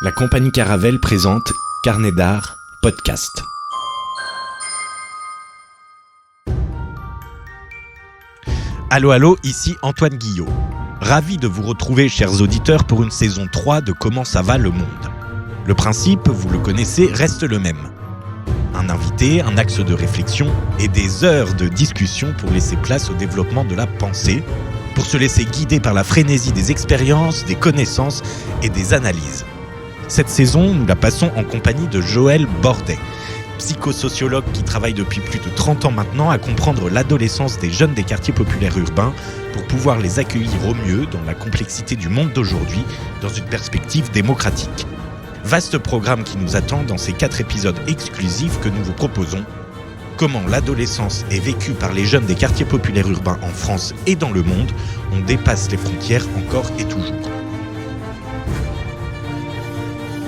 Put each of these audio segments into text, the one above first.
La compagnie Caravelle présente Carnet d'art, podcast. Allô, ici Antoine Guillot. Ravi de vous retrouver, chers auditeurs, pour une saison 3 de Comment ça va le monde. Le principe, vous le connaissez, reste le même. Un invité, un axe de réflexion et des heures de discussion pour laisser place au développement de la pensée, pour se laisser guider par la frénésie des expériences, des connaissances et des analyses. Cette saison, nous la passons en compagnie de Joël Bordet, psychosociologue qui travaille depuis plus de 30 ans maintenant à comprendre l'adolescence des jeunes des quartiers populaires urbains pour pouvoir les accueillir au mieux dans la complexité du monde d'aujourd'hui, dans une perspective démocratique. Vaste programme qui nous attend dans ces 4 épisodes exclusifs que nous vous proposons. Comment l'adolescence est vécue par les jeunes des quartiers populaires urbains en France et dans le monde, on dépasse les frontières encore et toujours.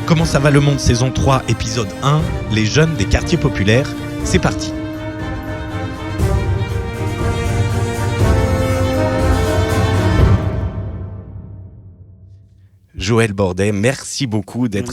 Comment ça va le monde, saison 3, épisode 1, les jeunes des quartiers populaires, c'est parti. Joël Bordet, merci beaucoup d'être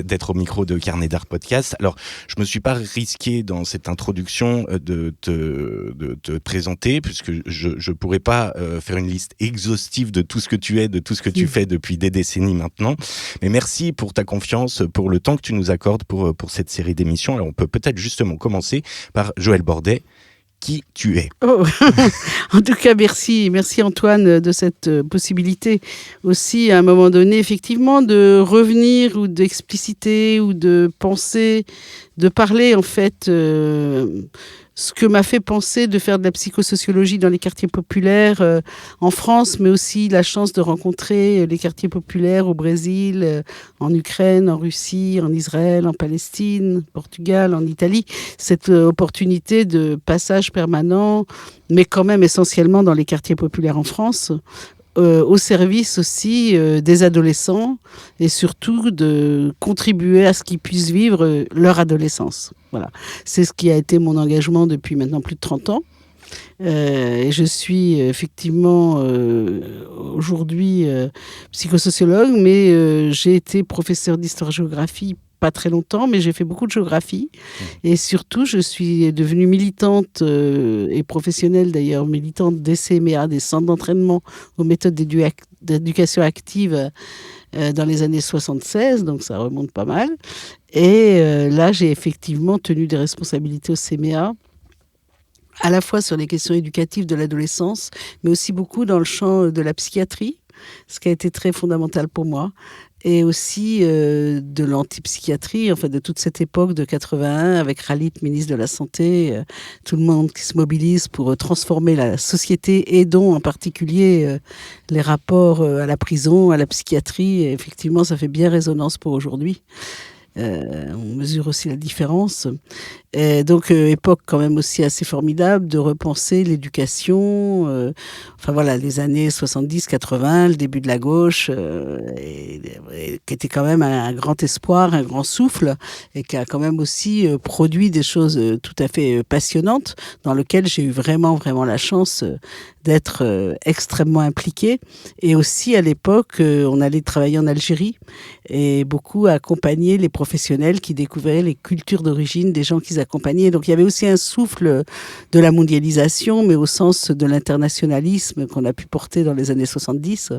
d'être au micro de Carnet d'art podcast. Alors, je me suis pas risqué dans cette introduction de te présenter, puisque je pourrais pas faire une liste exhaustive de tout ce que tu es, de tout ce que tu fais depuis des décennies maintenant. Mais merci pour ta confiance, pour le temps que tu nous accordes pour cette série d'émissions. Alors, on peut peut-être justement commencer par Joël Bordet. Qui tu es. En tout cas, merci Antoine de cette possibilité aussi à un moment donné, effectivement, de revenir ou d'expliciter ou de penser, de parler en fait ce que m'a fait penser de faire de la psychosociologie dans les quartiers populaires en France, mais aussi la chance de rencontrer les quartiers populaires au Brésil, en Ukraine, en Russie, en Israël, en Palestine, Portugal, en Italie. Cette opportunité de passage permanent, mais quand même essentiellement dans les quartiers populaires en France, au service aussi des adolescents et surtout de contribuer à ce qu'ils puissent vivre leur adolescence. Voilà. C'est ce qui a été mon engagement depuis maintenant plus de 30 ans. Et je suis effectivement aujourd'hui psychosociologue, mais j'ai été professeur d'histoire-géographie pas très longtemps, mais j'ai fait beaucoup de géographie. Et surtout, je suis devenue militante et professionnelle d'ailleurs, militante des CMA, des centres d'entraînement aux méthodes d'éducation active dans les années 76, donc ça remonte pas mal. Et là, j'ai effectivement tenu des responsabilités au CMA, à la fois sur les questions éducatives de l'adolescence, mais aussi beaucoup dans le champ de la psychiatrie, ce qui a été très fondamental pour moi, et aussi de l'antipsychiatrie, enfin de toute cette époque de 81, avec Khalid, ministre de la Santé, tout le monde qui se mobilise pour transformer la société, et dont en particulier les rapports à la prison, à la psychiatrie. Et effectivement, ça fait bien résonance pour aujourd'hui. On mesure aussi la différence. Et donc, époque quand même aussi assez formidable de repenser l'éducation. Enfin voilà, les années 70-80, le début de la gauche, qui était quand même un grand espoir, un grand souffle, et qui a quand même aussi produit des choses tout à fait passionnantes, dans lesquelles j'ai eu vraiment la chance d'être extrêmement impliquée. Et aussi, à l'époque, on allait travailler en Algérie et beaucoup accompagner les professionnels qui découvraient les cultures d'origine des gens qu'ils accompagnaient. Donc, il y avait aussi un souffle de la mondialisation, mais au sens de l'internationalisme qu'on a pu porter dans les années 70,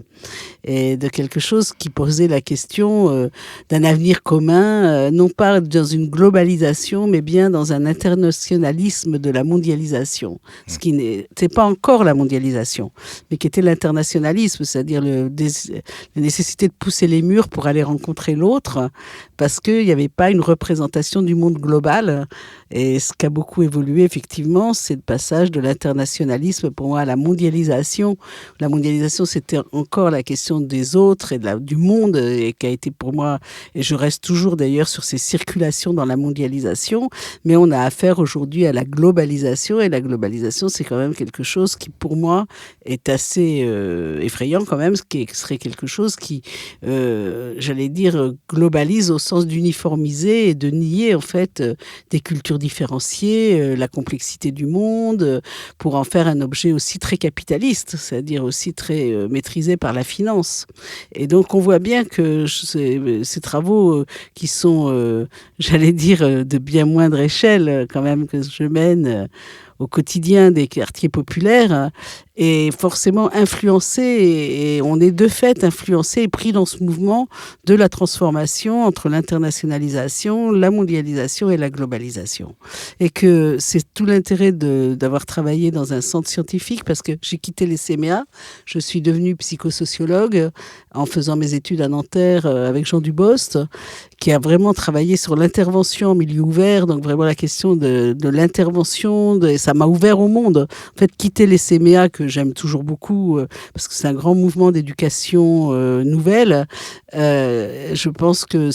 et de quelque chose qui posait la question d'un avenir commun, non pas dans une globalisation, mais bien dans un internationalisme de la mondialisation. Ce qui n'était pas encore la mondialisation, mais qui était l'internationalisme, c'est-à-dire la nécessité de pousser les murs pour aller rencontrer l'autre, parce qu'il n'y avait pas une représentation du monde global. Et ce qui a beaucoup évolué, effectivement, c'est le passage de l'internationalisme, pour moi, à la mondialisation. La mondialisation, c'était encore la question des autres et du monde, et qui a été pour moi, et je reste toujours d'ailleurs sur ces circulations dans la mondialisation, mais on a affaire aujourd'hui à la globalisation, et la globalisation, c'est quand même quelque chose qui, pour moi, est assez effrayant quand même, ce qui serait quelque chose qui, j'allais dire, globalise au sens d'uniformiser et de nier en fait des cultures différenciées, la complexité du monde, pour en faire un objet aussi très capitaliste, c'est-à-dire aussi très maîtrisé par la finance. Et donc on voit bien que ces travaux qui sont, j'allais dire, de bien moindre échelle quand même que je mène au quotidien des quartiers populaires, est forcément influencé et on est de fait influencé et pris dans ce mouvement de la transformation entre l'internationalisation, la mondialisation et la globalisation. Et que c'est tout l'intérêt d'avoir travaillé dans un centre scientifique, parce que j'ai quitté les CMA, je suis devenue psychosociologue en faisant mes études à Nanterre avec Jean Dubost, qui a vraiment travaillé sur l'intervention en milieu ouvert, donc vraiment la question de l'intervention, ça m'a ouvert au monde. En fait, quitter les CMA, que j'aime toujours beaucoup, parce que c'est un grand mouvement d'éducation nouvelle, je pense que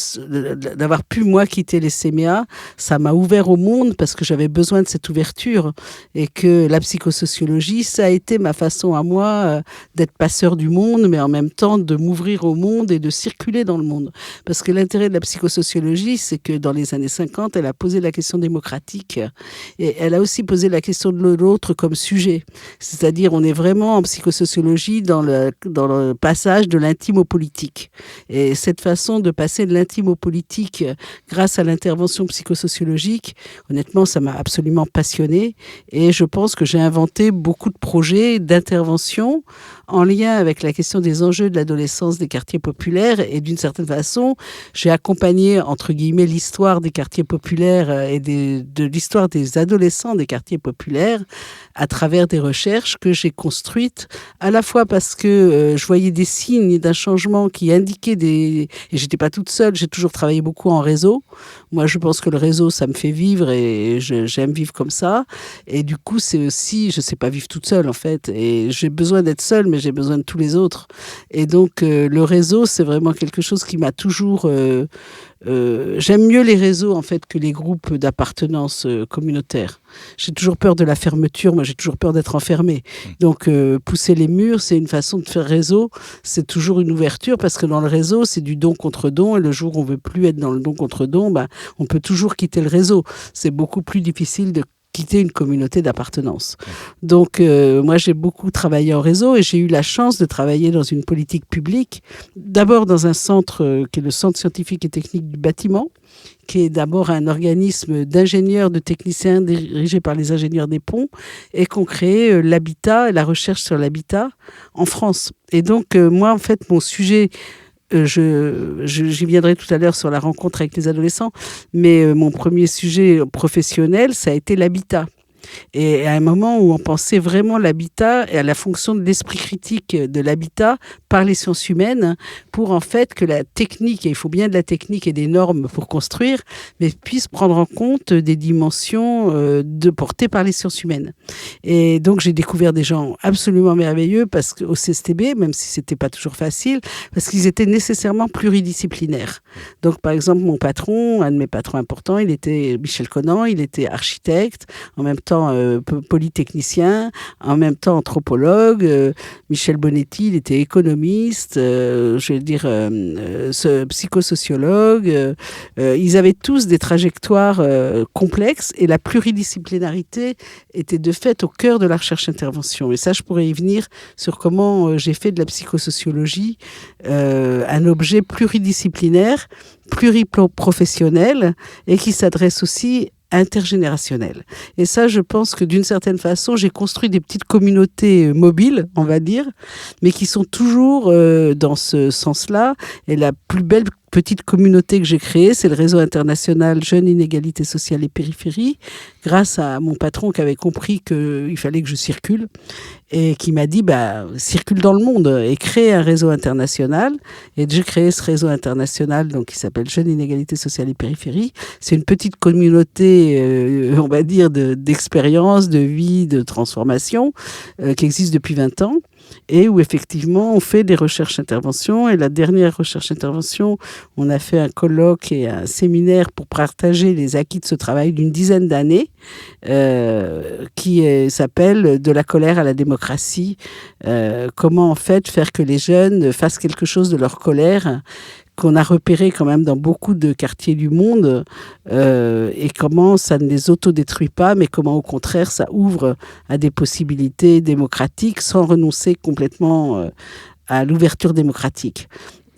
d'avoir pu, moi, quitter les CMA, ça m'a ouvert au monde, parce que j'avais besoin de cette ouverture, et que la psychosociologie, ça a été ma façon à moi d'être passeur du monde, mais en même temps de m'ouvrir au monde et de circuler dans le monde. Parce que l'intérêt de la psychosociologie, c'est que dans les années 50, elle a posé la question démocratique, et elle a aussi posé la question de l'autre comme sujet. C'est-à-dire, on est vraiment en psychosociologie dans le passage de l'intime au politique. Et cette façon de passer de l'intime au politique grâce à l'intervention psychosociologique, honnêtement, ça m'a absolument passionnée. Et je pense que j'ai inventé beaucoup de projets d'intervention en lien avec la question des enjeux de l'adolescence des quartiers populaires. Et d'une certaine façon, j'ai accompagné, entre guillemets, l'histoire des quartiers populaires et de l'histoire des adolescents des quartiers populaires à travers des recherches que j'ai construites, à la fois parce que je voyais des signes d'un changement qui indiquaient et j'étais pas toute seule, j'ai toujours travaillé beaucoup en réseau. Moi, je pense que le réseau, ça me fait vivre et j'aime vivre comme ça. Et du coup, c'est aussi, je sais pas vivre toute seule, en fait. Et j'ai besoin d'être seule, mais j'ai besoin de tous les autres. Et donc, le réseau, c'est vraiment quelque chose qui m'a toujours... j'aime mieux les réseaux, en fait, que les groupes d'appartenance communautaire. J'ai toujours peur de la fermeture. Moi, j'ai toujours peur d'être enfermée. Donc, pousser les murs, c'est une façon de faire réseau. C'est toujours une ouverture, parce que dans le réseau, c'est du don contre don. Et le jour où on veut plus être dans le don contre don, bah, on peut toujours quitter le réseau. C'est beaucoup plus difficile de quitter une communauté d'appartenance. Donc, moi, j'ai beaucoup travaillé en réseau et j'ai eu la chance de travailler dans une politique publique. D'abord dans un centre qui est le Centre scientifique et technique du bâtiment, qui est d'abord un organisme d'ingénieurs, de techniciens dirigé par les ingénieurs des ponts, et qu'on créé l'habitat et la recherche sur l'habitat en France. Et donc, moi, en fait, mon sujet... j'y viendrai tout à l'heure sur la rencontre avec les adolescents, mais mon premier sujet professionnel, ça a été l'habitat. Et à un moment où on pensait vraiment l'habitat et à la fonction de l'esprit critique de l'habitat par les sciences humaines, pour en fait que la technique, et il faut bien de la technique et des normes pour construire, mais puisse prendre en compte des dimensions portées par les sciences humaines. Et donc j'ai découvert des gens absolument merveilleux parce qu'au CSTB, même si c'était pas toujours facile, parce qu'ils étaient nécessairement pluridisciplinaires. Donc par exemple, mon patron, un de mes patrons importants, il était Michel Conan, il était architecte, en même temps polytechnicien, en même temps anthropologue. Michel Bonetti, il était économiste, psychosociologue. Ils avaient tous des trajectoires complexes et la pluridisciplinarité était de fait au cœur de la recherche-intervention. Et ça, je pourrais y venir sur comment j'ai fait de la psychosociologie un objet pluridisciplinaire, pluriprofessionnel et qui s'adresse aussi intergénérationnel. Et ça, je pense que d'une certaine façon, j'ai construit des petites communautés mobiles, on va dire, mais qui sont toujours dans ce sens-là. Et la plus belle petite communauté que j'ai créée, c'est le réseau international Jeunes, Inégalités sociales et Périphérie, grâce à mon patron qui avait compris qu'il fallait que je circule et qui m'a dit circule dans le monde et crée un réseau international. Et j'ai créé ce réseau international donc, qui s'appelle Jeunes, Inégalités sociales et Périphérie. C'est une petite communauté, on va dire, d'expérience, de vie, de transformation qui existe depuis 20 ans. et où effectivement on fait des recherches-interventions. Et la dernière recherche-intervention, on a fait un colloque et un séminaire pour partager les acquis de ce travail d'une dizaine d'années, qui s'appelle « De la colère à la démocratie ». Comment en fait faire que les jeunes fassent quelque chose de leur colère, qu'on a repéré quand même dans beaucoup de quartiers du monde, et comment ça ne les autodétruit pas, mais comment au contraire ça ouvre à des possibilités démocratiques sans renoncer complètement à l'ouverture démocratique.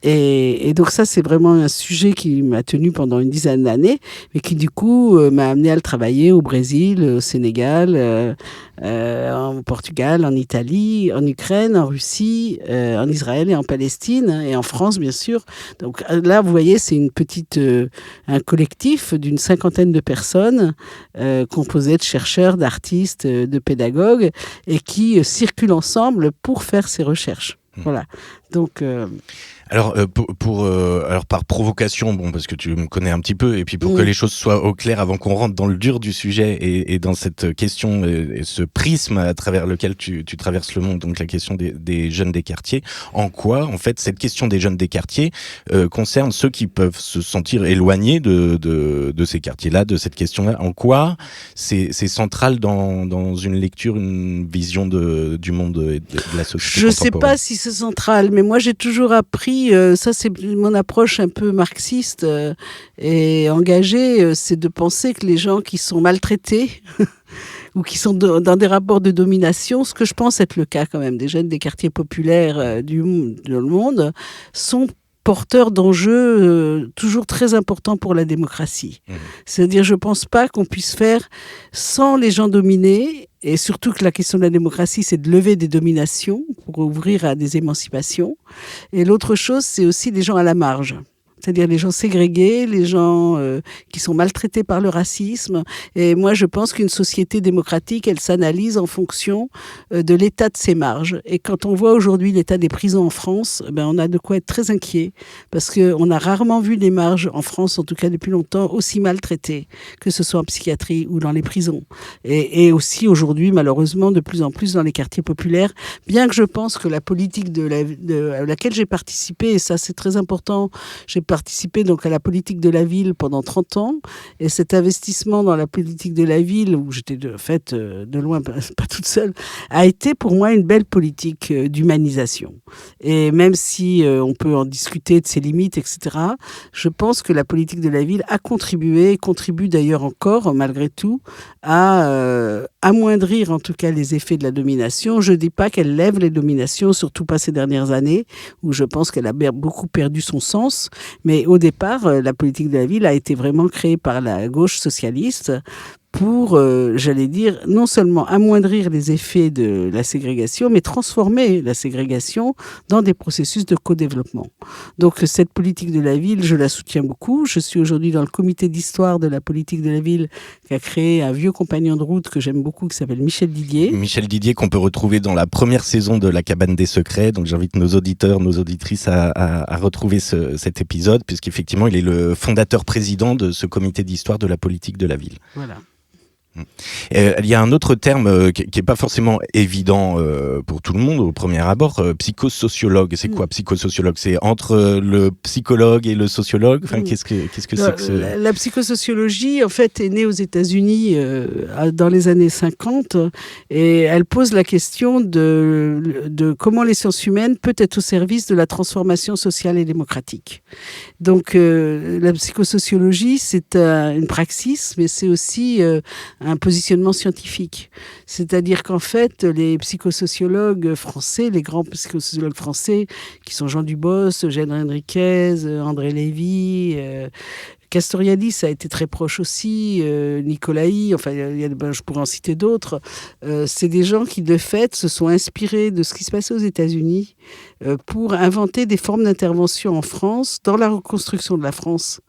Et donc ça, c'est vraiment un sujet qui m'a tenu pendant une dizaine d'années, mais qui du coup m'a amené à le travailler au Brésil, au Sénégal, en Portugal, en Italie, en Ukraine, en Russie, en Israël et en Palestine, et en France bien sûr. Donc là, vous voyez, c'est un collectif d'une 50aine de personnes composé de chercheurs, d'artistes, de pédagogues, et qui circulent ensemble pour faire ces recherches. Voilà. Donc alors, alors par provocation, bon, parce que tu me connais un petit peu, et puis pour que les choses soient au clair avant qu'on rentre dans le dur du sujet et dans cette question et ce prisme à travers lequel tu traverses le monde, donc la question des jeunes des quartiers, en quoi, en fait, cette question des jeunes des quartiers concerne ceux qui peuvent se sentir éloignés de ces quartiers-là, de cette question-là, en quoi c'est central dans une lecture, une vision du monde et de la société contemporaine. Je sais pas si c'est central, mais moi j'ai toujours appris, ça c'est mon approche un peu marxiste et engagée, c'est de penser que les gens qui sont maltraités ou qui sont dans des rapports de domination, ce que je pense être le cas quand même des jeunes des quartiers populaires dans le monde, sont porteurs d'enjeux toujours très importants pour la démocratie. C'est-à-dire, je ne pense pas qu'on puisse faire sans les gens dominés, et surtout que la question de la démocratie, c'est de lever des dominations pour ouvrir à des émancipations. Et l'autre chose, c'est aussi les gens à la marge. C'est-à-dire les gens ségrégés, les gens qui sont maltraités par le racisme. Et moi, je pense qu'une société démocratique, elle s'analyse en fonction de l'état de ses marges. Et quand on voit aujourd'hui l'état des prisons en France, on a de quoi être très inquiet. Parce qu'on a rarement vu les marges, en France en tout cas depuis longtemps, aussi maltraitées, que ce soit en psychiatrie ou dans les prisons. Et aussi aujourd'hui, malheureusement, de plus en plus dans les quartiers populaires. Bien que je pense que la politique à laquelle j'ai participé, et ça c'est très important, j'ai participé donc à la politique de la ville pendant 30 ans, et cet investissement dans la politique de la ville, où j'étais de loin pas toute seule, a été pour moi une belle politique d'humanisation. Et même si on peut en discuter de ses limites, etc., je pense que la politique de la ville a contribué, et contribue d'ailleurs encore, malgré tout, à amoindrir en tout cas les effets de la domination. Je ne dis pas qu'elle lève les dominations, surtout pas ces dernières années, où je pense qu'elle a beaucoup perdu son sens. Mais au départ, la politique de la ville a été vraiment créée par la gauche socialiste pour, j'allais dire, non seulement amoindrir les effets de la ségrégation, mais transformer la ségrégation dans des processus de co-développement. Donc cette politique de la ville, je la soutiens beaucoup. Je suis aujourd'hui dans le comité d'histoire de la politique de la ville qui a créé un vieux compagnon de route que j'aime beaucoup, qui s'appelle Michel Didier. Michel Didier, qu'on peut retrouver dans la première saison de La Cabane des Secrets. Donc j'invite nos auditeurs, nos auditrices à retrouver cet épisode, puisqu'effectivement, il est le fondateur-président de ce comité d'histoire de la politique de la ville. Voilà. Il y a un autre terme qui n'est pas forcément évident pour tout le monde au premier abord, psychosociologue. C'est quoi psychosociologue? C'est entre le psychologue et le sociologue. Enfin, qu'est-ce que c'est que ce... La psychosociologie, en fait, est née aux États-Unis dans les années 50, et elle pose la question de comment les sciences humaines peuvent être au service de la transformation sociale et démocratique. Donc, la psychosociologie, c'est une praxis, mais c'est aussi un positionnement scientifique. C'est-à-dire qu'en fait, les psychosociologues français, les grands psychosociologues français, qui sont Jean Dubos, Eugène Henriquez, André Lévy, Castoriadis a été très proche aussi, Nicolaï, enfin, je pourrais en citer d'autres. C'est des gens qui, de fait, se sont inspirés de ce qui se passait aux États-Unis pour inventer des formes d'intervention en France, dans la reconstruction de la France,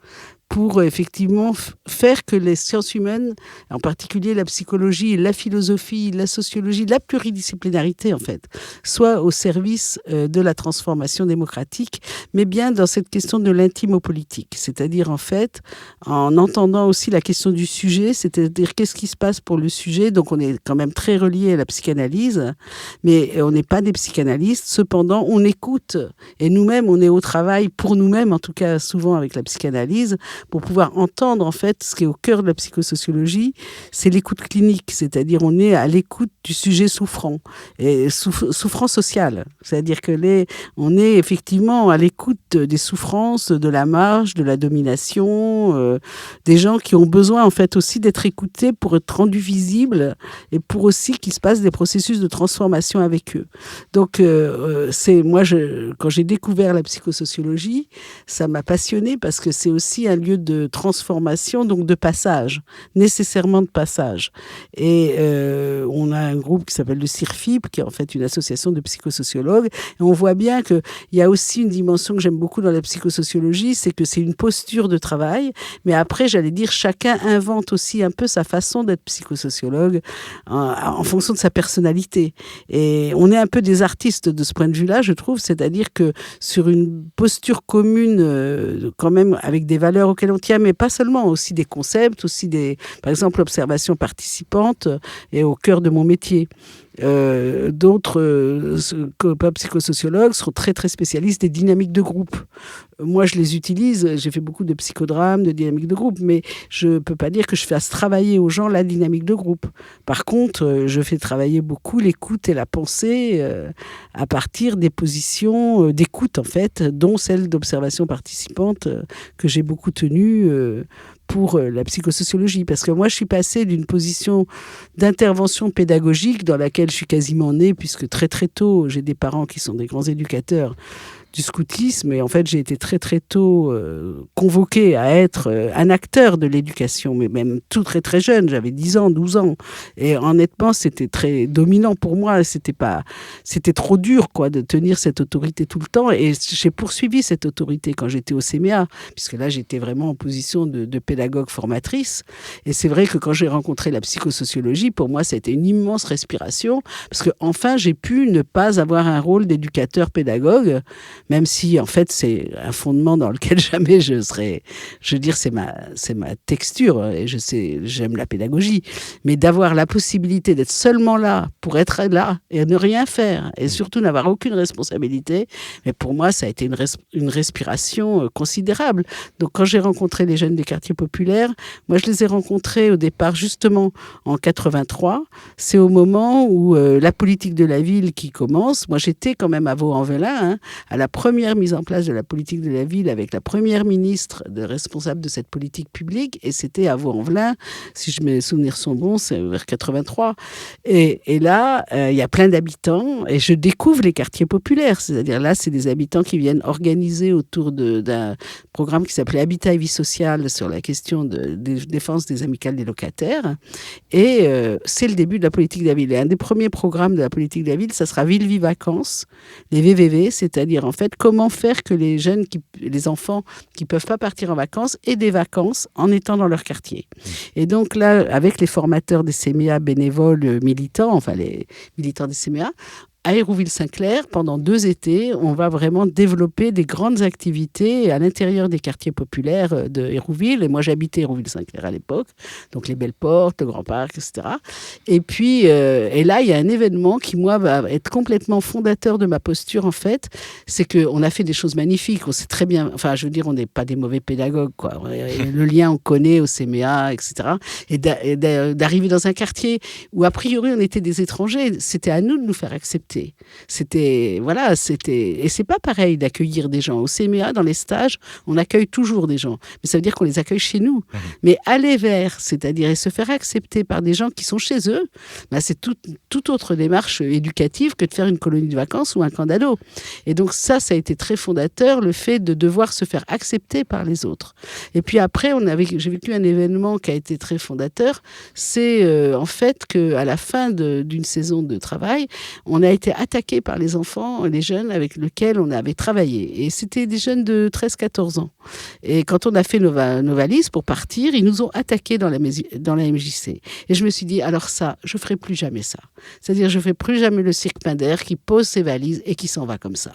pour effectivement faire que les sciences humaines, en particulier la psychologie, la philosophie, la sociologie, la pluridisciplinarité en fait, soient au service de la transformation démocratique, mais bien dans cette question de l'intime au politique. C'est-à-dire en fait, en entendant aussi la question du sujet, c'est-à-dire qu'est-ce qui se passe pour le sujet. Donc on est quand même très relié à la psychanalyse, mais on n'est pas des psychanalystes. Cependant, on écoute et nous-mêmes, on est au travail pour nous-mêmes, en tout cas souvent avec la psychanalyse, pour pouvoir entendre en fait ce qui est au cœur de la psychosociologie, c'est l'écoute clinique, c'est-à-dire on est à l'écoute du sujet souffrant et souffrant social, c'est-à-dire que on est effectivement à l'écoute des souffrances, de la marge, de la domination, des gens qui ont besoin en fait aussi d'être écoutés pour être rendus visibles et pour aussi qu'il se passe des processus de transformation avec eux. Donc quand j'ai découvert la psychosociologie, ça m'a passionnée parce que c'est aussi un lieu de transformation, donc de passage, nécessairement de passage. Et on a un groupe qui s'appelle le CIRFIP, qui est en fait une association de psychosociologues, et on voit bien qu'il y a aussi une dimension que j'aime beaucoup dans la psychosociologie, c'est que c'est une posture de travail, mais après, j'allais dire, chacun invente aussi un peu sa façon d'être psychosociologue en fonction de sa personnalité. Et on est un peu des artistes de ce point de vue-là, je trouve, c'est-à-dire que sur une posture commune, quand même avec des valeurs auxquelles on tient, mais pas seulement, aussi des concepts, aussi par exemple, l'observation participante est au cœur de mon métier. D'autres psychosociologues sont très très spécialistes des dynamiques de groupe. Moi, je les utilise, j'ai fait beaucoup de psychodrames, de dynamiques de groupe, mais je ne peux pas dire que je fasse travailler aux gens la dynamique de groupe. Par contre, je fais travailler beaucoup l'écoute et la pensée à partir des positions d'écoute, en fait, dont celle d'observation participante que j'ai beaucoup tenue pour la psychosociologie. Parce que moi, je suis passée d'une position d'intervention pédagogique dans laquelle je suis quasiment née, puisque très très tôt, j'ai des parents qui sont des grands éducateurs du scoutisme, et en fait j'ai été très très tôt convoquée à être un acteur de l'éducation, mais même tout très très jeune, j'avais 10 ans, 12 ans, et honnêtement c'était très dominant pour moi, c'était trop dur quoi de tenir cette autorité tout le temps, et j'ai poursuivi cette autorité quand j'étais au CMA, puisque là j'étais vraiment en position de pédagogue formatrice, et c'est vrai que quand j'ai rencontré la psychosociologie, pour moi ça a été une immense respiration, parce que enfin j'ai pu ne pas avoir un rôle d'éducateur pédagogue, même si, en fait, c'est un fondement dans lequel jamais je serais... Je veux dire, c'est ma texture, et j'aime la pédagogie. Mais d'avoir la possibilité d'être seulement là, pour être là, et ne rien faire, et surtout n'avoir aucune responsabilité, mais pour moi, ça a été une respiration considérable. Donc, quand j'ai rencontré les jeunes des quartiers populaires, moi, je les ai rencontrés au départ, justement, en 83. C'est au moment où la politique de la ville qui commence. Moi, j'étais quand même à Vaux-en-Velin, à la première mise en place de la politique de la ville avec la première ministre responsable de cette politique publique, et c'était à Vaux-en-Velin, si mes souvenirs sont bons, c'est vers 83. Et là, il y a plein d'habitants, et je découvre les quartiers populaires, c'est-à-dire là, c'est des habitants qui viennent organiser autour d'un programme qui s'appelait Habitat et vie sociale sur la question de défense des amicales des locataires, et c'est le début de la politique de la ville. Et un des premiers programmes de la politique de la ville, ça sera Ville-Vie Vacances, les VVV, c'est-à-dire en fait comment faire que les enfants qui ne peuvent pas partir en vacances aient des vacances en étant dans leur quartier. Et donc là, avec les formateurs des CMA bénévoles militants, enfin les militants des CMA, à Hérouville-Saint-Clair, pendant 2 étés, on va vraiment développer des grandes activités à l'intérieur des quartiers populaires de Hérouville. Et moi, j'habitais Hérouville-Saint-Clair à l'époque, donc les Belles Portes, le Grand Parc, etc. Et puis, et là, il y a un événement qui, moi, va être complètement fondateur de ma posture, en fait. C'est qu'on a fait des choses magnifiques. On sait très bien, enfin, je veux dire, on n'est pas des mauvais pédagogues, quoi. Le lien, on connaît au CMA, etc. Et d'arriver dans un quartier où, a priori, on était des étrangers, c'était à nous de nous faire accepter. C'était, et c'est pas pareil d'accueillir des gens. Au CMA, dans les stages, on accueille toujours des gens. Mais ça veut dire qu'on les accueille chez nous. Mais aller vers, c'est-à-dire et se faire accepter par des gens qui sont chez eux, c'est toute autre démarche éducative que de faire une colonie de vacances ou un camp d'ado. Et donc ça a été très fondateur, le fait de devoir se faire accepter par les autres. Et puis après, j'ai vécu un événement qui a été très fondateur. C'est en fait qu'à la fin d'une saison de travail, on a été attaqués par les enfants, les jeunes avec lesquels on avait travaillé. Et c'était des jeunes de 13-14 ans. Et quand on a fait nos valises pour partir, ils nous ont attaqués dans la MJC. Et je me suis dit, alors ça, je ne ferai plus jamais ça. C'est-à-dire, je ne ferai plus jamais le cirque Pinder qui pose ses valises et qui s'en va comme ça.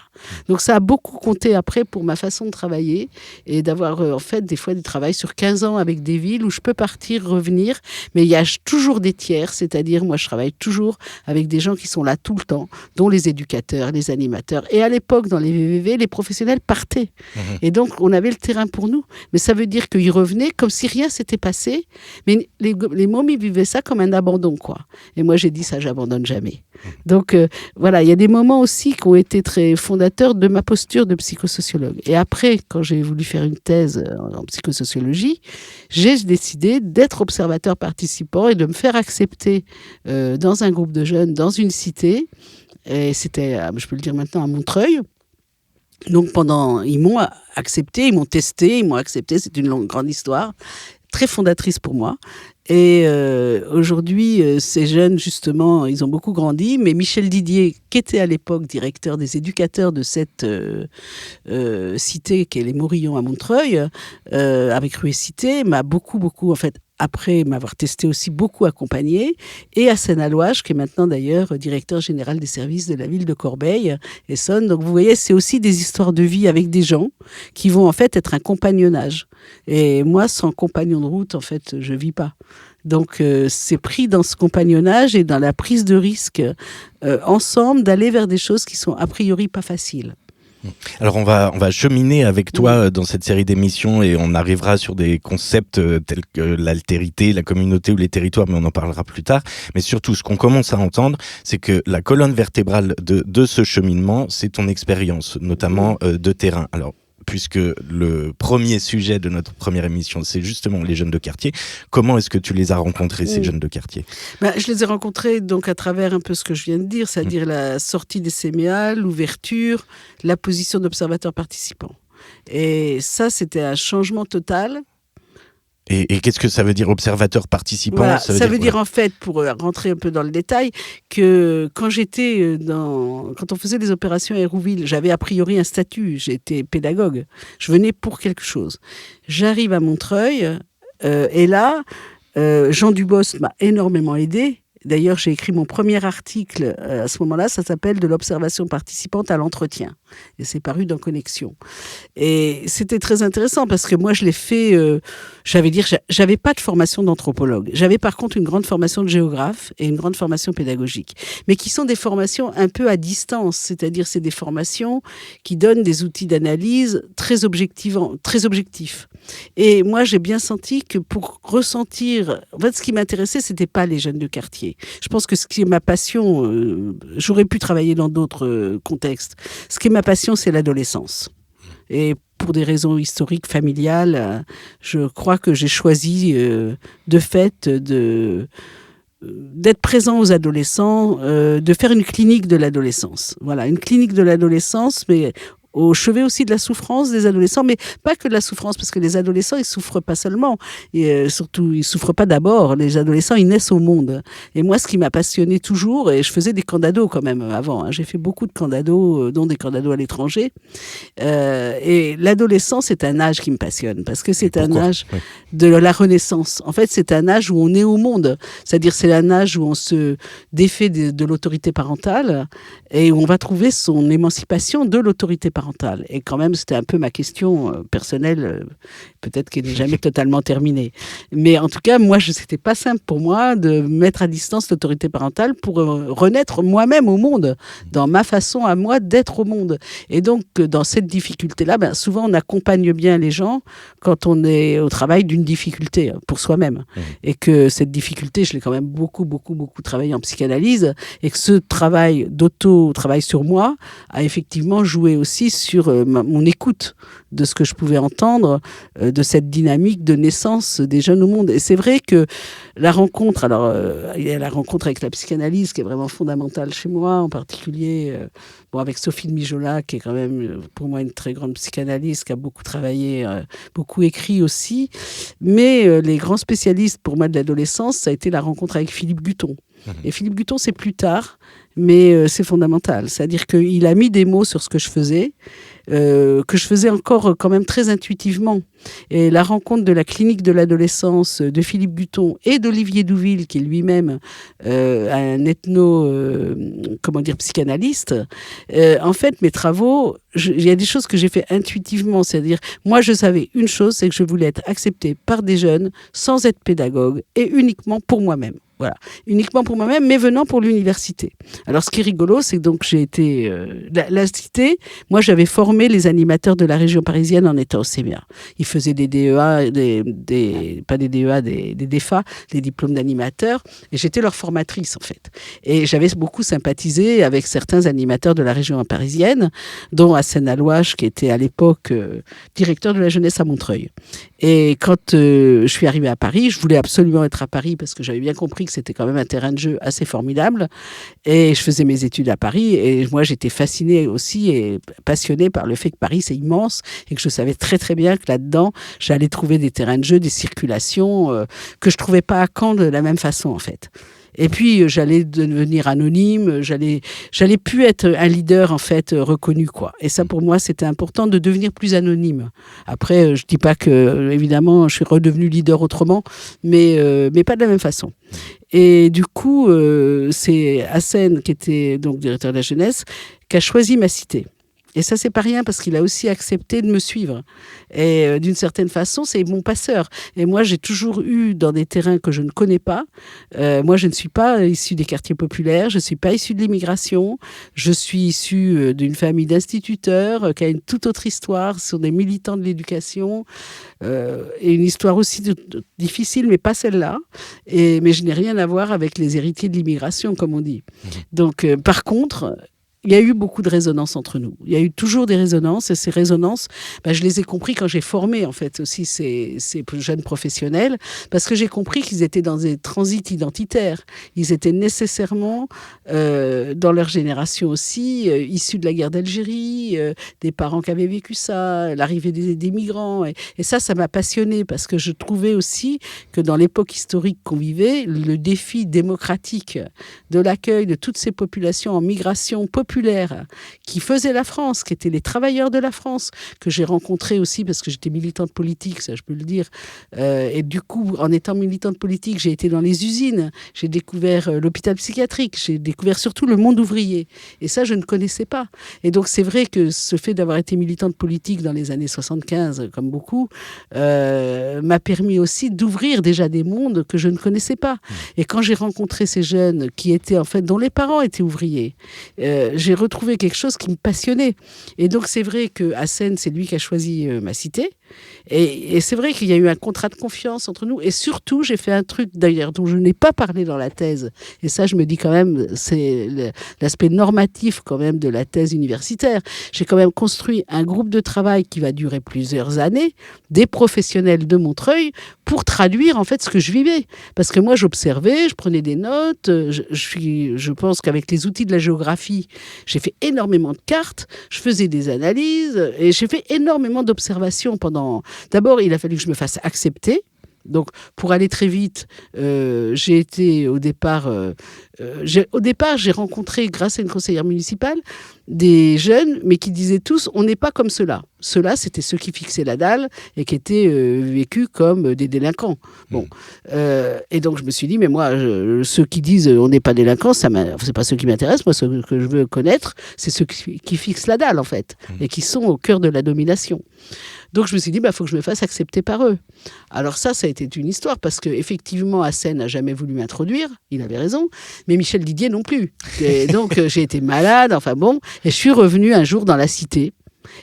Donc ça a beaucoup compté après pour ma façon de travailler et d'avoir en fait des fois des travails sur 15 ans avec des villes où je peux partir, revenir, mais il y a toujours des tiers, c'est-à-dire moi je travaille toujours avec des gens qui sont là tout le temps, dont les éducateurs, les animateurs. Et à l'époque, dans les VVV, les professionnels partaient. Et donc on avait le terrain pour nous. Mais ça veut dire qu'ils revenaient comme si rien s'était passé. Mais les mômes, ils vivaient ça comme un abandon, quoi. Et moi j'ai dit ça, j'abandonne jamais. Donc voilà, il y a des moments aussi qui ont été très fondateurs de ma posture de psychosociologue. Et après, quand j'ai voulu faire une thèse en psychosociologie, j'ai décidé d'être observateur participant et de me faire accepter dans un groupe de jeunes, dans une cité. Et c'était, je peux le dire maintenant, à Montreuil. Donc ils m'ont accepté, ils m'ont testé, ils m'ont accepté. C'est une grande histoire, très fondatrice pour moi. Et aujourd'hui, ces jeunes, justement, ils ont beaucoup grandi. Mais Michel Didier, qui était à l'époque directeur des éducateurs de cette cité, qui est les Morillons à Montreuil, avec Rue et Cité, m'a beaucoup, en fait, après m'avoir testé aussi, beaucoup accompagné. Et à Seine-à-Loige, qui est maintenant d'ailleurs directeur général des services de la ville de Corbeil-Essonnes. Donc vous voyez, c'est aussi des histoires de vie avec des gens qui vont en fait être un compagnonnage. Et moi, sans compagnon de route, en fait, je vis pas. Donc, c'est pris dans ce compagnonnage et dans la prise de risque ensemble d'aller vers des choses qui sont a priori pas faciles. Alors on va cheminer avec toi dans cette série d'émissions et on arrivera sur des concepts tels que l'altérité, la communauté ou les territoires, mais on en parlera plus tard. Mais surtout, ce qu'on commence à entendre, c'est que la colonne vertébrale de ce cheminement, c'est ton expérience, notamment de terrain. Alors, puisque le premier sujet de notre première émission, c'est justement les jeunes de quartier. Comment est-ce que tu les as rencontrés, ces jeunes de quartier ? Je les ai rencontrés donc à travers un peu ce que je viens de dire, c'est-à-dire la sortie des CMA, l'ouverture, la position d'observateur participant. Et ça, c'était un changement total. Et qu'est-ce que ça veut dire, observateur participant ? Voilà, ça veut dire en fait, pour rentrer un peu dans le détail, que quand quand on faisait des opérations à Hérouville, j'avais a priori un statut, j'étais pédagogue, je venais pour quelque chose. J'arrive à Montreuil, et là, Jean Dubos m'a énormément aidé. D'ailleurs, j'ai écrit mon premier article à ce moment-là, ça s'appelle « De l'observation participante à l'entretien ». Et c'est paru dans Connexion. Et c'était très intéressant parce que moi, je l'ai fait, j'avais pas de formation d'anthropologue. J'avais par contre une grande formation de géographe et une grande formation pédagogique. Mais qui sont des formations un peu à distance. C'est-à-dire, c'est des formations qui donnent des outils d'analyse très objectifs. Et moi, j'ai bien senti que pour ressentir... En fait, ce qui m'intéressait, c'était pas les jeunes de quartier. Je pense que ce qui est ma passion, j'aurais pu travailler dans d'autres contextes. Ce qui est ma passion, c'est l'adolescence. Et pour des raisons historiques, familiales, je crois que j'ai choisi de fait d'être présent aux adolescents, de faire une clinique de l'adolescence. Voilà, une clinique de l'adolescence, mais au chevet aussi de la souffrance des adolescents, mais pas que de la souffrance, parce que les adolescents, ils souffrent pas seulement, et surtout, ils souffrent pas d'abord. Les adolescents, ils naissent au monde. Et moi, ce qui m'a passionné toujours, et je faisais des candados quand même avant, j'ai fait beaucoup de candados, dont des candados à l'étranger, et l'adolescence, c'est un âge qui me passionne, parce que c'est un âge de la renaissance. En fait, c'est un âge où on est au monde, c'est-à-dire c'est un âge où on se défait de l'autorité parentale, et où on va trouver son émancipation de l'autorité parentale. Et quand même, c'était un peu ma question personnelle, peut-être qu'elle n'est jamais totalement terminée. Mais en tout cas, moi, c'était pas simple pour moi de mettre à distance l'autorité parentale pour renaître moi-même au monde, dans ma façon à moi d'être au monde. Et donc, dans cette difficulté-là, souvent, on accompagne bien les gens quand on est au travail d'une difficulté pour soi-même. Et que cette difficulté, je l'ai quand même beaucoup travaillé en psychanalyse, et que ce travail travail sur moi, a effectivement joué aussi sur mon écoute de ce que je pouvais entendre, de cette dynamique de naissance des jeunes au monde. Et c'est vrai que la rencontre, il y a la rencontre avec la psychanalyse qui est vraiment fondamentale chez moi, en particulier avec Sophie de Mijola, qui est quand même pour moi une très grande psychanalyste, qui a beaucoup travaillé, beaucoup écrit aussi. Mais les grands spécialistes pour moi de l'adolescence, ça a été la rencontre avec Philippe Guton. Et Philippe Guton, c'est plus tard, mais c'est fondamental. C'est-à-dire qu'il a mis des mots sur ce que je faisais encore quand même très intuitivement. Et la rencontre de la clinique de l'adolescence de Philippe Guton et d'Olivier Douville, qui est lui-même un psychanalyste, en fait, mes travaux, il y a des choses que j'ai fait intuitivement. C'est-à-dire, moi, je savais une chose, c'est que je voulais être acceptée par des jeunes sans être pédagogue et uniquement pour moi-même. Voilà, uniquement pour moi-même, mais venant pour l'université. Alors, ce qui est rigolo, c'est que donc j'ai été... la cité, moi, j'avais formé les animateurs de la région parisienne en étant au séminaire. Ils faisaient des DEA, pas des DEA, des DEFA, des diplômes d'animateurs, et j'étais leur formatrice, en fait. Et j'avais beaucoup sympathisé avec certains animateurs de la région parisienne, dont Hassen Alouache, qui était à l'époque directeur de la jeunesse à Montreuil. Et quand je suis arrivée à Paris, je voulais absolument être à Paris parce que j'avais bien compris que c'était quand même un terrain de jeu assez formidable. Et je faisais mes études à Paris. Et moi, j'étais fascinée aussi et passionnée par le fait que Paris, c'est immense et que je savais très, très bien que là-dedans, j'allais trouver des terrains de jeu, des circulations que je ne trouvais pas à Caen de la même façon, en fait. Et puis, j'allais devenir anonyme, j'allais plus être un leader, en fait, reconnu, quoi. Et ça, pour moi, c'était important de devenir plus anonyme. Après, je dis pas que, évidemment, je suis redevenu leader autrement, mais pas de la même façon. Et du coup, c'est Hassen, qui était donc directeur de la jeunesse, qui a choisi ma cité. Et ça, c'est pas rien parce qu'il a aussi accepté de me suivre. Et d'une certaine façon, c'est mon passeur. Et moi, j'ai toujours eu dans des terrains que je ne connais pas. Moi, je ne suis pas issue des quartiers populaires. Je ne suis pas issue de l'immigration. Je suis issue d'une famille d'instituteurs qui a une toute autre histoire sur des militants de l'éducation. Et une histoire aussi difficile, mais pas celle-là. Mais je n'ai rien à voir avec les héritiers de l'immigration, comme on dit. Donc, par contre... il y a eu beaucoup de résonances entre nous. Il y a eu toujours des résonances, et ces résonances, je les ai compris quand j'ai formé, en fait, aussi ces jeunes professionnels, parce que j'ai compris qu'ils étaient dans des transits identitaires. Ils étaient nécessairement, dans leur génération aussi, issus de la guerre d'Algérie, des parents qui avaient vécu ça, l'arrivée des migrants. Et ça m'a passionnée, parce que je trouvais aussi que dans l'époque historique qu'on vivait, le défi démocratique de l'accueil de toutes ces populations en migration populaire qui faisaient la France, qui étaient les travailleurs de la France, que j'ai rencontrés aussi parce que j'étais militante politique, ça je peux le dire. Et du coup, en étant militante politique, j'ai été dans les usines, j'ai découvert l'hôpital psychiatrique, j'ai découvert surtout le monde ouvrier. Et ça, je ne connaissais pas. Et donc, c'est vrai que ce fait d'avoir été militante politique dans les années 75, comme beaucoup, m'a permis aussi d'ouvrir déjà des mondes que je ne connaissais pas. Et quand j'ai rencontré ces jeunes qui étaient, en fait, dont les parents étaient ouvriers, j'ai retrouvé quelque chose qui me passionnait. Et donc, c'est vrai que Hassen, c'est lui qui a choisi ma cité. Et c'est vrai qu'il y a eu un contrat de confiance entre nous. Et surtout, j'ai fait un truc, d'ailleurs, dont je n'ai pas parlé dans la thèse. Et ça, je me dis quand même, c'est l'aspect normatif quand même de la thèse universitaire. J'ai quand même construit un groupe de travail qui va durer plusieurs années, des professionnels de Montreuil, pour traduire en fait ce que je vivais. Parce que moi, j'observais, je prenais des notes. Je pense qu'avec les outils de la géographie, j'ai fait énormément de cartes, je faisais des analyses et j'ai fait énormément d'observations pendant... D'abord, il a fallu que je me fasse accepter. Donc, pour aller très vite, j'ai été au départ... j'ai rencontré, grâce à une conseillère municipale, des jeunes, mais qui disaient tous, on n'est pas comme ceux-là. Ceux-là, c'était ceux qui fixaient la dalle et qui étaient vécus comme des délinquants. Bon. Et donc, je me suis dit, mais moi, ceux qui disent on n'est pas délinquants, c'est pas ceux qui m'intéressent. Moi, ce que je veux connaître, c'est ceux qui fixent la dalle, en fait, et qui sont au cœur de la domination. Donc, je me suis dit, faut que je me fasse accepter par eux. Alors ça a été une histoire, parce qu'effectivement, Hassen n'a jamais voulu m'introduire, il avait raison, mais Michel Didier non plus. Et donc, j'ai été malade, enfin bon, et je suis revenue un jour dans la cité.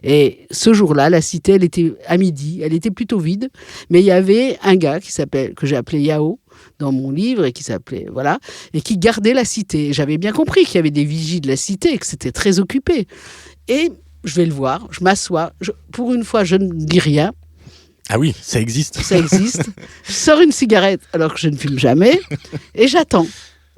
Et ce jour-là, la cité, elle était à midi, elle était plutôt vide, mais il y avait un gars que j'ai appelé Yao dans mon livre, et qui s'appelait, voilà, et qui gardait la cité. J'avais bien compris qu'il y avait des vigies de la cité, et que c'était très occupé. Et je vais le voir, je m'assois, pour une fois, je ne dis rien. Ah oui, ça existe. Ça existe. Je sors une cigarette alors que je ne fume jamais, et j'attends.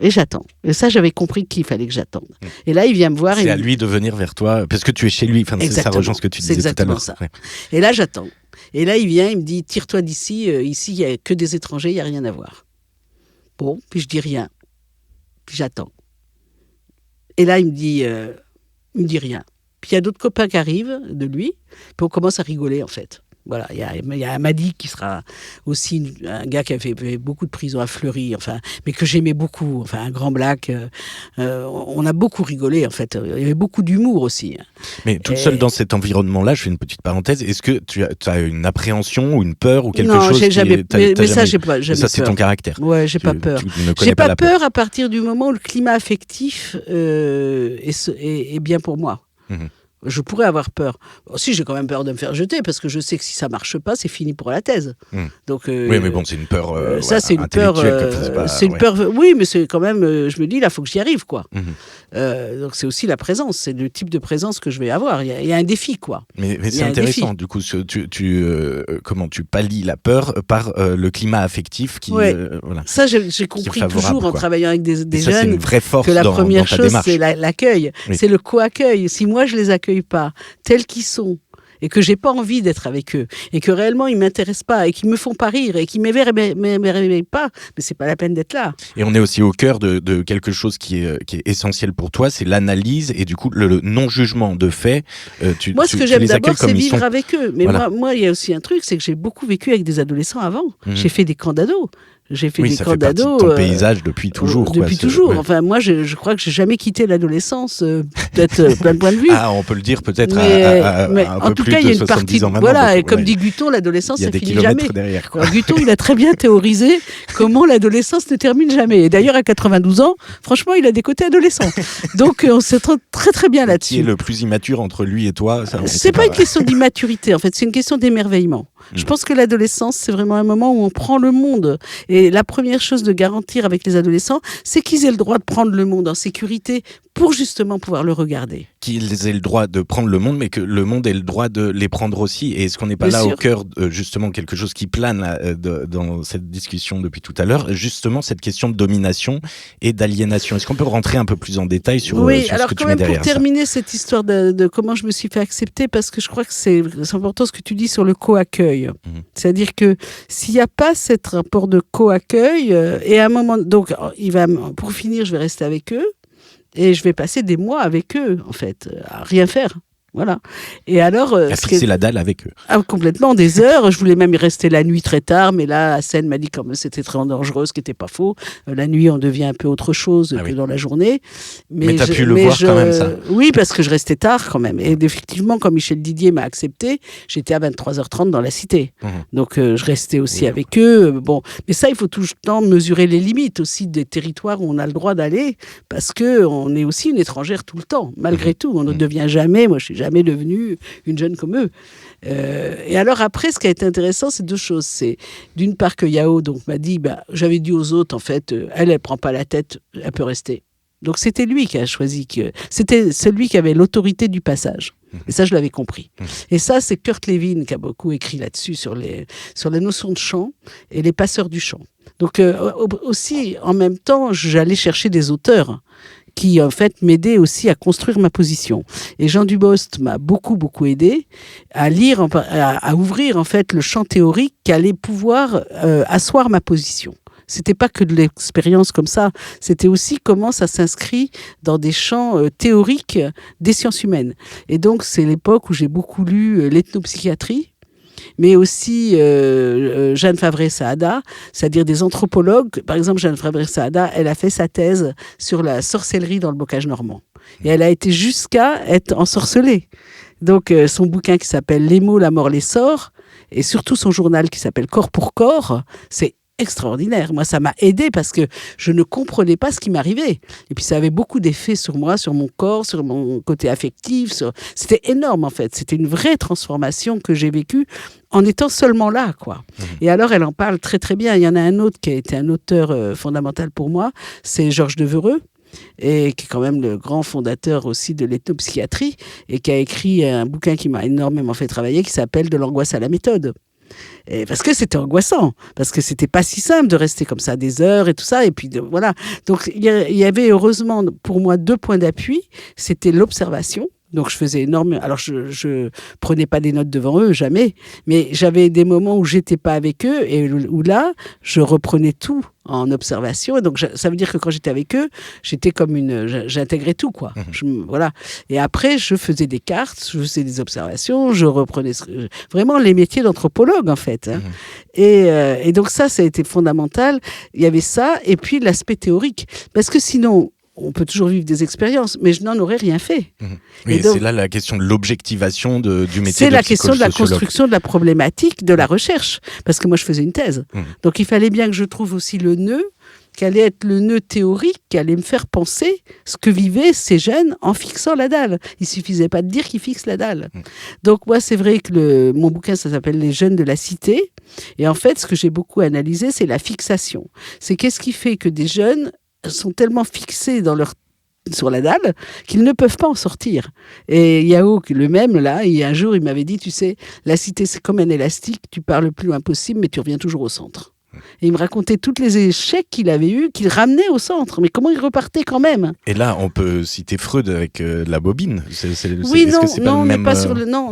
Et j'attends. Et ça, j'avais compris qu'il fallait que j'attende. Et là, il vient me voir. C'est à lui de venir vers toi, parce que tu es chez lui. Enfin, ça rejoint ce que tu disais tout à l'heure. C'est exactement ça. Ouais. Et là, j'attends. Et là, il vient, il me dit, tire-toi d'ici. Ici, il n'y a que des étrangers, il n'y a rien à voir. Bon, puis je dis rien. puis j'attends. Et là, il me dit rien. Puis il y a d'autres copains qui arrivent de lui, puis on commence à rigoler en fait. Voilà, il y a Amadi qui sera aussi un gars qui a fait beaucoup de prison à Fleury, enfin, mais que j'aimais beaucoup, enfin un grand black. On a beaucoup rigolé en fait. Il y avait beaucoup d'humour aussi. Mais toute seule dans cet environnement-là, je fais une petite parenthèse. Est-ce que tu as une appréhension ou une peur ou quelque chose? Non, j'ai jamais. Mais ça, j'ai pas. Ça, c'est ton caractère. Ouais, j'ai pas peur. J'ai pas peur à partir du moment où le climat affectif est bien pour moi. Mmh. Je pourrais avoir peur. Si, j'ai quand même peur de me faire jeter, parce que je sais que si ça marche pas, c'est fini pour la thèse. Donc, oui, mais bon, c'est une peur. Ça, c'est une peur. C'est une peur. Oui, mais c'est quand même. Je me dis, là, il faut que j'y arrive, quoi. Donc, c'est aussi la présence. C'est le type de présence que je vais avoir. Il y a un défi, quoi. Mais c'est intéressant. Du coup, comment tu pallies la peur par le climat affectif qui. Voilà. Ça, j'ai compris toujours en travaillant avec des ça, jeunes. C'est une vraie force que la première chose, démarche. C'est l'accueil. Oui. C'est le co-accueil. Si moi, je les accueille pas tels qu'ils sont et que j'ai pas envie d'être avec eux et que réellement ils m'intéressent pas et qu'ils me font pas rire et qu'ils m'éveillent pas, mais c'est pas la peine d'être là. Et on est aussi au cœur de quelque chose qui est essentiel pour toi, c'est l'analyse et du coup le non-jugement de faits. Moi, ce que j'aime d'abord, c'est vivre avec eux. Mais voilà. moi, il y a aussi un truc, c'est que j'ai beaucoup vécu avec des adolescents avant. J'ai fait des camps d'ados. J'ai fait des camps d'ados. C'est ton paysage depuis toujours. Depuis toujours. Ouais. Enfin, moi, je crois que j'ai jamais quitté l'adolescence, peut-être plein de points de vue. Ah, on peut le dire peut-être mais un en peu tout plus cas, il y a de une 70 partie. ans maintenant. Voilà, et comme dit Guton, l'adolescence, ça finit jamais. Derrière, quoi. Alors, Guton, il a très bien théorisé comment l'adolescence ne termine jamais. Et d'ailleurs, à 92 ans, franchement, il a des côtés adolescents. Donc, on s'entend très très bien là-dessus. Qui est le plus immature entre lui et toi? C'est pas une question d'immaturité, en fait, c'est une question d'émerveillement. Je pense que l'adolescence, c'est vraiment un moment où on prend le monde. Et la première chose de garantir avec les adolescents, c'est qu'ils aient le droit de prendre le monde en sécurité pour justement pouvoir le regarder. Qu'ils aient le droit de prendre le monde, mais que le monde ait le droit de les prendre aussi. Et est-ce qu'on n'est pas là au cœur, justement, quelque chose qui plane dans cette discussion depuis tout à l'heure, justement cette question de domination et d'aliénation? Est-ce qu'on peut rentrer un peu plus en détail sur, sur ce que tu mets derrière ça? Pour terminer cette histoire de comment je me suis fait accepter, parce que je crois que c'est important ce que tu dis sur le co-accueil. C'est-à-dire que s'il n'y a pas cet rapport de co-accueil, et à un moment... Donc, pour finir, je vais rester avec eux. Et je vais passer des mois avec eux, en fait, à rien faire. Voilà. Et alors, à fixer la dalle avec eux. Complètement, des heures. Je voulais même y rester la nuit très tard, mais là, Hassen m'a dit quand même c'était très dangereux, ce qui n'était pas faux. La nuit, on devient un peu autre chose que dans la journée. Mais tu as pu le voir quand même, ça. Oui, parce que je restais tard quand même. Et effectivement, comme Michel Didier m'a accepté, j'étais à 23h30 dans la cité. Donc, je restais aussi avec eux. Bon, mais ça, il faut tout le temps mesurer les limites aussi des territoires où on a le droit d'aller, parce qu'on est aussi une étrangère tout le temps, malgré tout. On ne devient jamais, moi je suis jamais devenue une jeune comme eux. Et alors après, ce qui a été intéressant, c'est deux choses. C'est d'une part que Yao donc m'a dit, j'avais dit aux autres, en fait, elle prend pas la tête, elle peut rester. Donc c'était lui qui a choisi, c'était celui qui avait l'autorité du passage. Et ça, je l'avais compris. Et ça, c'est Kurt Lewin qui a beaucoup écrit là-dessus, sur la notion de champ et les passeurs du champ. Donc aussi, en même temps, j'allais chercher des auteurs qui, en fait, m'aidaient aussi à construire ma position. Et Jean Dubost m'a beaucoup, beaucoup aidé à lire, à ouvrir, en fait, le champ théorique qui allait pouvoir asseoir ma position. C'était pas que de l'expérience comme ça, c'était aussi comment ça s'inscrit dans des champs théoriques des sciences humaines. Et donc, c'est l'époque où j'ai beaucoup lu l'ethnopsychiatrie, mais aussi Jeanne Favre-Saada, c'est-à-dire des anthropologues. Par exemple, Jeanne Favre-Saada, elle a fait sa thèse sur la sorcellerie dans le bocage normand. Et elle a été jusqu'à être ensorcelée. Donc, son bouquin qui s'appelle « Les mots, la mort, les sorts », et surtout son journal qui s'appelle « Corps pour corps », c'est extraordinaire. Moi, ça m'a aidé parce que je ne comprenais pas ce qui m'arrivait. Et puis, ça avait beaucoup d'effets sur moi, sur mon corps, sur mon côté affectif. C'était énorme, en fait. C'était une vraie transformation que j'ai vécue en étant seulement là, quoi. Et alors, elle en parle très, très bien. Il y en a un autre qui a été un auteur fondamental pour moi, c'est Georges Devereux, et qui est quand même le grand fondateur aussi de l'ethnopsychiatrie, et qui a écrit un bouquin qui m'a énormément fait travailler, qui s'appelle « De l'angoisse à la méthode ». Et parce que c'était angoissant, parce que c'était pas si simple de rester comme ça des heures et tout ça, et puis voilà. Donc il y avait heureusement pour moi deux points d'appui, c'était l'observation, Donc je faisais énormément. Alors je prenais pas des notes devant eux, jamais. Mais j'avais des moments où j'étais pas avec eux et où là, je reprenais tout en observation. Et donc ça veut dire que quand j'étais avec eux, j'étais comme j'intégrais tout, quoi. Voilà. Et après, je faisais des cartes, je faisais des observations, je reprenais vraiment les métiers d'anthropologue, en fait. Hein. Et donc ça a été fondamental. Il y avait ça, et puis l'aspect théorique. Parce que sinon, on peut toujours vivre des expériences, mais je n'en aurais rien fait. Oui, donc, c'est là la question de l'objectivation du métier. C'est la question de la construction de la problématique, de la recherche. Parce que moi, je faisais une thèse. Donc, il fallait bien que je trouve aussi le nœud, qui allait être le nœud théorique, qui allait me faire penser ce que vivaient ces jeunes en fixant la dalle. Il suffisait pas de dire qu'ils fixent la dalle. Donc, moi, c'est vrai que mon bouquin, ça s'appelle « Les jeunes de la cité ». Et en fait, ce que j'ai beaucoup analysé, c'est la fixation. C'est qu'est-ce qui fait que des jeunes sont tellement fixés sur la dalle qu'ils ne peuvent pas en sortir. Et Yao, le même, là, un jour, il m'avait dit, tu sais, la cité, c'est comme un élastique, tu pars le plus loin possible, mais tu reviens toujours au centre. Et il me racontait tous les échecs qu'il avait eus, qu'il ramenait au centre. Mais comment il repartait quand même? Et là, on peut citer Freud avec la bobine. Oui, non, on n'est pas sur le sur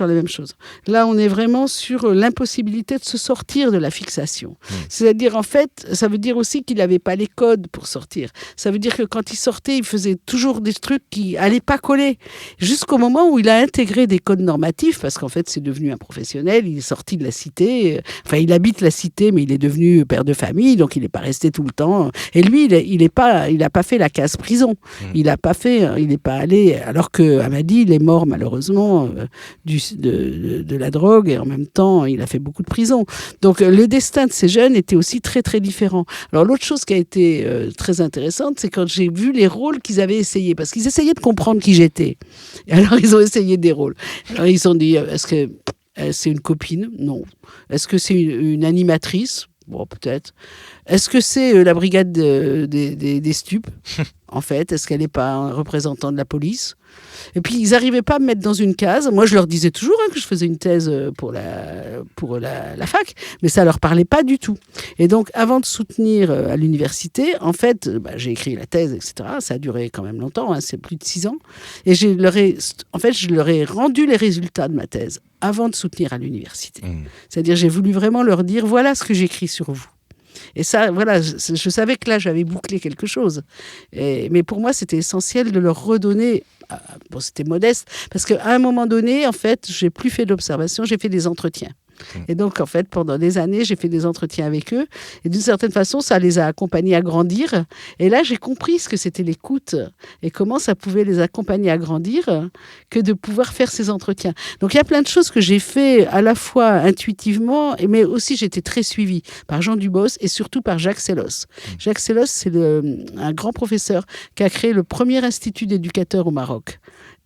la même chose. Là, on est vraiment sur l'impossibilité de se sortir de la fixation. C'est-à-dire, en fait, ça veut dire aussi qu'il n'avait pas les codes pour sortir. Ça veut dire que quand il sortait, il faisait toujours des trucs qui n'allaient pas coller. Jusqu'au moment où il a intégré des codes normatifs, parce qu'en fait, c'est devenu un professionnel, il est sorti de la cité. Enfin, il habite la cité, mais il est devenu père de famille, donc il n'est pas resté tout le temps. Et lui, il n'a pas fait la case prison. Il n'est pas allé, alors que Hamadi, il est mort malheureusement de la drogue, et en même temps, il a fait beaucoup de prison. Donc, le destin de ces jeunes était aussi très, très différent. Alors, l'autre chose qui a été très intéressante, c'est quand j'ai vu les rôles qu'ils avaient essayés, parce qu'ils essayaient de comprendre qui j'étais. Et alors, ils ont essayé des rôles. Alors, ils ont dit, est-ce que c'est une copine? Non. Est-ce que c'est une animatrice? Bon, peut-être. Est-ce que c'est la brigade des stupes? En fait, est-ce qu'elle n'est pas un représentant de la police? Et puis, ils n'arrivaient pas à me mettre dans une case. Moi, je leur disais toujours que je faisais une thèse pour la fac, mais ça ne leur parlait pas du tout. Et donc, avant de soutenir à l'université, en fait, j'ai écrit la thèse, etc. Ça a duré quand même longtemps, c'est plus de 6 ans. Et je leur ai rendu les résultats de ma thèse avant de soutenir à l'université. C'est-à-dire, j'ai voulu vraiment leur dire, voilà ce que j'écris sur vous. Et ça, voilà, je savais que là, j'avais bouclé quelque chose. Mais pour moi, c'était essentiel de leur redonner... Bon, c'était modeste, parce qu'à un moment donné, en fait, j'ai plus fait d'observation, j'ai fait des entretiens. Et donc, en fait, pendant des années, j'ai fait des entretiens avec eux. Et d'une certaine façon, ça les a accompagnés à grandir. Et là, j'ai compris ce que c'était l'écoute et comment ça pouvait les accompagner à grandir que de pouvoir faire ces entretiens. Donc, il y a plein de choses que j'ai fait à la fois intuitivement, mais aussi j'étais très suivie par Jean Dubos et surtout par Jacques Sellos. Jacques Sellos, c'est un grand professeur qui a créé le premier institut d'éducateurs au Maroc.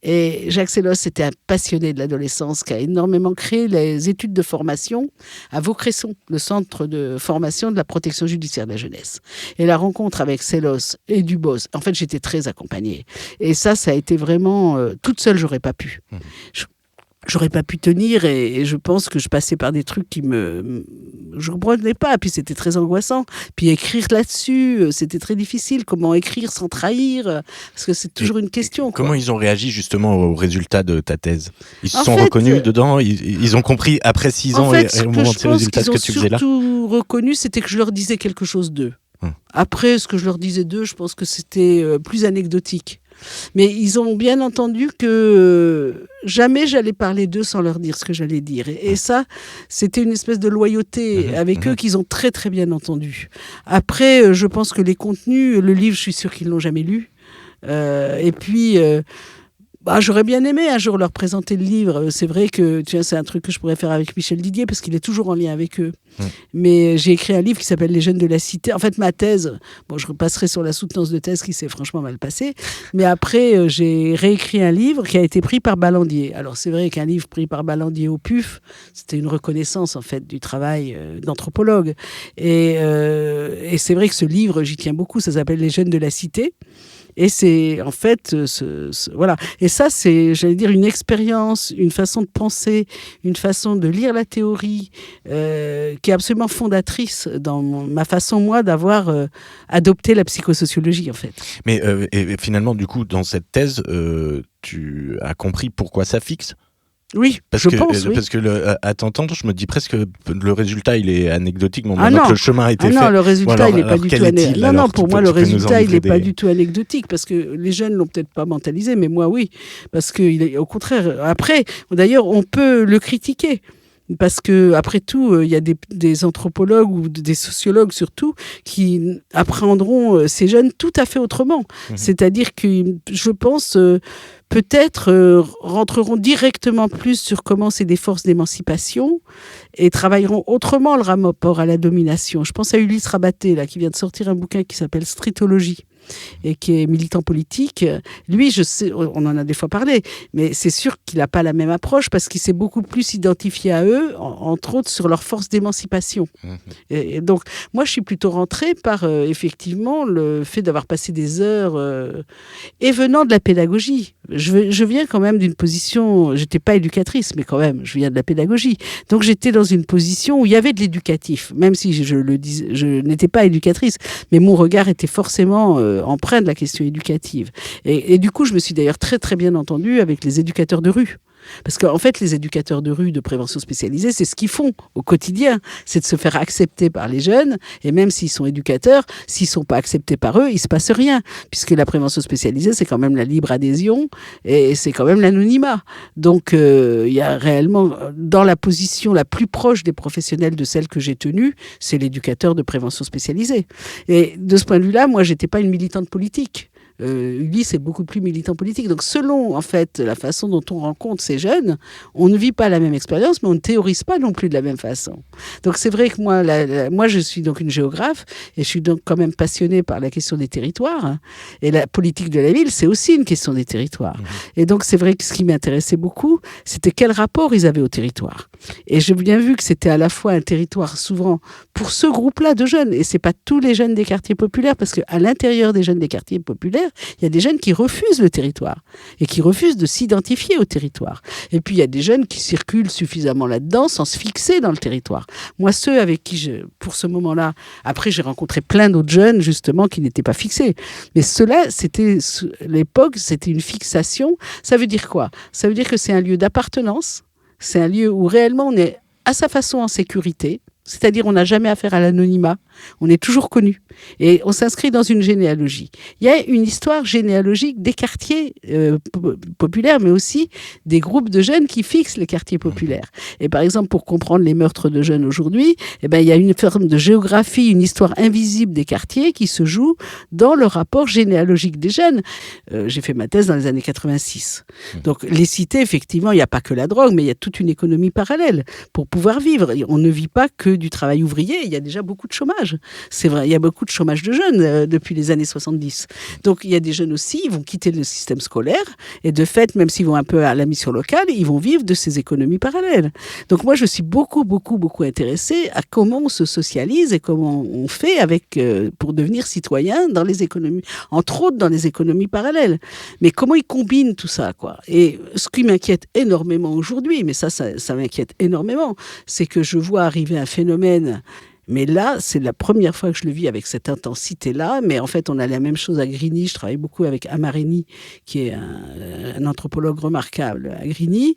Et Jacques Sellos était un passionné de l'adolescence qui a énormément créé les études de formation à Vaucresson, le centre de formation de la protection judiciaire de la jeunesse. Et la rencontre avec Sellos et Dubos, en fait, j'étais très accompagnée. Et ça a été vraiment... toute seule, j'aurais pas pu. J'aurais pas pu tenir et je pense que je passais par des trucs je comprenais pas, puis c'était très angoissant. Puis écrire là-dessus, c'était très difficile. Comment écrire sans trahir? Parce que c'est toujours une question. Comment ils ont réagi justement aux résultats de ta thèse? Ils se sont reconnus dedans? Ils ont compris après 6 ans et au moment de ces résultats ce que tu faisais là? Ce qu'ils ont surtout reconnu, c'était que je leur disais quelque chose d'eux. Après, ce que je leur disais d'eux, je pense que c'était plus anecdotique. Mais ils ont bien entendu que jamais j'allais parler d'eux sans leur dire ce que j'allais dire. Et ça, c'était une espèce de loyauté avec eux qu'ils ont très très bien entendu. Après, je pense que les contenus, le livre, je suis sûre qu'ils ne l'ont jamais lu. Et puis... j'aurais bien aimé un jour leur présenter le livre. C'est vrai que c'est un truc que je pourrais faire avec Michel Didier parce qu'il est toujours en lien avec eux. Mais j'ai écrit un livre qui s'appelle Les jeunes de la cité. En fait, ma thèse, je repasserai sur la soutenance de thèse qui s'est franchement mal passée. Mais après, j'ai réécrit un livre qui a été pris par Ballandier. Alors, c'est vrai qu'un livre pris par Ballandier au PUF, c'était une reconnaissance, en fait, du travail d'anthropologue. Et c'est vrai que ce livre, j'y tiens beaucoup. Ça s'appelle Les jeunes de la cité. Et c'est en fait, voilà. Et ça, c'est, j'allais dire, une expérience, une façon de penser, une façon de lire la théorie qui est absolument fondatrice dans ma façon, moi, d'avoir adopté la psychosociologie, en fait. Mais et finalement, du coup, dans cette thèse, tu as compris pourquoi ça fixe ? Oui, parce que à t'entendre, je me dis presque le résultat il est anecdotique, mais que le chemin a été fait. Non, le résultat il n'est pas du tout anecdotique. Non, pour moi le résultat il n'est pas du tout anecdotique parce que les jeunes l'ont peut-être pas mentalisé, mais moi oui, parce que au contraire. Après, d'ailleurs, on peut le critiquer. Parce que après tout, il y a des anthropologues ou des sociologues surtout qui appréhenderont ces jeunes tout à fait autrement. C'est-à-dire que je pense peut-être rentreront directement plus sur comment c'est des forces d'émancipation et travailleront autrement le rapport à la domination. Je pense à Ulysse Rabaté là qui vient de sortir un bouquin qui s'appelle Stritologie et qui est militant politique. Lui, je sais, on en a des fois parlé, mais c'est sûr qu'il n'a pas la même approche parce qu'il s'est beaucoup plus identifié à eux, entre autres sur leur force d'émancipation. Et donc, moi, je suis plutôt rentrée par, effectivement, le fait d'avoir passé des heures et venant de la pédagogie. Je viens quand même d'une position, j'étais pas éducatrice, mais quand même, je viens de la pédagogie. Donc, j'étais dans une position où il y avait de l'éducatif, même si je n'étais pas éducatrice, mais mon regard était forcément empreint de la question éducative. Et du coup, je me suis d'ailleurs très très bien entendue avec les éducateurs de rue. Parce qu'en fait, les éducateurs de rue de prévention spécialisée, c'est ce qu'ils font au quotidien. C'est de se faire accepter par les jeunes. Et même s'ils sont éducateurs, s'ils ne sont pas acceptés par eux, il ne se passe rien. Puisque la prévention spécialisée, c'est quand même la libre adhésion et c'est quand même l'anonymat. Donc, il y a réellement, dans la position la plus proche des professionnels de celle que j'ai tenue, c'est l'éducateur de prévention spécialisée. Et de ce point de vue-là, moi, je n'étais pas une militante politique. Ulysse est beaucoup plus militant politique. Donc, selon en fait la façon dont on rencontre ces jeunes, on ne vit pas la même expérience, mais on ne théorise pas non plus de la même façon. Donc, c'est vrai que moi, je suis donc une géographe et je suis donc quand même passionnée par la question des territoires. Et la politique de la ville, c'est aussi une question des territoires. Et donc, c'est vrai que ce qui m'intéressait beaucoup, c'était quel rapport ils avaient au territoire. Et j'ai bien vu que c'était à la fois un territoire souvent pour ce groupe-là de jeunes, et c'est pas tous les jeunes des quartiers populaires, parce qu'à l'intérieur des jeunes des quartiers populaires, il y a des jeunes qui refusent le territoire et qui refusent de s'identifier au territoire. Et puis, il y a des jeunes qui circulent suffisamment là-dedans sans se fixer dans le territoire. Moi, ceux avec qui, pour ce moment-là, après, j'ai rencontré plein d'autres jeunes, justement, qui n'étaient pas fixés. Mais ceux-là, c'était, l'époque, c'était une fixation. Ça veut dire quoi ? Ça veut dire que c'est un lieu d'appartenance. C'est un lieu où réellement on est à sa façon en sécurité. C'est-à-dire, on n'a jamais affaire à l'anonymat. On est toujours connu. Et on s'inscrit dans une généalogie. Il y a une histoire généalogique des quartiers populaires, mais aussi des groupes de jeunes qui fixent les quartiers populaires. Et par exemple, pour comprendre les meurtres de jeunes aujourd'hui, il y a une forme de géographie, une histoire invisible des quartiers qui se joue dans le rapport généalogique des jeunes. J'ai fait ma thèse dans les années 86. Donc, les cités, effectivement, il n'y a pas que la drogue, mais il y a toute une économie parallèle pour pouvoir vivre. On ne vit pas que du travail ouvrier, il y a déjà beaucoup de chômage. C'est vrai, il y a beaucoup de chômage de jeunes depuis les années 70. Donc, il y a des jeunes aussi, ils vont quitter le système scolaire et de fait, même s'ils vont un peu à la mission locale, ils vont vivre de ces économies parallèles. Donc, moi, je suis beaucoup intéressée à comment on se socialise et comment on fait pour devenir citoyen dans les économies, entre autres dans les économies parallèles. Mais comment ils combinent tout ça, quoi. Et ce qui m'inquiète énormément aujourd'hui, mais ça m'inquiète énormément, c'est que je vois arriver un phénomène. Mais là, c'est la première fois que je le vis avec cette intensité-là. Mais en fait, on a la même chose à Grigny. Je travaille beaucoup avec Amarini, qui est un anthropologue remarquable à Grigny,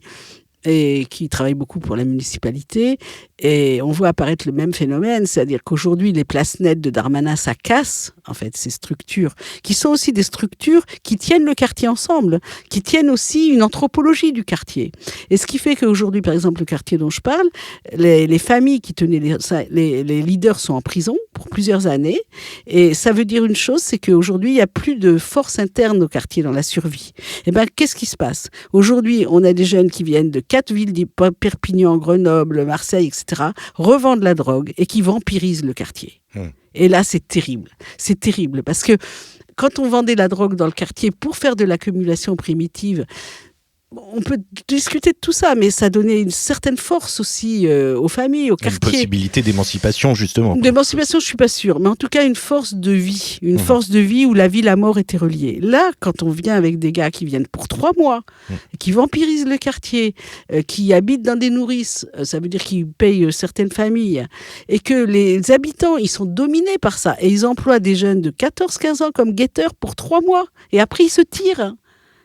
et qui travaille beaucoup pour la municipalité. Et on voit apparaître le même phénomène, c'est-à-dire qu'aujourd'hui, les places nettes de Darmanin, ça casse, en fait, ces structures, qui sont aussi des structures qui tiennent le quartier ensemble, qui tiennent aussi une anthropologie du quartier. Et ce qui fait qu'aujourd'hui, par exemple, le quartier dont je parle, les familles qui tenaient les leaders sont en prison pour plusieurs années. Et ça veut dire une chose, c'est qu'aujourd'hui, il n'y a plus de force interne au quartier dans la survie. Et bien, qu'est-ce qui se passe ? Aujourd'hui, on a des jeunes qui viennent de 4 villes, Perpignan, Grenoble, Marseille, etc., revendent la drogue et qui vampirisent le quartier. Et là, c'est terrible. C'est terrible parce que quand on vendait la drogue dans le quartier pour faire de l'accumulation primitive, on peut discuter de tout ça, mais ça donnait une certaine force aussi aux familles, aux Une quartiers. possibilité d'émancipation, justement. D'émancipation, je suis pas sûre, mais en tout cas une force de vie, force de vie où la vie, la mort étaient reliées. Là, quand on vient avec des gars qui viennent pour 3 mois, qui vampirisent le quartier, qui habitent dans des nourrices, ça veut dire qu'ils payent certaines familles, et que les habitants, ils sont dominés par ça, et ils emploient des jeunes de 14-15 ans comme guetteurs pour 3 mois, et après ils se tirent.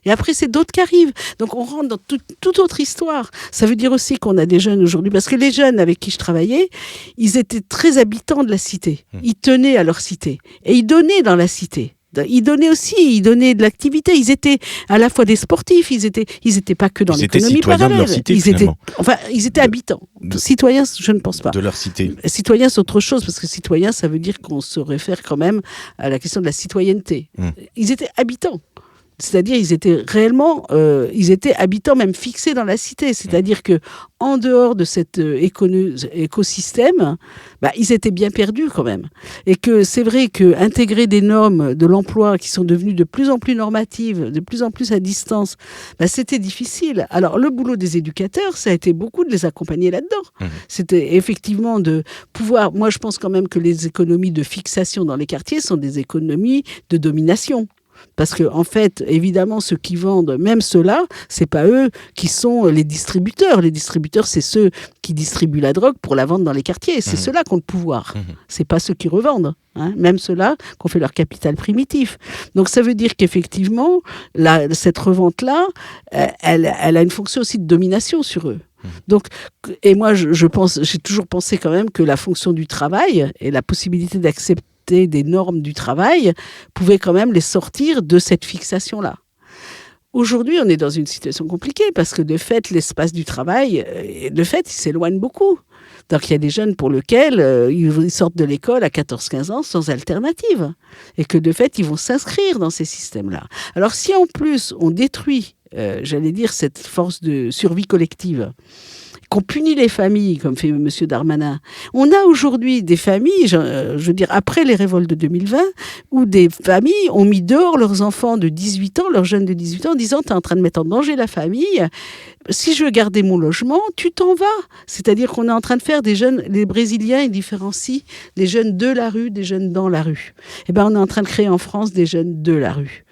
Et après, c'est d'autres qui arrivent. Donc, on rentre dans toute autre histoire. Ça veut dire aussi qu'on a des jeunes aujourd'hui, parce que les jeunes avec qui je travaillais, ils étaient très habitants de la cité. Ils tenaient à leur cité. Et ils donnaient dans la cité. Ils donnaient aussi, ils donnaient de l'activité. Ils étaient à la fois des sportifs, ils étaient pas que dans l'économie parallèle. Ils étaient citoyens de leur cité, Ils étaient habitants. Citoyens, je ne pense pas. De leur cité. Citoyens, c'est autre chose, parce que citoyen, ça veut dire qu'on se réfère quand même à la question de la citoyenneté. Ils étaient habitants. C'est-à-dire, ils étaient réellement, ils étaient habitants même fixés dans la cité. C'est-à-dire que en dehors de cet écosystème, ils étaient bien perdus quand même. Et que c'est vrai que intégrer des normes de l'emploi qui sont devenues de plus en plus normatives, de plus en plus à distance, c'était difficile. Alors, le boulot des éducateurs, ça a été beaucoup de les accompagner là-dedans. C'était effectivement de pouvoir. Moi, je pense quand même que les économies de fixation dans les quartiers sont des économies de domination. Parce que, en fait, évidemment, ceux qui vendent, même ceux-là, c'est pas eux qui sont les distributeurs. Les distributeurs, c'est ceux qui distribuent la drogue pour la vendre dans les quartiers. C'est ceux-là qui ont le pouvoir. C'est pas ceux qui revendent. Même ceux-là qui ont fait leur capital primitif. Donc, ça veut dire qu'effectivement, cette revente-là, elle a une fonction aussi de domination sur eux. Donc, et moi, j'ai toujours pensé quand même que la fonction du travail et la possibilité d'accepter des normes du travail pouvaient quand même les sortir de cette fixation-là. Aujourd'hui, on est dans une situation compliquée parce que de fait, l'espace du travail, de fait, il s'éloigne beaucoup. Donc, il y a des jeunes pour lesquels ils sortent de l'école à 14-15 ans sans alternative et que de fait, ils vont s'inscrire dans ces systèmes-là. Alors, si en plus, on détruit, j'allais dire, cette force de survie collective, qu'on punit les familles, comme fait M. Darmanin. On a aujourd'hui des familles, je veux dire, après les révoltes de 2020, où des familles ont mis dehors leurs enfants de 18 ans, leurs jeunes de 18 ans, en disant « t'es en train de mettre en danger la famille, si je veux garder mon logement, tu t'en vas ». C'est-à-dire qu'on est en train de faire des jeunes, les Brésiliens, ils différencient les jeunes de la rue des jeunes dans la rue. Eh bien, on est en train de créer en France des jeunes de la rue.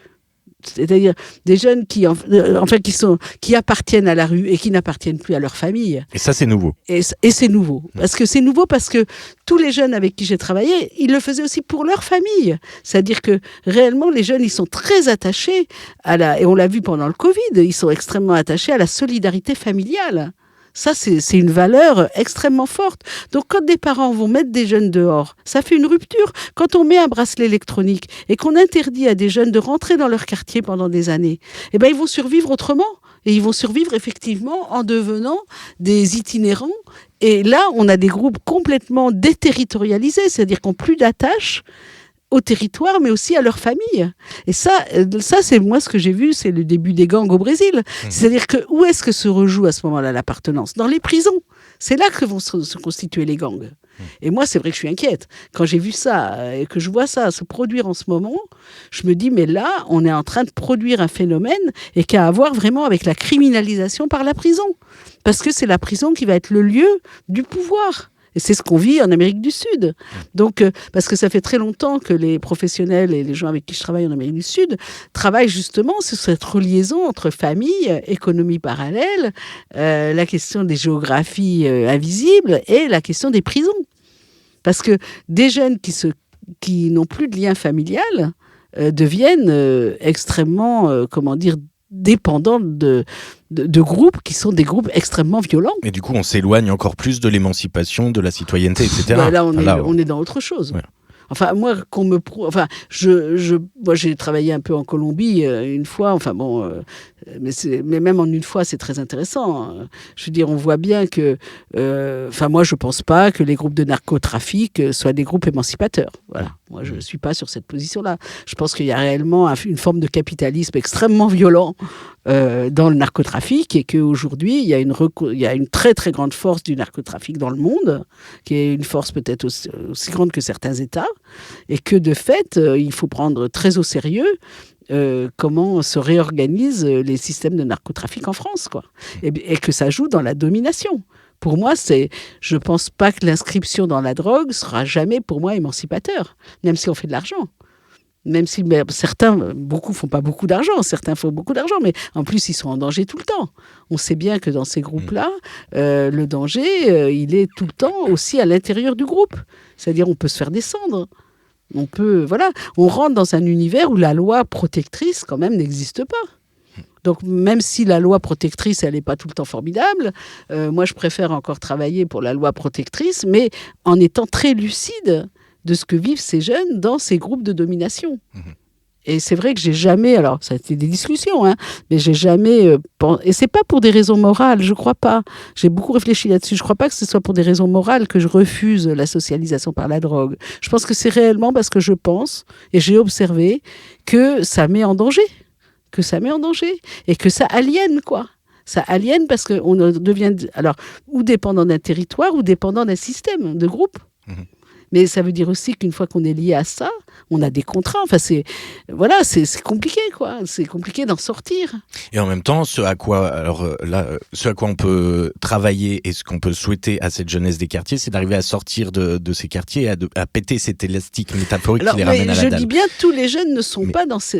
C'est-à-dire des jeunes qui appartiennent à la rue et qui n'appartiennent plus à leur famille. Et ça, c'est nouveau. Et c'est nouveau. Parce que tous les jeunes avec qui j'ai travaillé, ils le faisaient aussi pour leur famille. C'est-à-dire que réellement, les jeunes, ils sont très attachés et on l'a vu pendant le Covid, ils sont extrêmement attachés à la solidarité familiale. Ça, c'est une valeur extrêmement forte. Donc, quand des parents vont mettre des jeunes dehors, ça fait une rupture. Quand on met un bracelet électronique et qu'on interdit à des jeunes de rentrer dans leur quartier pendant des années, eh ben, ils vont survivre autrement. Et ils vont survivre effectivement en devenant des itinérants. Et là, on a des groupes complètement déterritorialisés, c'est-à-dire qui n'ont plus d'attache au territoire, mais aussi à leur famille. Et ça c'est moi ce que j'ai vu, c'est le début des gangs au Brésil. C'est-à-dire que où est-ce que se rejoue à ce moment-là l'appartenance ? Dans les prisons. C'est là que vont se constituer les gangs. Et moi, c'est vrai que je suis inquiète. Quand j'ai vu ça et que je vois ça se produire en ce moment, je me dis, mais là, on est en train de produire un phénomène et qui a à voir vraiment avec la criminalisation par la prison. Parce que c'est la prison qui va être le lieu du pouvoir. Et c'est ce qu'on vit en Amérique du Sud. Donc, parce que ça fait très longtemps que les professionnels et les gens avec qui je travaille en Amérique du Sud travaillent justement sur cette reliaison entre famille, économie parallèle, la question des géographies invisibles et la question des prisons. Parce que des jeunes qui n'ont plus de lien familial deviennent extrêmement, dépendants de groupes qui sont des groupes extrêmement violents. Et du coup, on s'éloigne encore plus de l'émancipation, de la citoyenneté, etc. Là, on est dans autre chose. Ouais. Enfin, moi, moi, j'ai travaillé un peu en Colombie une fois. Enfin bon, mais même en une fois, c'est très intéressant. Je veux dire, on voit bien que. Moi, je pense pas que les groupes de narcotrafic soient des groupes émancipateurs. Voilà. Moi, je suis pas sur cette position-là. Je pense qu'il y a réellement une forme de capitalisme extrêmement violent dans le narcotrafic et qu'aujourd'hui, il y a une très très grande force du narcotrafic dans le monde, qui est une force peut-être aussi grande que certains États, et que de fait, il faut prendre très au sérieux comment se réorganisent les systèmes de narcotrafic en France, quoi. Et que ça joue dans la domination. Pour moi, je ne pense pas que l'inscription dans la drogue sera jamais, pour moi, émancipateur, même si on fait de l'argent. Même si beaucoup font pas beaucoup d'argent, certains font beaucoup d'argent, mais en plus, ils sont en danger tout le temps. On sait bien que dans ces groupes-là, le danger, il est tout le temps aussi à l'intérieur du groupe. C'est-à-dire, on peut se faire descendre. On rentre dans un univers où la loi protectrice, quand même, n'existe pas. Donc, même si la loi protectrice, elle n'est pas tout le temps formidable, moi, je préfère encore travailler pour la loi protectrice, mais en étant très lucide de ce que vivent ces jeunes dans ces groupes de domination. Et c'est vrai que j'ai jamais, alors ça a été des discussions, mais j'ai jamais, et c'est pas pour des raisons morales, je crois pas. J'ai beaucoup réfléchi là-dessus. Je crois pas que ce soit pour des raisons morales que je refuse la socialisation par la drogue. Je pense que c'est réellement parce que je pense, et j'ai observé, que ça met en danger. Et que ça aliène, quoi. Ça aliène parce qu'on devient, alors, ou dépendant d'un territoire, ou dépendant d'un système, de groupe. Mais ça veut dire aussi qu'une fois qu'on est lié à ça, on a des contrats. Enfin, c'est compliqué, quoi. C'est compliqué d'en sortir. Et en même temps, ce à quoi on peut travailler et ce qu'on peut souhaiter à cette jeunesse des quartiers, c'est d'arriver à sortir de ces quartiers et à péter cet élastique métaphorique qui les ramène à la dalle. Je dis bien, tous les jeunes ne sont pas dans ce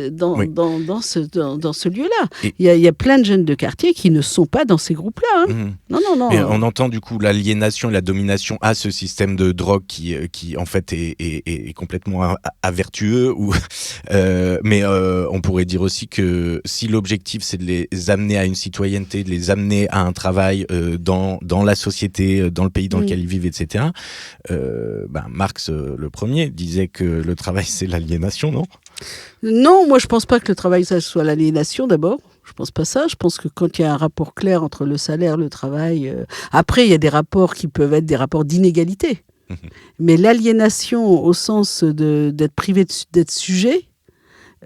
lieu-là. Il y a plein de jeunes de quartier qui ne sont pas dans ces groupes-là. Non. Mais on entend du coup l'aliénation, la domination à ce système de drogue qui en fait est complètement avertueux. Mais on pourrait dire aussi que si l'objectif c'est de les amener à une citoyenneté, de les amener à un travail dans la société, dans le pays dans lequel ils vivent, etc. Marx, le premier, disait que le travail c'est l'aliénation, non ? Non, moi je pense pas que le travail ça soit l'aliénation d'abord. Je pense pas ça. Je pense que quand il y a un rapport clair entre le salaire, le travail... Après, il y a des rapports qui peuvent être des rapports d'inégalité. Mais l'aliénation au sens d'être privé d'être sujet,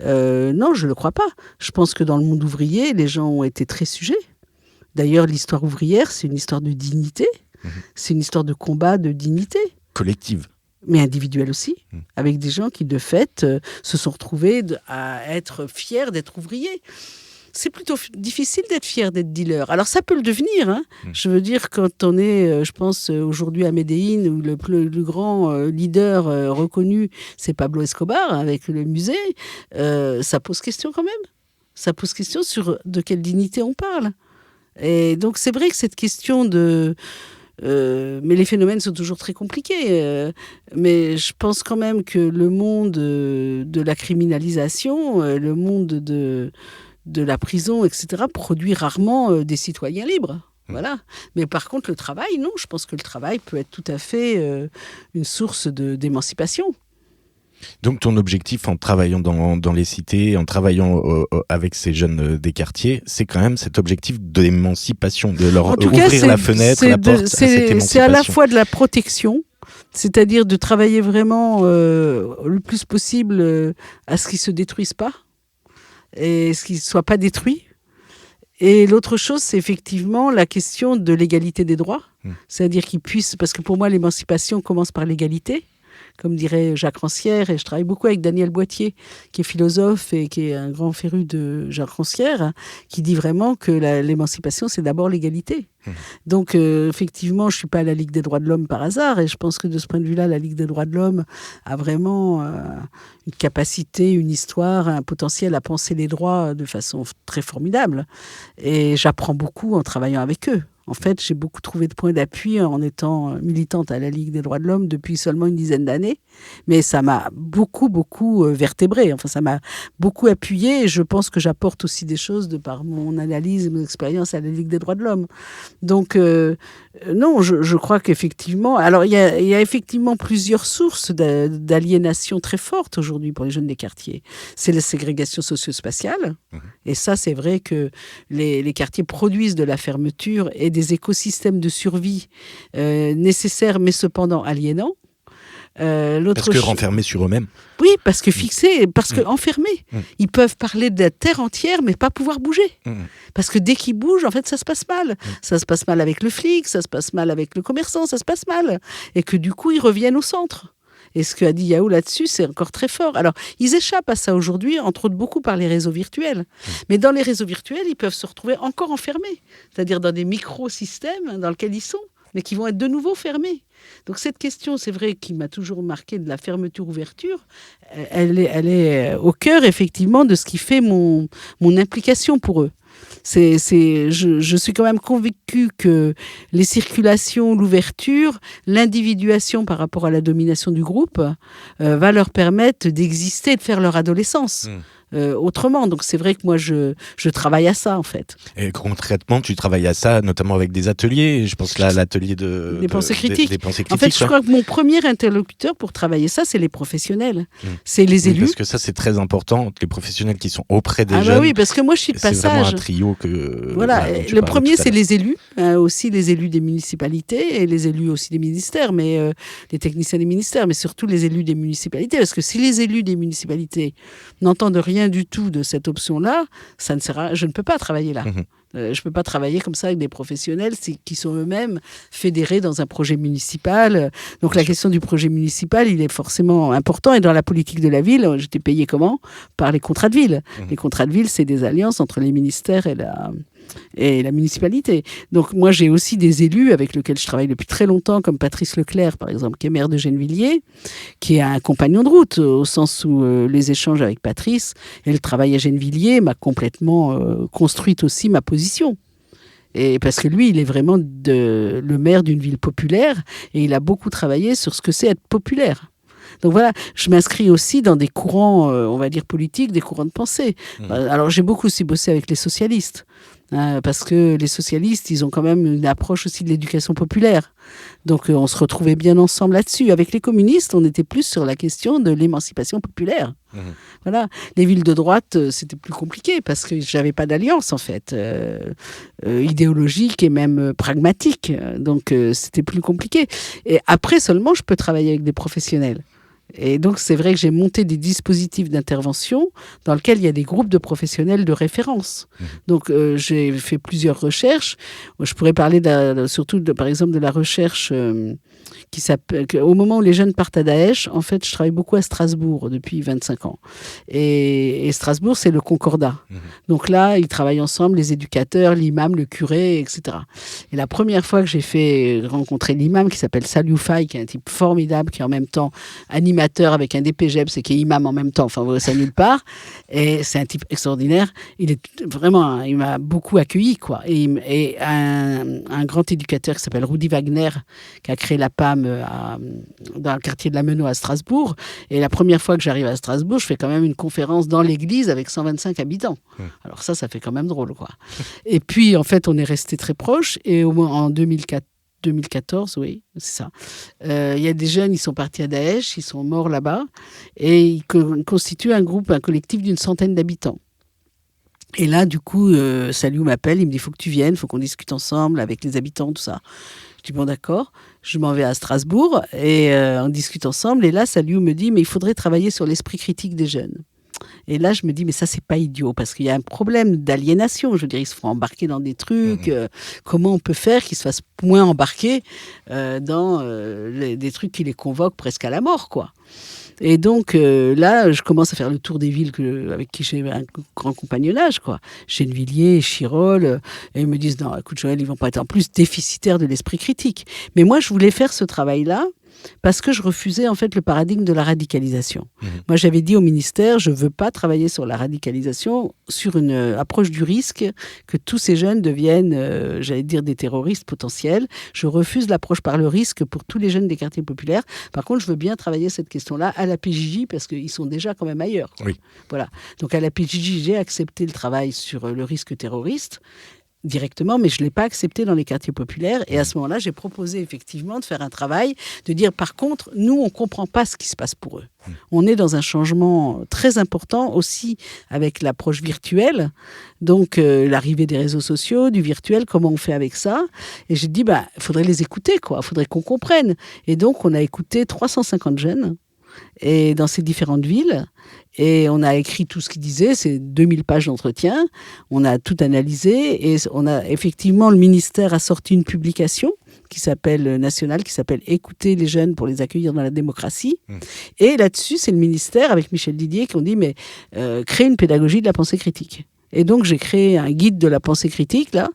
non, je ne le crois pas. Je pense que dans le monde ouvrier, les gens ont été très sujets. D'ailleurs, l'histoire ouvrière, c'est une histoire de dignité. C'est une histoire de combat, de dignité. Collective. Mais individuelle aussi, avec des gens qui, de fait, se sont retrouvés à être fiers d'être ouvriers. C'est plutôt difficile d'être fier d'être dealer. Alors, ça peut le devenir. Je veux dire, quand on est, je pense, aujourd'hui à Médellin, où le plus grand leader reconnu, c'est Pablo Escobar, avec le musée, ça pose question quand même. Ça pose question sur de quelle dignité on parle. Et donc, c'est vrai que cette question de... mais les phénomènes sont toujours très compliqués. Mais je pense quand même que le monde de la criminalisation, le monde de la prison, etc., produit rarement des citoyens libres. Voilà. Mais par contre, le travail, non. Je pense que le travail peut être tout à fait une source d'émancipation. Donc ton objectif en travaillant dans les cités, en travaillant avec ces jeunes des quartiers, c'est quand même cet objectif d'émancipation, de leur ouvrir la fenêtre, la porte à cette émancipation. C'est à la fois de la protection, c'est-à-dire de travailler vraiment le plus possible à ce qu'ils ne se détruisent pas et ce qu'ils ne soient pas détruits. Et l'autre chose, c'est effectivement la question de l'égalité des droits, c'est-à-dire qu'ils puissent, parce que pour moi, l'émancipation commence par l'égalité, comme dirait Jacques Rancière, et je travaille beaucoup avec Daniel Boittier, qui est philosophe et qui est un grand féru de Jacques Rancière, qui dit vraiment que l'émancipation, c'est d'abord l'égalité. Donc, effectivement, je ne suis pas à la Ligue des droits de l'homme par hasard, et je pense que de ce point de vue-là, la Ligue des droits de l'homme a vraiment une capacité, une histoire, un potentiel à penser les droits de façon très formidable. Et j'apprends beaucoup en travaillant avec eux. En fait, j'ai beaucoup trouvé de points d'appui en étant militante à la Ligue des droits de l'homme depuis seulement une dizaine d'années. Mais ça m'a beaucoup vertébrée. Enfin, ça m'a beaucoup appuyée et je pense que j'apporte aussi des choses de par mon analyse et mon expérience à la Ligue des droits de l'homme. Donc, non, je crois qu'effectivement... Alors, il y a effectivement plusieurs sources d'aliénation très fortes aujourd'hui pour les jeunes des quartiers. C'est la ségrégation socio-spatiale. Et ça, c'est vrai que les quartiers produisent de la fermeture et des écosystèmes de survie nécessaires, mais cependant aliénants. Parce que renfermés sur eux-mêmes. Oui, parce que fixés, parce que enfermés. Ils peuvent parler de la terre entière, mais pas pouvoir bouger. Parce que dès qu'ils bougent, en fait, ça se passe mal. Ça se passe mal avec le flic, ça se passe mal avec le commerçant, ça se passe mal. Et que du coup, ils reviennent au centre. Et ce qu'a dit Yahoo là-dessus, c'est encore très fort. Alors, ils échappent à ça aujourd'hui, entre autres beaucoup par les réseaux virtuels. Mais dans les réseaux virtuels, ils peuvent se retrouver encore enfermés, c'est-à-dire dans des microsystèmes dans lesquels ils sont, mais qui vont être de nouveau fermés. Donc cette question, c'est vrai, qui m'a toujours marqué de la fermeture-ouverture, elle est au cœur, effectivement, de ce qui fait mon implication pour eux. Je suis quand même convaincue que les circulations, l'ouverture, l'individuation par rapport à la domination du groupe va leur permettre d'exister, de faire leur adolescence. Autrement. Donc c'est vrai que moi je travaille à ça en fait. Et concrètement, tu travailles à ça, notamment avec des ateliers. Je pense là à l'atelier des pensées critiques. Des pensées critiques. En fait, je crois que mon premier interlocuteur pour travailler ça, c'est les professionnels. C'est les élus. Parce que ça, c'est très important. Les professionnels qui sont auprès des jeunes. Bah oui, parce que moi je suis de passage. C'est vraiment un trio que. Voilà. Le premier, c'est les élus, aussi les élus des municipalités et les élus aussi des ministères, mais les techniciens des ministères, mais surtout les élus des municipalités, parce que si les élus des municipalités n'entendent rien du tout de cette option-là, ça ne sert à... je ne peux pas travailler là. Je ne peux pas travailler comme ça avec des professionnels qui sont eux-mêmes fédérés dans un projet municipal. Donc la question du projet municipal, il est forcément important. Et dans la politique de la ville, j'étais payée comment ? Par les contrats de ville. Les contrats de ville, c'est des alliances entre les ministères et la municipalité. Donc moi, j'ai aussi des élus avec lesquels je travaille depuis très longtemps, comme Patrice Leclerc, par exemple, qui est maire de Gennevilliers, qui est un compagnon de route, au sens où les échanges avec Patrice et le travail à Gennevilliers m'a complètement construite aussi ma position. Et parce que lui, il est vraiment le maire d'une ville populaire et il a beaucoup travaillé sur ce que c'est être populaire. Donc voilà, je m'inscris aussi dans des courants, on va dire politiques, des courants de pensée. Alors j'ai beaucoup aussi bossé avec les socialistes, parce que les socialistes, ils ont quand même une approche aussi de l'éducation populaire. Donc on se retrouvait bien ensemble là-dessus. Avec les communistes, on était plus sur la question de l'émancipation populaire. Voilà. Les villes de droite, c'était plus compliqué parce que j'avais pas d'alliance en fait, idéologique et même pragmatique. Donc c'était plus compliqué. Et après seulement, je peux travailler avec des professionnels. Et donc, c'est vrai que j'ai monté des dispositifs d'intervention dans lesquels il y a des groupes de professionnels de référence. Donc, j'ai fait plusieurs recherches. Je pourrais parler surtout, par exemple, de la recherche qui s'appelle... Au moment où les jeunes partent à Daesh, en fait, je travaille beaucoup à Strasbourg depuis 25 ans. Et Strasbourg, c'est le Concordat. Donc là, ils travaillent ensemble, les éducateurs, l'imam, le curé, etc. Et la première fois que j'ai fait rencontrer l'imam, qui s'appelle Saliou Faye, qui est un type formidable, qui est en même temps animateur avec un DPGEP, c'est qui est imam en même temps, enfin, ça nulle part. Et c'est un type extraordinaire. Il est vraiment, il m'a beaucoup accueilli, quoi. Et un grand éducateur qui s'appelle Rudy Wagner, qui a créé la PAM dans le quartier de la Meneau à Strasbourg. Et la première fois que j'arrive à Strasbourg, je fais quand même une conférence dans l'église avec 125 habitants. Alors ça fait quand même drôle, quoi. Et puis, en fait, on est restés très proches. Et en 2014, oui, c'est ça. Il y a des jeunes, ils sont partis à Daesh, ils sont morts là-bas, et ils constituent un collectif d'une centaine d'habitants. Et là, du coup, Saliou m'appelle, il me dit, il faut que tu viennes, il faut qu'on discute ensemble avec les habitants, tout ça. Je dis, bon, d'accord. Je m'en vais à Strasbourg, et on discute ensemble, et là, Saliou me dit, mais il faudrait travailler sur l'esprit critique des jeunes. Et là, je me dis, mais ça, c'est pas idiot, parce qu'il y a un problème d'aliénation. Je veux dire, ils se font embarquer dans des trucs. Comment on peut faire qu'ils se fassent moins embarquer dans des trucs qui les convoquent presque à la mort, quoi. Et donc, là, je commence à faire le tour des villes avec qui j'ai un grand compagnonnage, quoi. Gennevilliers, Chirol, et ils me disent, non, écoute, Joël, ils vont pas être en plus déficitaires de l'esprit critique. Mais moi, je voulais faire ce travail-là, parce que je refusais en fait le paradigme de la radicalisation. Moi, j'avais dit au ministère, je ne veux pas travailler sur la radicalisation, sur une approche du risque, que tous ces jeunes deviennent, j'allais dire, des terroristes potentiels. Je refuse l'approche par le risque pour tous les jeunes des quartiers populaires. Par contre, je veux bien travailler cette question-là à la PJJ, parce qu'ils sont déjà quand même ailleurs, quoi. Oui. Voilà. Donc à la PJJ, j'ai accepté le travail sur le risque terroriste, directement, mais je ne l'ai pas accepté dans les quartiers populaires. Et à ce moment-là, j'ai proposé effectivement de faire un travail, de dire par contre, nous, on ne comprend pas ce qui se passe pour eux. On est dans un changement très important aussi avec l'approche virtuelle, donc l'arrivée des réseaux sociaux, du virtuel, comment on fait avec ça. Et j'ai dit, il faudrait les écouter, quoi. Il faudrait qu'on comprenne. Et donc, on a écouté 350 jeunes et dans ces différentes villes. Et on a écrit tout ce qu'il disait, c'est 2000 pages d'entretien. On a tout analysé et on a effectivement, le ministère a sorti une publication national qui s'appelle « Écouter les jeunes pour les accueillir dans la démocratie ». Et là-dessus, c'est le ministère, avec Michel Didier, qui ont dit « mais créer une pédagogie de la pensée critique ». Et donc, j'ai créé un guide de la pensée critique, là,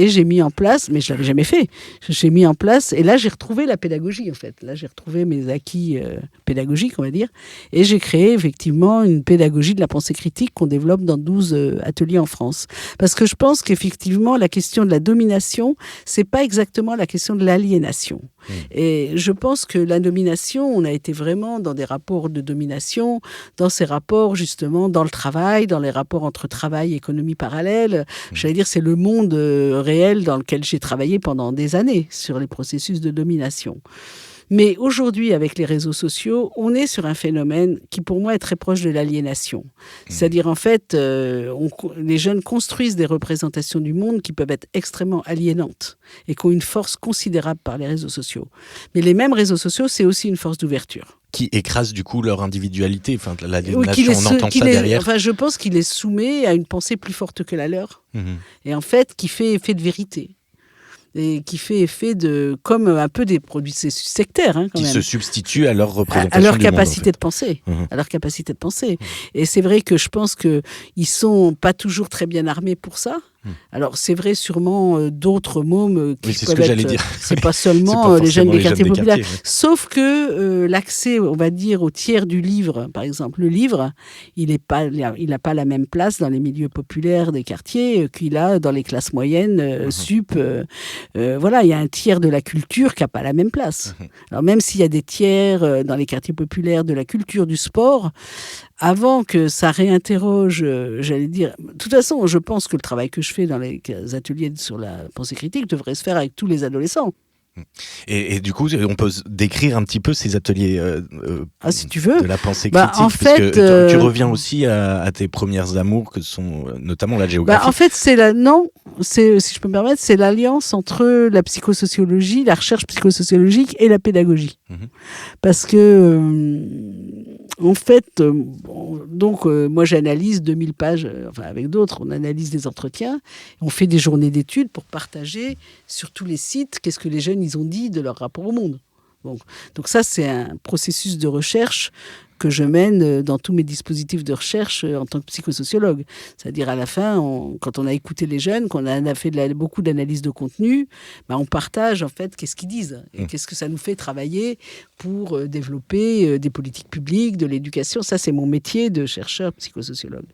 et j'ai mis en place, mais je ne l'avais jamais fait, j'ai mis en place, et là j'ai retrouvé la pédagogie en fait, là j'ai retrouvé mes acquis pédagogiques on va dire, et j'ai créé effectivement une pédagogie de la pensée critique qu'on développe dans 12 ateliers en France. Parce que je pense qu'effectivement la question de la domination, c'est pas exactement la question de l'aliénation. Et je pense que la domination, on a été vraiment dans des rapports de domination, dans ces rapports justement dans le travail, dans les rapports entre travail et économie parallèle. J'allais dire c'est le monde réel dans lequel j'ai travaillé pendant des années sur les processus de domination. Mais aujourd'hui, avec les réseaux sociaux, on est sur un phénomène qui, pour moi, est très proche de l'aliénation. C'est-à-dire, en fait, les jeunes construisent des représentations du monde qui peuvent être extrêmement aliénantes et qui ont une force considérable par les réseaux sociaux. Mais les mêmes réseaux sociaux, c'est aussi une force d'ouverture. Qui écrase du coup leur individualité, enfin l'aliénation, on entend ça derrière. Enfin, je pense qu'il les soumet à une pensée plus forte que la leur, et en fait, qui fait effet de vérité. Et qui fait effet comme un peu des produits sectaires. Quand qui même. Se substituent à leur représentation à leur du capacité monde, en fait. de penser. À leur capacité de penser. Et c'est vrai que je pense qu'ils ne sont pas toujours très bien armés pour ça. Alors, c'est vrai, sûrement d'autres mômes qui c'est peuvent ce que j'allais être... dire. C'est pas seulement pas les jeunes des forcément quartiers les jeunes des populaires. quartiers, ouais. Sauf que l'accès, on va dire, au tiers du livre, par exemple, le livre, il n'a pas la même place dans les milieux populaires des quartiers qu'il a dans les classes moyennes, sup. Voilà, il y a un tiers de la culture qui n'a pas la même place. Alors, même s'il y a des tiers dans les quartiers populaires de la culture, du sport, avant que ça réinterroge, j'allais dire... De toute façon, je pense que le travail que je fais dans les ateliers sur la pensée critique devrait se faire avec tous les adolescents. Et du coup, on peut décrire un petit peu ces ateliers si tu veux. de la pensée critique, en fait, tu reviens aussi à tes premières amours, que sont notamment la géographie. En fait, si je peux me permettre, c'est l'alliance entre la psychosociologie, la recherche psychosociologique et la pédagogie. Parce que, en fait, moi j'analyse 2000 pages, avec d'autres, on analyse des entretiens, on fait des journées d'études pour partager sur tous les sites qu'est-ce que les jeunes ils ont dit de leur rapport au monde. Donc ça, c'est un processus de recherche que je mène dans tous mes dispositifs de recherche en tant que psychosociologue. C'est-à-dire à la fin, quand on a écouté les jeunes, qu'on a fait beaucoup d'analyses de contenu, on partage en fait qu'est-ce qu'ils disent et qu'est-ce que ça nous fait travailler pour développer des politiques publiques, de l'éducation. Ça, c'est mon métier de chercheur psychosociologue.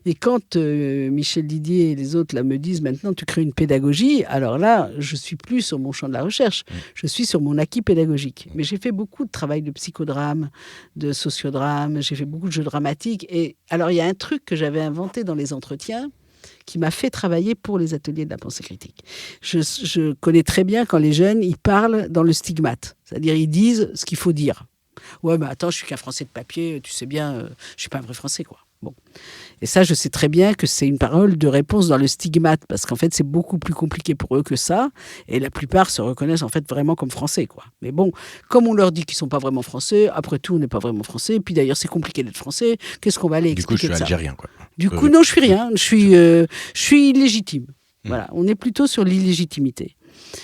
Et quand Michel Didier et les autres là, me disent maintenant tu crées une pédagogie, alors là, je suis plus sur mon champ de la recherche, je suis sur mon acquis pédagogique. Mais j'ai fait beaucoup de travail de psychodrame, de sociodrame, j'ai fait beaucoup de jeux dramatiques. Et alors, il y a un truc que j'avais inventé dans les entretiens qui m'a fait travailler pour les ateliers de la pensée critique. Je connais très bien quand les jeunes, ils parlent dans le stigmate. C'est-à-dire, ils disent ce qu'il faut dire. Ouais, mais attends, je suis qu'un Français de papier, tu sais bien, je suis pas un vrai Français, quoi. Bon. Et ça, je sais très bien que c'est une parole de réponse dans le stigmate, parce qu'en fait, c'est beaucoup plus compliqué pour eux que ça, et la plupart se reconnaissent en fait vraiment comme français, quoi. Mais bon, comme on leur dit qu'ils sont pas vraiment français, après tout, on n'est pas vraiment français, puis d'ailleurs, c'est compliqué d'être français, qu'est-ce qu'on va aller expliquer de ça ? Du coup, je suis algérien, quoi. Du coup, non, je suis rien, je suis illégitime. Voilà, on est plutôt sur l'illégitimité.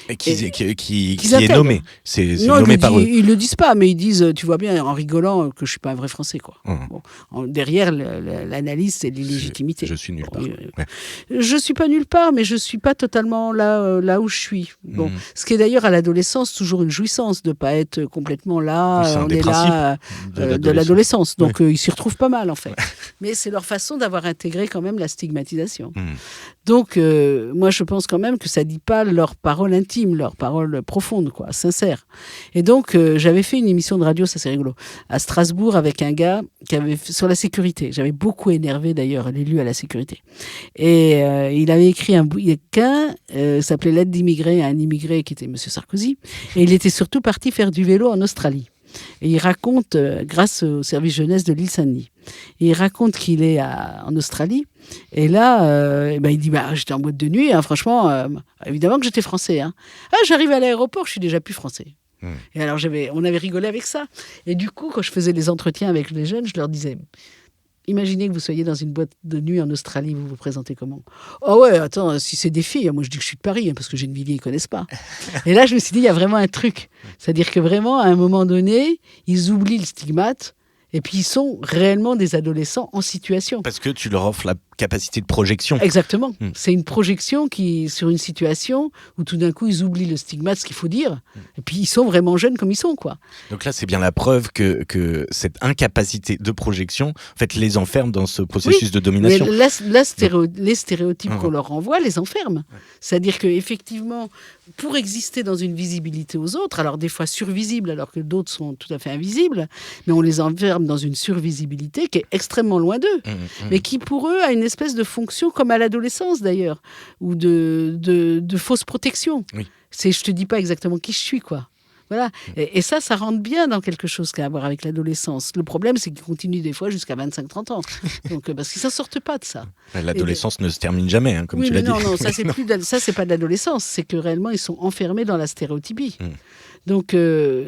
Et qui est nommé. C'est nommé par eux. Ils le disent pas, mais ils disent, tu vois bien, en rigolant, que je suis pas un vrai Français, quoi. Bon, derrière l'analyse, c'est l'illégitimité. Je suis nulle part. Je suis pas nulle part, mais je suis pas totalement là où je suis. Bon, ce qui est d'ailleurs à l'adolescence toujours une jouissance de pas être complètement là. On est là de l'adolescence. Donc ils s'y retrouvent pas mal en fait. Mais c'est leur façon d'avoir intégré quand même la stigmatisation. Donc moi je pense quand même que ça dit pas leur parole intime, leur parole profonde, quoi, sincère. Et donc, j'avais fait une émission de radio, ça c'est rigolo, à Strasbourg avec un gars qui avait sur la sécurité. J'avais beaucoup énervé d'ailleurs l'élu à la sécurité. Et il avait écrit un bouquin, s'appelait L'aide d'immigrés à un immigré qui était M. Sarkozy. Et il était surtout parti faire du vélo en Australie. Et il raconte, grâce au service jeunesse de l'île Saint-Denis, et il raconte qu'il est en Australie. Et là, il dit j'étais en boîte de nuit, hein, franchement, évidemment que j'étais français. Hein. J'arrive à l'aéroport, je suis déjà plus français. Et alors, on avait rigolé avec ça. Et du coup, quand je faisais les entretiens avec les jeunes, je leur disais imaginez que vous soyez dans une boîte de nuit en Australie, vous vous présentez comment ? Oh ouais, attends, si c'est des filles, moi je dis que je suis de Paris, parce que j'ai une vie, ils ne connaissent pas. Et là, je me suis dit, il y a vraiment un truc. C'est-à-dire que vraiment, à un moment donné, ils oublient le stigmate, et puis ils sont réellement des adolescents en situation. Parce que tu leur offres la capacité de projection. Exactement. C'est une projection sur une situation où tout d'un coup, ils oublient le stigmate, ce qu'il faut dire, et puis ils sont vraiment jeunes comme ils sont, quoi. Donc là, c'est bien la preuve que cette incapacité de projection, en fait, les enferme dans ce processus de domination. Mais les stéréotypes qu'on leur renvoie les enferment. C'est-à-dire qu'effectivement, pour exister dans une visibilité aux autres, alors des fois survisible alors que d'autres sont tout à fait invisibles, mais on les enferme dans une survisibilité qui est extrêmement loin d'eux, mais qui pour eux a une espèce de fonction comme à l'adolescence d'ailleurs, ou de fausse protection. Oui. Je te dis pas exactement qui je suis, quoi. Voilà. Et ça rentre bien dans quelque chose qui a à voir avec l'adolescence. Le problème, c'est qu'ils continuent des fois jusqu'à 25-30 ans. Donc, parce qu'ils ne s'en sortent pas de ça. L'adolescence ne se termine jamais, hein, comme tu l'as dit. Non, ça, c'est pas de l'adolescence. C'est que réellement, ils sont enfermés dans la stéréotypie. Donc,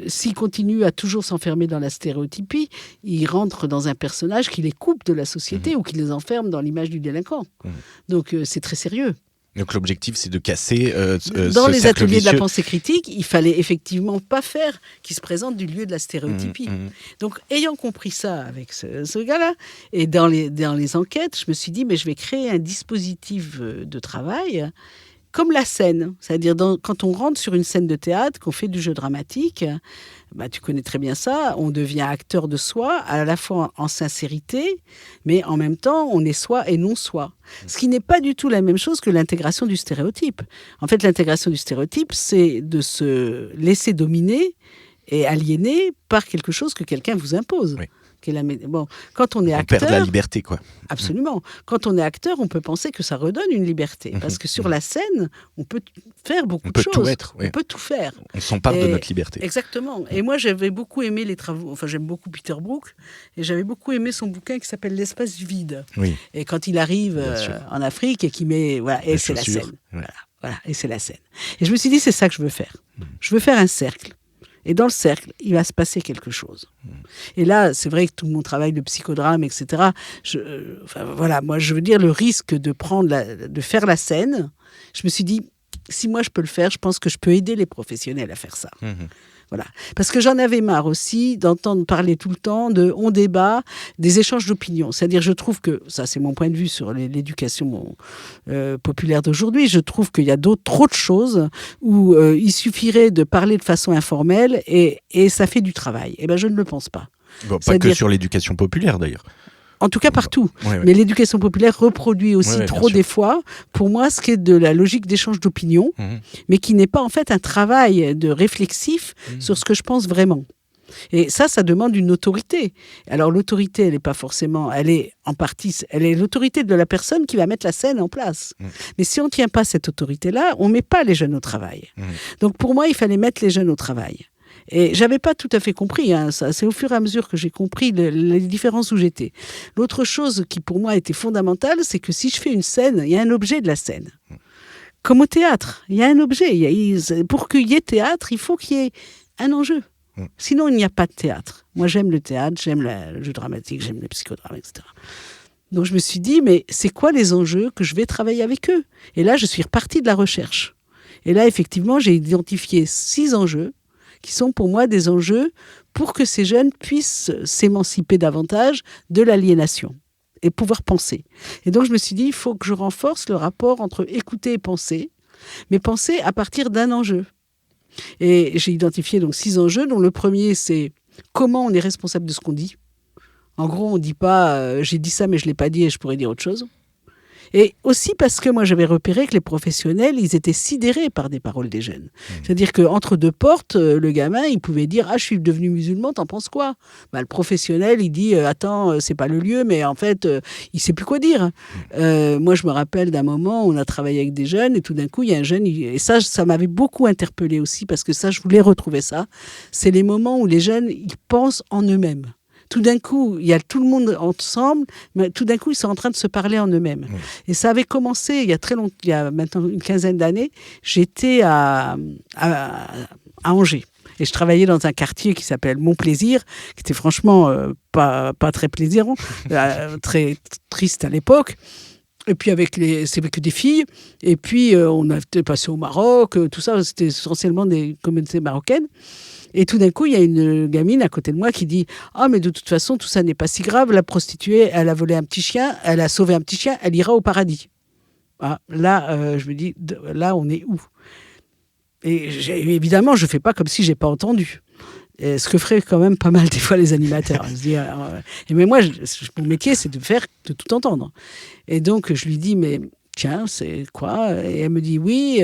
s'ils continuent à toujours s'enfermer dans la stéréotypie, ils rentrent dans un personnage qui les coupe de la société ou qui les enferme dans l'image du délinquant. Donc, c'est très sérieux. Donc l'objectif, c'est de casser dans ce les cercle ateliers vicieux. de la pensée critique, il fallait effectivement pas faire qu'ils se présentent du lieu de la stéréotypie. Donc, ayant compris ça avec ce gars-là, et dans les enquêtes, je me suis dit, mais je vais créer un dispositif de travail comme la scène. C'est-à-dire, quand on rentre sur une scène de théâtre, qu'on fait du jeu dramatique, tu connais très bien ça, on devient acteur de soi, à la fois en sincérité, mais en même temps, on est soi et non soi. Ce qui n'est pas du tout la même chose que l'intégration du stéréotype. En fait, l'intégration du stéréotype, c'est de se laisser dominer et aliéner par quelque chose que quelqu'un vous impose. Oui. Quand on est acteur, perd la liberté, quoi. Absolument. Quand on est acteur, on peut penser que ça redonne une liberté. Parce que sur la scène, on peut faire beaucoup de choses. On peut tout être. On peut tout faire. On s'empare de notre liberté. Exactement. Et moi, j'avais beaucoup aimé les travaux. Enfin, j'aime beaucoup Peter Brook. Et j'avais beaucoup aimé son bouquin qui s'appelle L'espace vide. Oui. Et quand il arrive en Afrique et qu'il met... Voilà, et c'est la scène. Ouais. Voilà, et c'est la scène. Et je me suis dit, c'est ça que je veux faire. Je veux faire un cercle. Et dans le cercle, il va se passer quelque chose. Et là, c'est vrai que tout mon travail de psychodrame, etc., moi, je veux dire, le risque de faire la scène, je me suis dit, si moi je peux le faire, je pense que je peux aider les professionnels à faire ça. Voilà. Parce que j'en avais marre aussi d'entendre parler tout le temps on débat, des échanges d'opinions. C'est-à-dire, je trouve que, ça c'est mon point de vue sur l'éducation populaire d'aujourd'hui, je trouve qu'il y a trop de choses où il suffirait de parler de façon informelle et ça fait du travail. Eh bien, je ne le pense pas. Bon, pas que sur l'éducation populaire d'ailleurs. En tout cas, partout. Ouais. Mais l'éducation populaire reproduit aussi trop des fois, pour moi, ce qui est de la logique d'échange d'opinions, mais qui n'est pas en fait un travail de réflexif sur ce que je pense vraiment. Et ça demande une autorité. Alors l'autorité, elle n'est pas forcément, elle est en partie, elle est l'autorité de la personne qui va mettre la scène en place. Mais si on ne tient pas cette autorité-là, on ne met pas les jeunes au travail. Donc pour moi, il fallait mettre les jeunes au travail. Et j'avais pas tout à fait compris, ça, c'est au fur et à mesure que j'ai compris les différences où j'étais. L'autre chose qui pour moi était fondamentale, c'est que si je fais une scène, il y a un objet de la scène. Comme au théâtre, il y a un objet. Pour qu'il y ait théâtre, il faut qu'il y ait un enjeu. Sinon, il n'y a pas de théâtre. Moi, j'aime le théâtre, j'aime le jeu dramatique, j'aime le psychodrame, etc. Donc je me suis dit, mais c'est quoi les enjeux que je vais travailler avec eux ? Et là, je suis repartie de la recherche. Et là, effectivement, j'ai identifié 6 enjeux qui sont pour moi des enjeux pour que ces jeunes puissent s'émanciper davantage de l'aliénation et pouvoir penser. Et donc je me suis dit, il faut que je renforce le rapport entre écouter et penser, mais penser à partir d'un enjeu. Et j'ai identifié donc 6 enjeux, dont le premier, c'est comment on est responsable de ce qu'on dit. En gros, on ne dit pas j'ai dit ça mais je ne l'ai pas dit et je pourrais dire autre chose. Et aussi parce que moi, j'avais repéré que les professionnels, ils étaient sidérés par des paroles des jeunes. C'est-à-dire qu'entre deux portes, le gamin, il pouvait dire « Ah, je suis devenu musulman, t'en penses quoi ?» Le professionnel, il dit « Attends, c'est pas le lieu, mais en fait, il sait plus quoi dire. » Moi, je me rappelle d'un moment où on a travaillé avec des jeunes et tout d'un coup, il y a un jeune... Et ça m'avait beaucoup interpellée aussi parce que ça, je voulais retrouver ça. C'est les moments où les jeunes, ils pensent en eux-mêmes. Tout d'un coup, il y a tout le monde ensemble, mais tout d'un coup, ils sont en train de se parler en eux-mêmes. Et ça avait commencé il y a très longtemps, il y a maintenant une quinzaine d'années. J'étais à Angers. Et je travaillais dans un quartier qui s'appelle Montplaisir, qui était franchement pas très plaisant, très triste à l'époque. Et puis c'était que des filles. Et puis on a passé au Maroc, tout ça, c'était essentiellement des communautés marocaines. Et tout d'un coup, il y a une gamine à côté de moi qui dit « Ah, mais de toute façon, tout ça n'est pas si grave. La prostituée, elle a volé un petit chien, elle a sauvé un petit chien, elle ira au paradis. » Là, je me dis, là, on est où ? Et évidemment, je ne fais pas comme si je n'ai pas entendu. Et ce que feraient quand même pas mal des fois les animateurs. Mais moi, mon métier, c'est de tout entendre. Et donc, je lui dis, mais tiens, c'est quoi ? Et elle me dit, oui.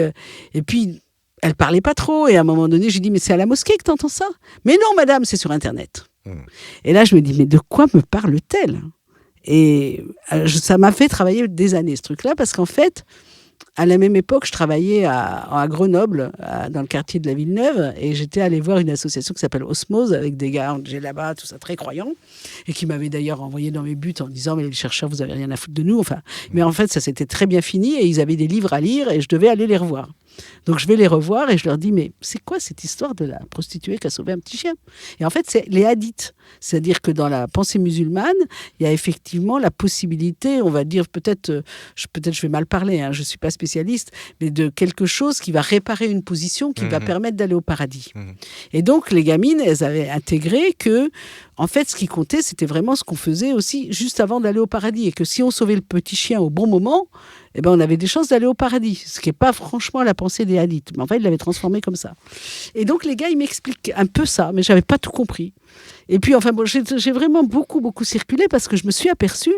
Et puis, elle parlait pas trop. Et à un moment donné, je lui dis, mais c'est à la mosquée que tu entends ça ? Mais non, madame, c'est sur Internet. Et là, je me dis, mais de quoi me parle-t-elle ? Et ça m'a fait travailler des années, ce truc-là, parce qu'en fait, à la même époque, je travaillais à Grenoble, dans le quartier de la Villeneuve, et j'étais allée voir une association qui s'appelle Osmose, avec des gars, j'ai là-bas, tout ça, très croyants, et qui m'avaient d'ailleurs envoyé dans mes buts en disant « Mais les chercheurs, vous n'avez rien à foutre de nous ». Enfin, mais en fait, ça s'était très bien fini, et ils avaient des livres à lire, et je devais aller les revoir. Donc, je vais les revoir, et je leur dis « Mais c'est quoi cette histoire de la prostituée qui a sauvé un petit chien ?» Et en fait, c'est les hadiths. C'est-à-dire que dans la pensée musulmane, il y a effectivement la possibilité, on va dire peut-être je vais mal parler, je ne suis pas spécialiste, mais de quelque chose qui va réparer une position qui va permettre d'aller au paradis. Et donc, les gamines, elles avaient intégré que, en fait, ce qui comptait, c'était vraiment ce qu'on faisait aussi juste avant d'aller au paradis. Et que si on sauvait le petit chien au bon moment, eh ben, on avait des chances d'aller au paradis. Ce qui n'est pas franchement la pensée des hadiths. Mais en fait, ils l'avaient transformé comme ça. Et donc, les gars, ils m'expliquent un peu ça, mais je n'avais pas tout compris. Et puis, enfin, bon, j'ai vraiment beaucoup circulé parce que je me suis aperçue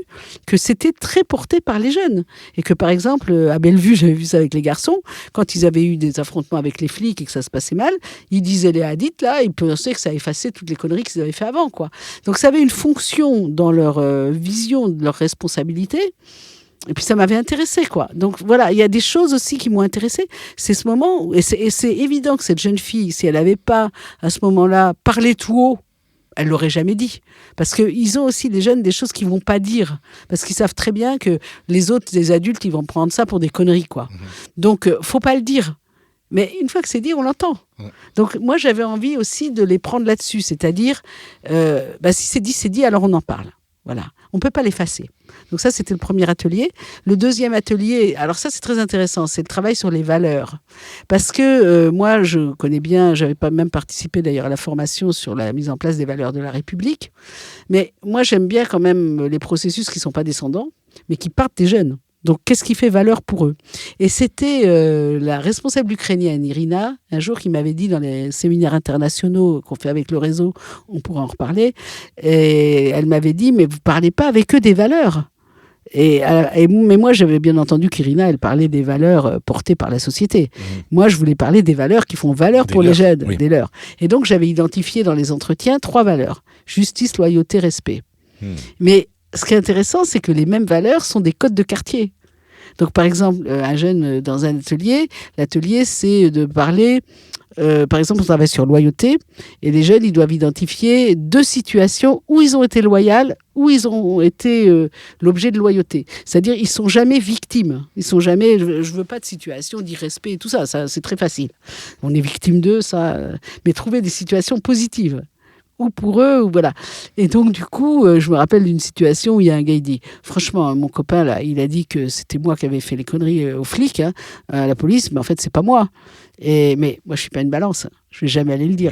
que c'était très porté par les jeunes. Et que, par exemple, à Bellevue, j'avais vu ça avec les garçons, quand ils avaient eu des affrontements avec les flics et que ça se passait mal, ils disaient les hadiths, là, ils pensaient que ça effaçait toutes les conneries qu'ils avaient fait avant, quoi. Donc, ça avait une fonction dans leur vision de leur responsabilité. Et puis ça m'avait intéressée, quoi. Donc voilà, il y a des choses aussi qui m'ont intéressée. C'est ce moment, et c'est évident que cette jeune fille, si elle n'avait pas, à ce moment-là, parlé tout haut, elle ne l'aurait jamais dit. Parce qu'ils ont aussi, les jeunes, des choses qu'ils ne vont pas dire. Parce qu'ils savent très bien que les autres, les adultes, ils vont prendre ça pour des conneries, quoi. Donc, il ne faut pas le dire. Mais une fois que c'est dit, on l'entend. Donc, moi, j'avais envie aussi de les prendre là-dessus. C'est-à-dire, si c'est dit, alors on en parle. Voilà. On ne peut pas l'effacer. Donc ça, c'était le premier atelier. Le deuxième atelier, alors ça, c'est très intéressant, c'est le travail sur les valeurs. Parce que moi, je connais bien, j'avais pas même participé d'ailleurs à la formation sur la mise en place des valeurs de la République. Mais moi, j'aime bien quand même les processus qui ne sont pas descendants, mais qui partent des jeunes. Donc, qu'est-ce qui fait valeur pour eux ? Et c'était la responsable ukrainienne, Irina, un jour, qui m'avait dit dans les séminaires internationaux qu'on fait avec le réseau, on pourra en reparler, et elle m'avait dit, mais vous ne parlez pas avec eux des valeurs. Mais moi, j'avais bien entendu qu'Irina, elle parlait des valeurs portées par la société. Moi, je voulais parler des valeurs qui font valeur pour les jeunes, des leurs. Et donc, j'avais identifié dans les entretiens 3 valeurs. Justice, loyauté, respect. Mais ce qui est intéressant, c'est que les mêmes valeurs sont des codes de quartier. Donc, par exemple, un jeune dans un atelier, l'atelier, c'est de parler... par exemple, on travaille sur loyauté, et les jeunes, ils doivent identifier 2 situations où ils ont été loyaux, où ils ont été l'objet de loyauté. C'est-à-dire, ils ne sont jamais victimes. Ils sont jamais... Je ne veux pas de situation d'irrespect et tout ça. Ça, c'est très facile. On est victime d'eux, ça... mais trouver des situations positives. Ou pour eux, ou voilà. Et donc, du coup, je me rappelle d'une situation où il y a un gars, il dit, franchement, mon copain, là, il a dit que c'était moi qui avais fait les conneries aux flics, à la police, mais en fait, c'est pas moi. Mais moi, je suis pas une balance. Je vais jamais aller le dire.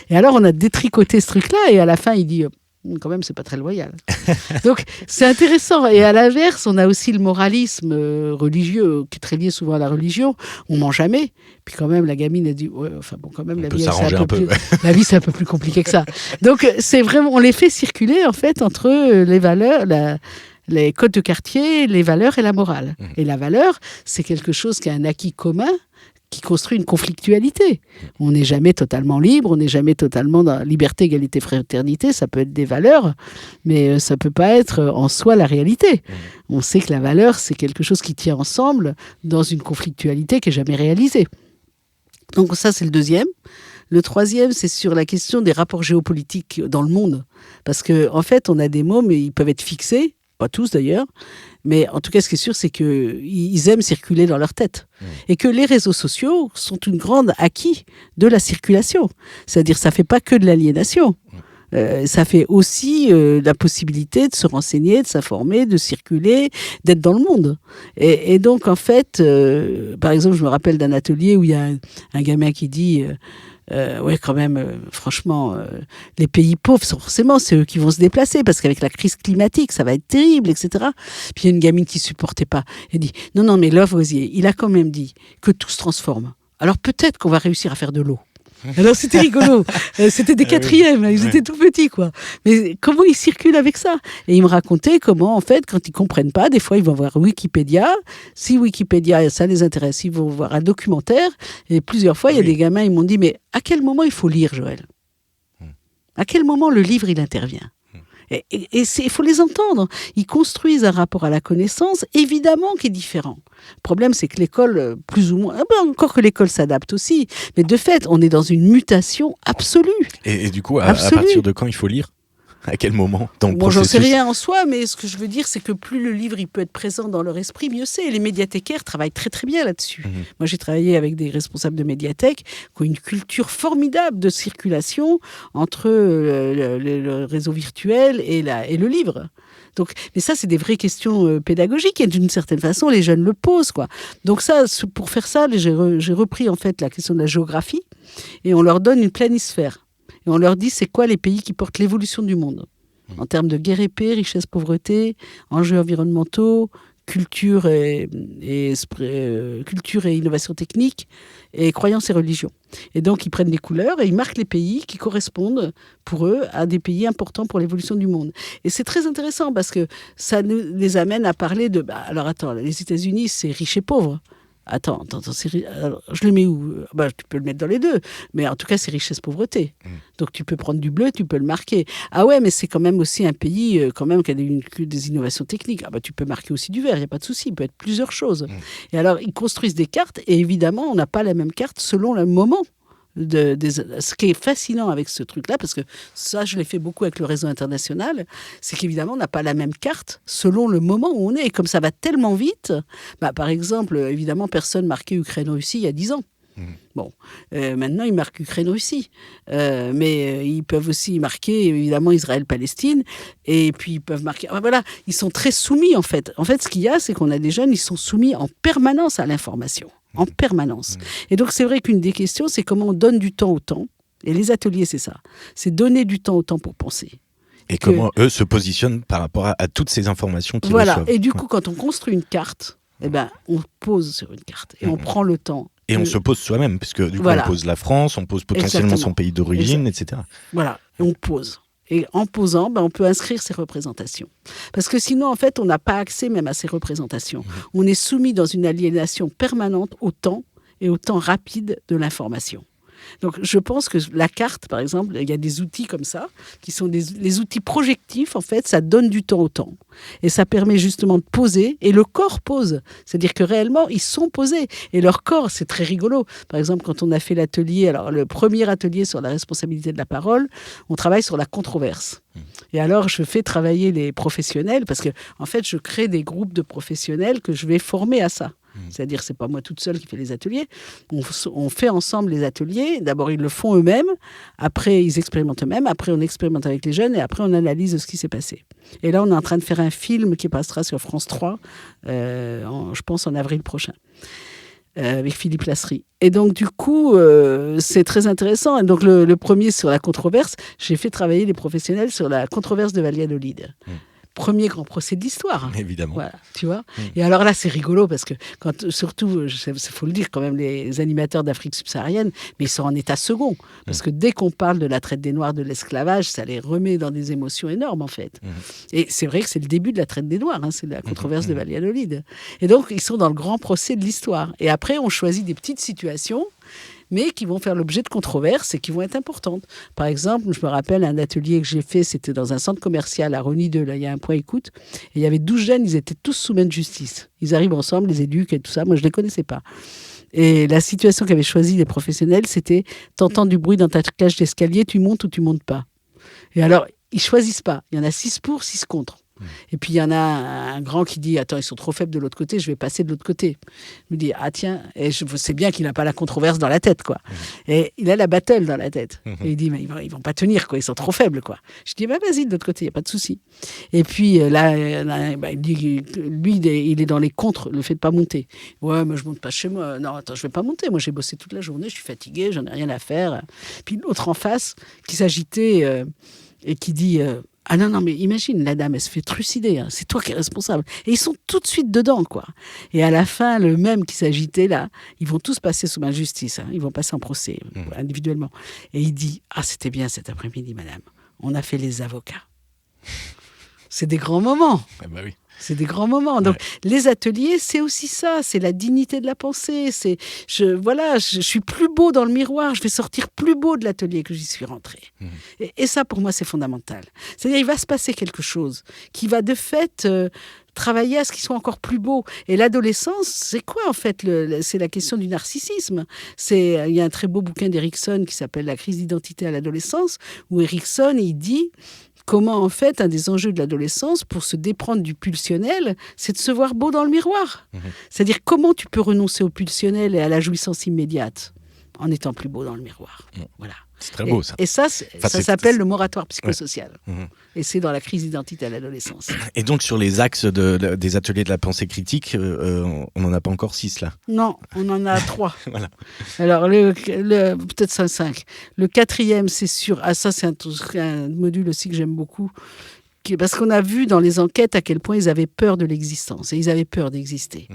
Et alors, on a détricoté ce truc-là, et à la fin, il dit, quand même, c'est pas très loyal. Donc, c'est intéressant. Et à l'inverse, on a aussi le moralisme religieux, qui est très lié souvent à la religion. On ment jamais. Puis quand même, la gamine a dit, ouais, enfin bon, quand même, la vie, la vie, c'est un peu plus compliqué que ça. Donc, c'est vraiment, on les fait circuler, en fait, entre les valeurs, les codes de quartier, les valeurs et la morale. Et la valeur, c'est quelque chose qui a un acquis commun, qui construit une conflictualité. On n'est jamais totalement libre, on n'est jamais totalement dans liberté, égalité, fraternité. Ça peut être des valeurs, mais ça ne peut pas être en soi la réalité. On sait que la valeur, c'est quelque chose qui tient ensemble dans une conflictualité qui n'est jamais réalisée. Donc ça, c'est le deuxième. Le troisième, c'est sur la question des rapports géopolitiques dans le monde. Parce qu'en fait, on a des mots, mais ils peuvent être fixés. pas tous d'ailleurs, mais en tout cas, ce qui est sûr, c'est qu'ils aiment circuler dans leur tête. Et que les réseaux sociaux sont une grande acquis de la circulation. C'est-à-dire, ça ne fait pas que de l'aliénation. Ça fait aussi la possibilité de se renseigner, de s'informer, de circuler, d'être dans le monde. Et donc, en fait, par exemple, je me rappelle d'un atelier où il y a un gamin qui dit... ouais, quand même, franchement, les pays pauvres, forcément, c'est eux qui vont se déplacer parce qu'avec la crise climatique, ça va être terrible, etc. Puis il y a une gamine qui supportait pas. Elle dit non, mais Lavoisier, il a quand même dit que tout se transforme. Alors peut-être qu'on va réussir à faire de l'eau. Alors c'était rigolo, c'était des quatrièmes, ils étaient tout petits quoi. Mais comment ils circulent avec ça? Et ils me racontaient comment en fait quand ils comprennent pas, des fois ils vont voir Wikipédia, si Wikipédia ça les intéresse, ils vont voir un documentaire et plusieurs fois il y a des gamins ils m'ont dit mais à quel moment il faut lire Joël? À quel moment le livre il intervient? Et il faut les entendre. Ils construisent un rapport à la connaissance, évidemment, qui est différent. Le problème, c'est que l'école, plus ou moins... encore que l'école s'adapte aussi. Mais de fait, on est dans une mutation absolue. Et du coup, à partir de quand il faut lire? À quel moment dans le processus? J'en sais rien en soi, mais ce que je veux dire, c'est que plus le livre il peut être présent dans leur esprit, mieux c'est. Et les médiathécaires travaillent très très bien là-dessus. Moi, j'ai travaillé avec des responsables de médiathèques qui ont une culture formidable de circulation entre le réseau virtuel et le livre. Donc, mais ça, c'est des vraies questions pédagogiques et d'une certaine façon, les jeunes le posent, quoi. Donc ça, pour faire ça, j'ai repris en fait la question de la géographie et on leur donne une planisphère. Et on leur dit c'est quoi les pays qui portent l'évolution du monde en termes de guerre et paix, richesse, pauvreté, enjeux environnementaux, culture et innovation technique et croyances et religions. Et donc ils prennent les couleurs et ils marquent les pays qui correspondent pour eux à des pays importants pour l'évolution du monde. Et c'est très intéressant parce que ça les amène à parler de alors attends, les États-Unis c'est riche et pauvre. Attends, alors, je le mets où? Tu peux le mettre dans les deux, mais en tout cas, c'est richesse-pauvreté. Donc, tu peux prendre du bleu, tu peux le marquer. Ah ouais, mais c'est quand même aussi un pays quand même qui a des innovations techniques. Tu peux marquer aussi du vert, il n'y a pas de souci, il peut être plusieurs choses. Et alors, ils construisent des cartes, et évidemment, on n'a pas la même carte selon le moment. Ce qui est fascinant avec ce truc-là, parce que ça, je l'ai fait beaucoup avec le réseau international, c'est qu'évidemment, on n'a pas la même carte selon le moment où on est. Et comme ça va tellement vite, par exemple, évidemment, personne marquait Ukraine-Russie il y a 10 ans. Bon, maintenant, ils marquent Ukraine-Russie. Mais ils peuvent aussi marquer, évidemment, Israël-Palestine. Et puis, ils peuvent marquer... Voilà, ils sont très soumis, en fait. En fait, ce qu'il y a, c'est qu'on a des jeunes, ils sont soumis en permanence à l'information. En permanence. Et donc, c'est vrai qu'une des questions, c'est comment on donne du temps au temps. Et les ateliers, c'est ça. C'est donner du temps au temps pour penser. Et comment eux se positionnent par rapport à toutes ces informations qu'ils reçoivent. Et du coup, quand on construit une carte, on pose sur une carte et on prend le temps. Et on se pose soi-même, parce que du coup, on pose la France, on pose potentiellement son pays d'origine, etc. Voilà, et on pose. Et en posant, on peut inscrire ces représentations. Parce que sinon, en fait, on n'a pas accès même à ces représentations. On est soumis dans une aliénation permanente au temps et au temps rapide de l'information. Donc, je pense que la carte, par exemple, il y a des outils comme ça, qui sont les outils projectifs, en fait, ça donne du temps au temps. Et ça permet justement de poser, et le corps pose. C'est-à-dire que réellement, ils sont posés. Et leur corps, c'est très rigolo. Par exemple, quand on a fait l'atelier, alors le premier atelier sur la responsabilité de la parole, on travaille sur la controverse. Et alors, je fais travailler les professionnels, parce que, en fait, je crée des groupes de professionnels que je vais former à ça. C'est-à-dire, c'est pas moi toute seule qui fais les ateliers. On fait ensemble les ateliers. D'abord, ils le font eux-mêmes. Après, ils expérimentent eux-mêmes. Après, on expérimente avec les jeunes. Et après, on analyse ce qui s'est passé. Et là, on est en train de faire un film qui passera sur France 3, je pense en avril prochain, avec Philippe Lasserie. Et donc, du coup, c'est très intéressant. Et donc, le premier sur la controverse, j'ai fait travailler les professionnels sur la controverse de Valladolid. Premier grand procès de l'histoire. Évidemment. Voilà, tu vois. Et alors là, c'est rigolo parce que, surtout, il faut le dire quand même, les animateurs d'Afrique subsaharienne, mais ils sont en état second. Parce que dès qu'on parle de la traite des Noirs, de l'esclavage, ça les remet dans des émotions énormes, en fait. Et c'est vrai que c'est le début de la traite des Noirs, c'est la controverse de Valladolid. Et donc, ils sont dans le grand procès de l'histoire. Et après, on choisit des petites situations, mais qui vont faire l'objet de controverses et qui vont être importantes. Par exemple, je me rappelle un atelier que j'ai fait, c'était dans un centre commercial à Rony 2, là, il y a un point écoute, et il y avait 12 jeunes, ils étaient tous sous main de justice. Ils arrivent ensemble, les éduques et tout ça, moi je ne les connaissais pas. Et la situation qu'avaient choisie les professionnels, c'était « t'entends du bruit dans ta cage d'escalier, tu montes ou tu montes pas ?» Et alors, ils ne choisissent pas. Il y en a 6 pour, 6 contre. Et puis il y en a un grand qui dit attends, ils sont trop faibles de l'autre côté, je vais passer de l'autre côté. Je me dis ah tiens, et je sais bien qu'il n'a pas la controverse dans la tête quoi. Et il a la battle dans la tête. Et il dit mais ils vont pas tenir quoi, ils sont trop faibles quoi. Je dis bah vas-y de l'autre côté, il y a pas de souci. Et puis là il dit lui il est dans les contre le fait de pas monter. Ouais, mais je monte pas chez moi. Non, attends, je vais pas monter. Moi j'ai bossé toute la journée, je suis fatigué, j'en ai rien à faire. Puis l'autre en face qui s'agitait et qui dit ah non, mais imagine, la dame, elle se fait trucider, hein, c'est toi qui es responsable. Et ils sont tout de suite dedans, quoi. Et à la fin, le même qui s'agitait là, ils vont tous passer sous ma justice, hein, ils vont passer en procès, individuellement. Et il dit, ah, c'était bien cet après-midi, madame, on a fait les avocats. C'est des grands moments. Ah bah oui. C'est des grands moments. Donc, les ateliers, c'est aussi ça. C'est la dignité de la pensée. Je suis plus beau dans le miroir. Je vais sortir plus beau de l'atelier que j'y suis rentré. Et ça, pour moi, c'est fondamental. C'est-à-dire, il va se passer quelque chose qui va de fait travailler à ce qu'ils soient encore plus beaux. Et l'adolescence, c'est quoi en fait c'est la question du narcissisme. Il y a un très beau bouquin d'Erikson qui s'appelle « La crise d'identité à l'adolescence » où Erikson, il dit comment, en fait, un des enjeux de l'adolescence, pour se déprendre du pulsionnel, c'est de se voir beau dans le miroir. C'est-à-dire, comment tu peux renoncer au pulsionnel et à la jouissance immédiate en étant plus beau dans le miroir. Voilà. C'est très beau, ça. Et ça s'appelle le moratoire psychosocial. Et c'est dans la crise d'identité à l'adolescence. Et donc, sur les axes des ateliers de la pensée critique, on n'en a pas encore 6, là. Non, on en a 3. Voilà. Alors, peut-être 5. Le 4e, c'est sur... Ah, ça, c'est un module aussi que j'aime beaucoup. Parce qu'on a vu dans les enquêtes à quel point ils avaient peur de l'existence et ils avaient peur d'exister.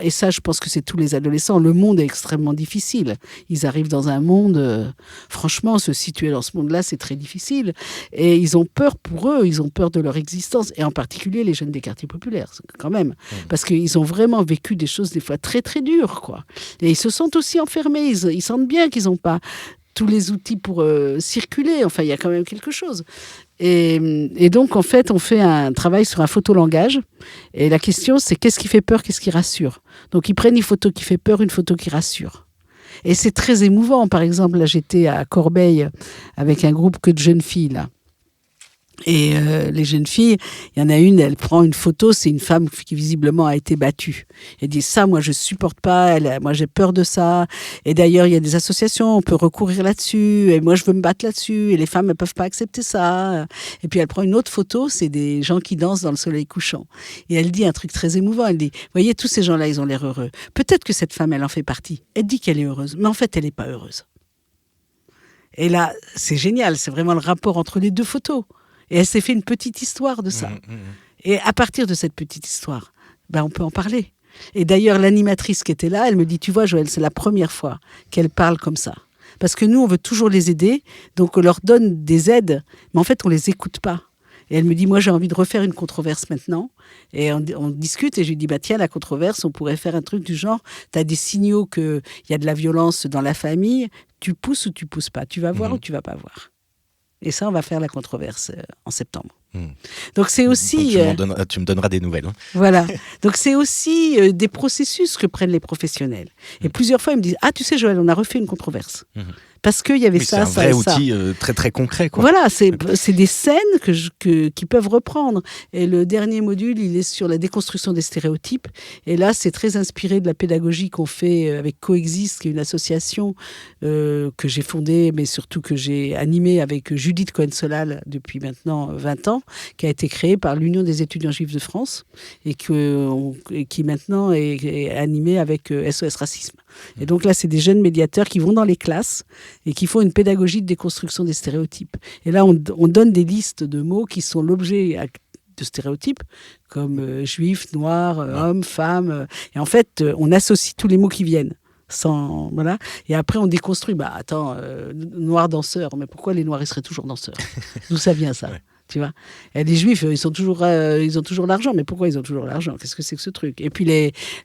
Et ça, je pense que c'est tous les adolescents. Le monde est extrêmement difficile. Ils arrivent dans un monde, franchement, se situer dans ce monde-là, c'est très difficile. Et ils ont peur pour eux, ils ont peur de leur existence. Et en particulier les jeunes des quartiers populaires, quand même. Parce qu'ils ont vraiment vécu des choses des fois très, très dures, quoi. Et ils se sentent aussi enfermés. Ils sentent bien qu'ils n'ont pas tous les outils pour circuler. Enfin, il y a quand même quelque chose. Et donc, en fait, on fait un travail sur un photolangage. Et la question, c'est qu'est-ce qui fait peur, qu'est-ce qui rassure. Donc, ils prennent une photo qui fait peur, une photo qui rassure. Et c'est très émouvant. Par exemple, là, j'étais à Corbeil avec un groupe que de jeunes filles, là. Et les jeunes filles, il y en a une, elle prend une photo, c'est une femme qui visiblement a été battue. Elle dit ça, moi je supporte pas, moi j'ai peur de ça. Et d'ailleurs, il y a des associations, on peut recourir là-dessus. Et moi je veux me battre là-dessus. Et les femmes, elles peuvent pas accepter ça. Et puis elle prend une autre photo, c'est des gens qui dansent dans le soleil couchant. Et elle dit un truc très émouvant. Elle dit, voyez, tous ces gens-là, ils ont l'air heureux. Peut-être que cette femme, elle en fait partie. Elle dit qu'elle est heureuse, mais en fait, elle n'est pas heureuse. Et là, c'est génial. C'est vraiment le rapport entre les deux photos. Et elle s'est fait une petite histoire de ça. Et à partir de cette petite histoire, on peut en parler. Et d'ailleurs, l'animatrice qui était là, elle me dit, tu vois, Joël, c'est la première fois qu'elle parle comme ça. Parce que nous, on veut toujours les aider, donc on leur donne des aides, mais en fait, on les écoute pas. Et elle me dit, moi, j'ai envie de refaire une controverse maintenant. Et on discute, et je lui dis, tiens, la controverse, on pourrait faire un truc du genre, tu as des signaux qu'il y a de la violence dans la famille, tu pousses ou tu pousses pas, tu vas voir ou tu vas pas voir. Et ça, on va faire la controverse en septembre. Donc c'est aussi... tu me donneras des nouvelles. Hein. Voilà. Donc c'est aussi des processus que prennent les professionnels. Et plusieurs fois, ils me disent, ah, tu sais, Joël, on a refait une controverse. Parce qu'il y avait ça, ça et ça. C'est un vrai outil très, très concret, quoi. Voilà, c'est des scènes qui peuvent reprendre. Et le dernier module, il est sur la déconstruction des stéréotypes. Et là, c'est très inspiré de la pédagogie qu'on fait avec Coexiste, qui est une association que j'ai fondée, mais surtout que j'ai animée avec Judith Cohen-Solal depuis maintenant 20 ans, qui a été créée par l'Union des étudiants juifs de France et qui maintenant est animée avec SOS Racisme. Et donc là, c'est des jeunes médiateurs qui vont dans les classes et qui font une pédagogie de déconstruction des stéréotypes. Et là, on donne des listes de mots qui sont l'objet de stéréotypes, comme juif, noir, homme, femme. Et en fait, on associe tous les mots qui viennent. Voilà. Et après, on déconstruit. Noir danseur. Mais pourquoi les noirs, ils seraient toujours danseurs ? D'où ça vient, ça ? Tu vois, et les juifs, ils ont toujours l'argent. Mais pourquoi ils ont toujours l'argent ? Qu'est-ce que c'est que ce truc ? Et puis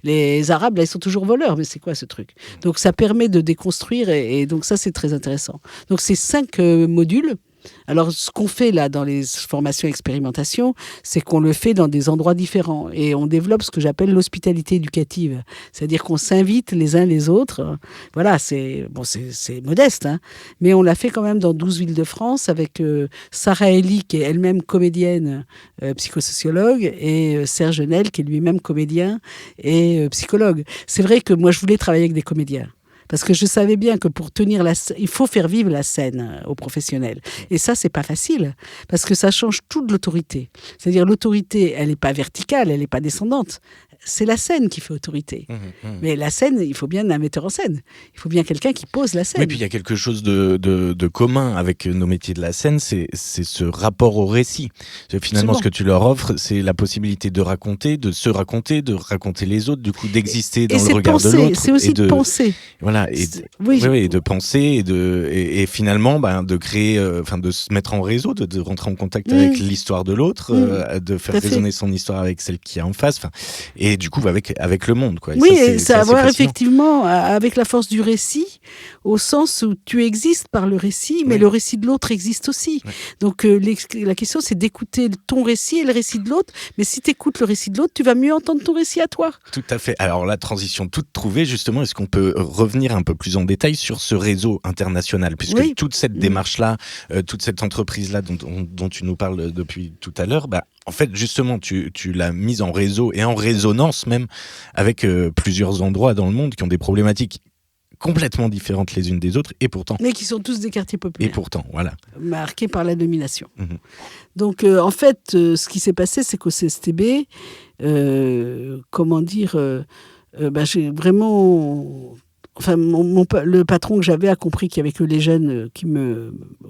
les arabes, là, ils sont toujours voleurs. Mais c'est quoi ce truc ? Donc ça permet de déconstruire et donc ça, c'est très intéressant. Donc c'est 5 modules Alors, ce qu'on fait là dans les formations expérimentation, c'est qu'on le fait dans des endroits différents et on développe ce que j'appelle l'hospitalité éducative. C'est-à-dire qu'on s'invite les uns les autres. Voilà, c'est modeste, hein, mais on l'a fait quand même dans 12 villes de France avec Sarah Elly, qui est elle-même comédienne, psychosociologue, et Serge Genel, qui est lui-même comédien et psychologue. C'est vrai que moi, je voulais travailler avec des comédiens. Parce que je savais bien que pour tenir il faut faire vivre la scène aux professionnels. Et ça, c'est pas facile. Parce que ça change toute l'autorité. C'est-à-dire, l'autorité, elle n'est pas verticale, elle n'est pas descendante. C'est la scène qui fait autorité. Mais la scène, il faut bien un metteur en scène. Il faut bien quelqu'un qui pose la scène. Oui, puis il y a quelque chose de commun avec nos métiers de la scène, c'est ce rapport au récit. Finalement, ce que tu leur offres, c'est la possibilité de raconter, de se raconter, de raconter les autres, du coup, d'exister dans le regard de l'autre. C'est aussi de penser. Voilà, et de penser et finalement de créer, de se mettre en réseau, de rentrer en contact avec l'histoire de l'autre, de faire résonner son histoire avec celle qui est en face, et du coup avec le monde, quoi. Et oui, ça a à voir effectivement avec la force du récit, au sens où tu existes par le récit, mais le récit de l'autre existe aussi. Ouais. Donc la question, c'est d'écouter ton récit et le récit de l'autre, mais si tu écoutes le récit de l'autre, tu vas mieux entendre ton récit à toi. Tout à fait. Alors la transition toute trouvée, justement, est-ce qu'on peut revenir un peu plus en détail sur ce réseau international, puisque toute cette démarche-là, toute cette entreprise-là dont tu nous parles depuis tout à l'heure, en fait, justement, tu l'as mise en réseau et en résonance même avec plusieurs endroits dans le monde qui ont des problématiques complètement différentes les unes des autres, et pourtant... Mais qui sont tous des quartiers populaires. Et pourtant, voilà. Marqués par la domination. Donc, en fait, ce qui s'est passé, c'est qu'au CSTB, j'ai vraiment... Enfin, le patron que j'avais a compris qu'il n'y avait que les jeunes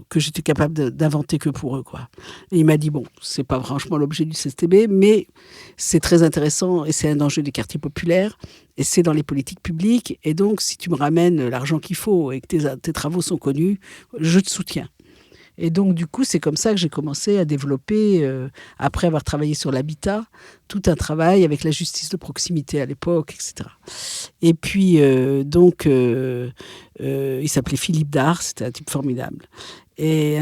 que j'étais capable d'inventer que pour eux, quoi. Et il m'a dit, bon, c'est pas franchement l'objet du CSTB, mais c'est très intéressant et c'est un enjeu des quartiers populaires et c'est dans les politiques publiques. Et donc, si tu me ramènes l'argent qu'il faut et que tes travaux sont connus, je te soutiens. Et donc, du coup, c'est comme ça que j'ai commencé à développer, après avoir travaillé sur l'habitat, tout un travail avec la justice de proximité à l'époque, etc. Et puis, il s'appelait Philippe Dard, c'était un type formidable. Et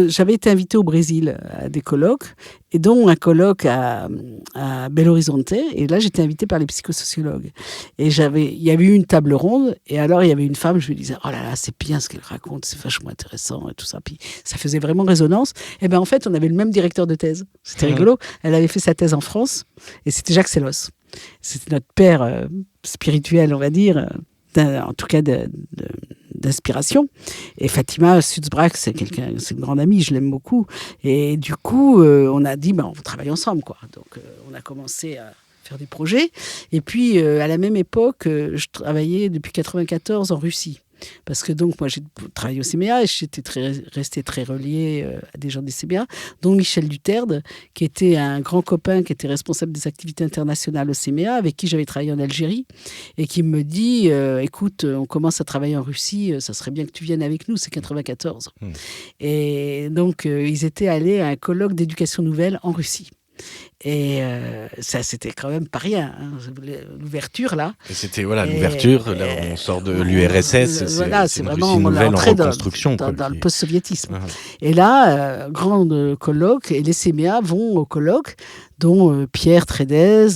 j'avais été invitée au Brésil à des colloques, et dont un colloque à Belo Horizonte. Et là, j'étais invitée par les psychosociologues. Et il y avait eu une table ronde, et alors il y avait une femme, je lui disais, oh là là, c'est bien ce qu'elle raconte, c'est vachement intéressant, et tout ça. Puis ça faisait vraiment résonance. Et bien en fait, on avait le même directeur de thèse. C'était rigolo. Elle avait fait sa thèse en France, et c'était Jacques Sellos. C'était notre père spirituel, on va dire, en tout cas d'inspiration. Et Fatima Sutzbrak, c'est une grande amie, je l'aime beaucoup. Et du coup, on a dit, on travaille ensemble, quoi. Donc, on a commencé à faire des projets. Et puis, à la même époque, je travaillais depuis 1994 en Russie. Parce que donc, moi, j'ai travaillé au CMA et j'étais restée très reliée à des gens des CMA, dont Michel Duterte, qui était un grand copain, qui était responsable des activités internationales au CMA, avec qui j'avais travaillé en Algérie, et qui me dit, écoute, on commence à travailler en Russie, ça serait bien que tu viennes avec nous, c'est 1994. Et donc, ils étaient allés à un colloque d'éducation nouvelle en Russie. Et ça, c'était quand même pas rien, hein. L'ouverture, là. Et c'était, l'ouverture, là, on sort de l'URSS, c'est vraiment une nouvelle en reconstruction. Dans le post-soviétisme. Et là, grande colloque, et les CMA vont au colloque, dont Pierre Trédez,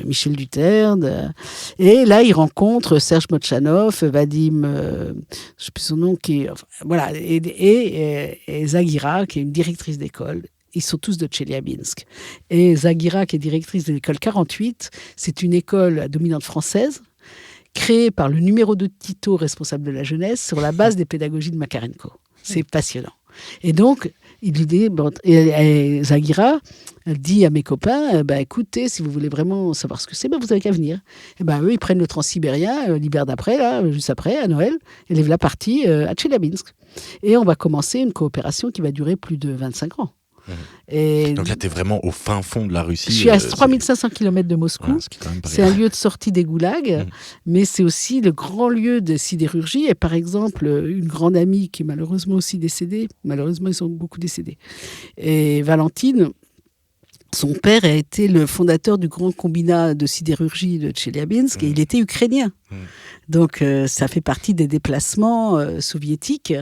Michel Duterte. Et là, ils rencontrent Serge Motchanov, Vadim, je ne sais plus son nom, et Zagira, qui est une directrice d'école. Ils sont tous de Tcheliabinsk. Et Zagira, qui est directrice de l'école 48, c'est une école à dominante française, créée par le numéro 2 de Tito, responsable de la jeunesse, sur la base des pédagogies de Makarenko. C'est passionnant. Et donc, Zagira dit à mes copains, écoutez, si vous voulez vraiment savoir ce que c'est, vous avez qu'à venir. Et eux, ils prennent le transsibérien l'hiver d'après, là, juste après, à Noël, et les voilà partis à Tcheliabinsk. Et on va commencer une coopération qui va durer plus de 25 ans. Et donc là, tu es vraiment au fin fond de la Russie. Je suis à 3500 km de Moscou. C'est un lieu de sortie des goulags, mais c'est aussi le grand lieu de sidérurgie. Et par exemple, une grande amie qui est malheureusement aussi décédée, malheureusement, ils sont beaucoup décédés, et Valentine, Son père a été le fondateur du grand combinat de sidérurgie de Tcheliabinsk et il était ukrainien. Donc, ça fait partie des déplacements soviétiques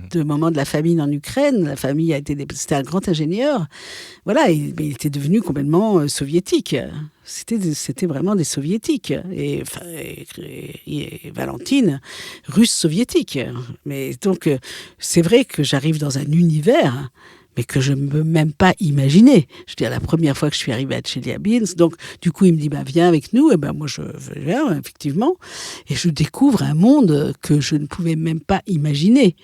de moment de la famine en Ukraine. La famille c'était un grand ingénieur. Voilà, il était devenu complètement soviétique. C'était vraiment des soviétiques. Et Valentine, russe soviétique. Mais donc, c'est vrai que j'arrive dans un univers mais que je ne peux même pas imaginer. Je veux dire, la première fois que je suis arrivée à Tcheliabinsk, donc du coup il me dit viens avec nous, et moi je viens effectivement, et je découvre un monde que je ne pouvais même pas imaginer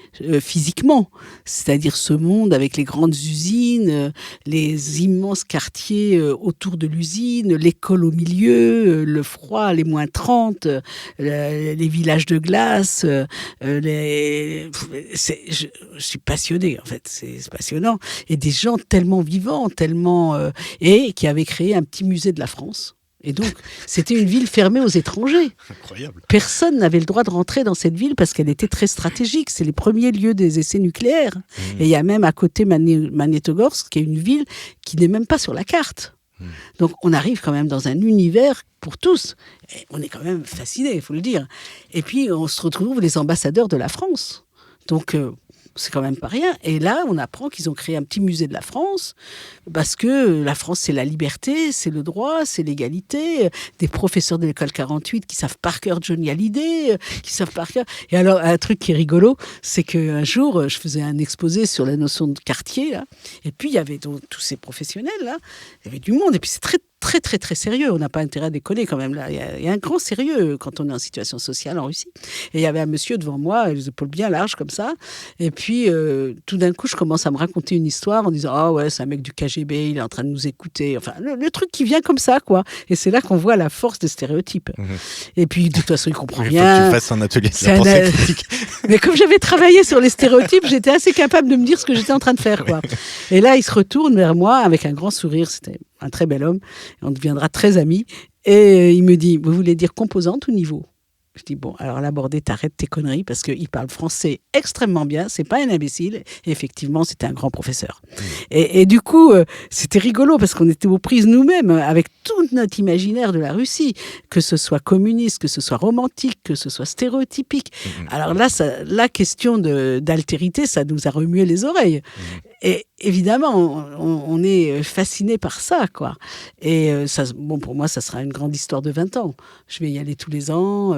physiquement, c'est-à-dire ce monde avec les grandes usines, les immenses quartiers autour de l'usine, l'école au milieu, le froid, les moins 30, les villages de glace, je suis passionnée en fait, c'est passionnant. Et des gens tellement vivants, et qui avaient créé un petit musée de la France. Et donc, c'était une ville fermée aux étrangers. Incroyable. Personne n'avait le droit de rentrer dans cette ville parce qu'elle était très stratégique. C'est les premiers lieux des essais nucléaires. Et il y a même à côté Magnitogorsk, qui est une ville qui n'est même pas sur la carte. Donc, on arrive quand même dans un univers pour tous. Et on est quand même fascinés, il faut le dire. Et puis, on se retrouve les ambassadeurs de la France. Donc, c'est quand même pas rien. Et là, on apprend qu'ils ont créé un petit musée de la France, parce que la France, c'est la liberté, c'est le droit, c'est l'égalité. Des professeurs de l'école 48 qui savent par cœur Johnny Hallyday, qui savent par cœur... Et alors, un truc qui est rigolo, c'est qu'un jour, je faisais un exposé sur la notion de quartier, là, et puis il y avait donc tous ces professionnels, là, il y avait du monde, et puis c'est très, très, très, très sérieux. On n'a pas intérêt à déconner quand même, là. Il y a un grand sérieux quand on est en situation sociale en Russie. Et il y avait un monsieur devant moi, les épaules bien larges comme ça, et puis tout d'un coup, je commence à me raconter une histoire en disant « Ah ouais, c'est un mec du KGB, il est en train de nous écouter. » Enfin, le truc qui vient comme ça, quoi. Et c'est là qu'on voit la force des stéréotypes. Et puis, de toute façon, il comprend rien. Il faut que tu fasses un atelier de la pensée critique. Mais comme j'avais travaillé sur les stéréotypes, j'étais assez capable de me dire ce que j'étais en train de faire, quoi. Et là, il se retourne vers moi avec un grand sourire. C'était un très bel homme. On deviendra très amis. Et il me dit « Vous voulez dire composante ou niveau ?» Je dis, bon, alors là, Bordet, t'arrêtes tes conneries parce qu'il parle français extrêmement bien, c'est pas un imbécile. Et effectivement, c'était un grand professeur. Et du coup, c'était rigolo parce qu'on était aux prises nous-mêmes avec tout notre imaginaire de la Russie, que ce soit communiste, que ce soit romantique, que ce soit stéréotypique. Alors là, la question d'altérité, ça nous a remué les oreilles. Et évidemment, on est fasciné par ça, quoi. Et pour moi, ça sera une grande histoire de 20 ans. Je vais y aller tous les ans.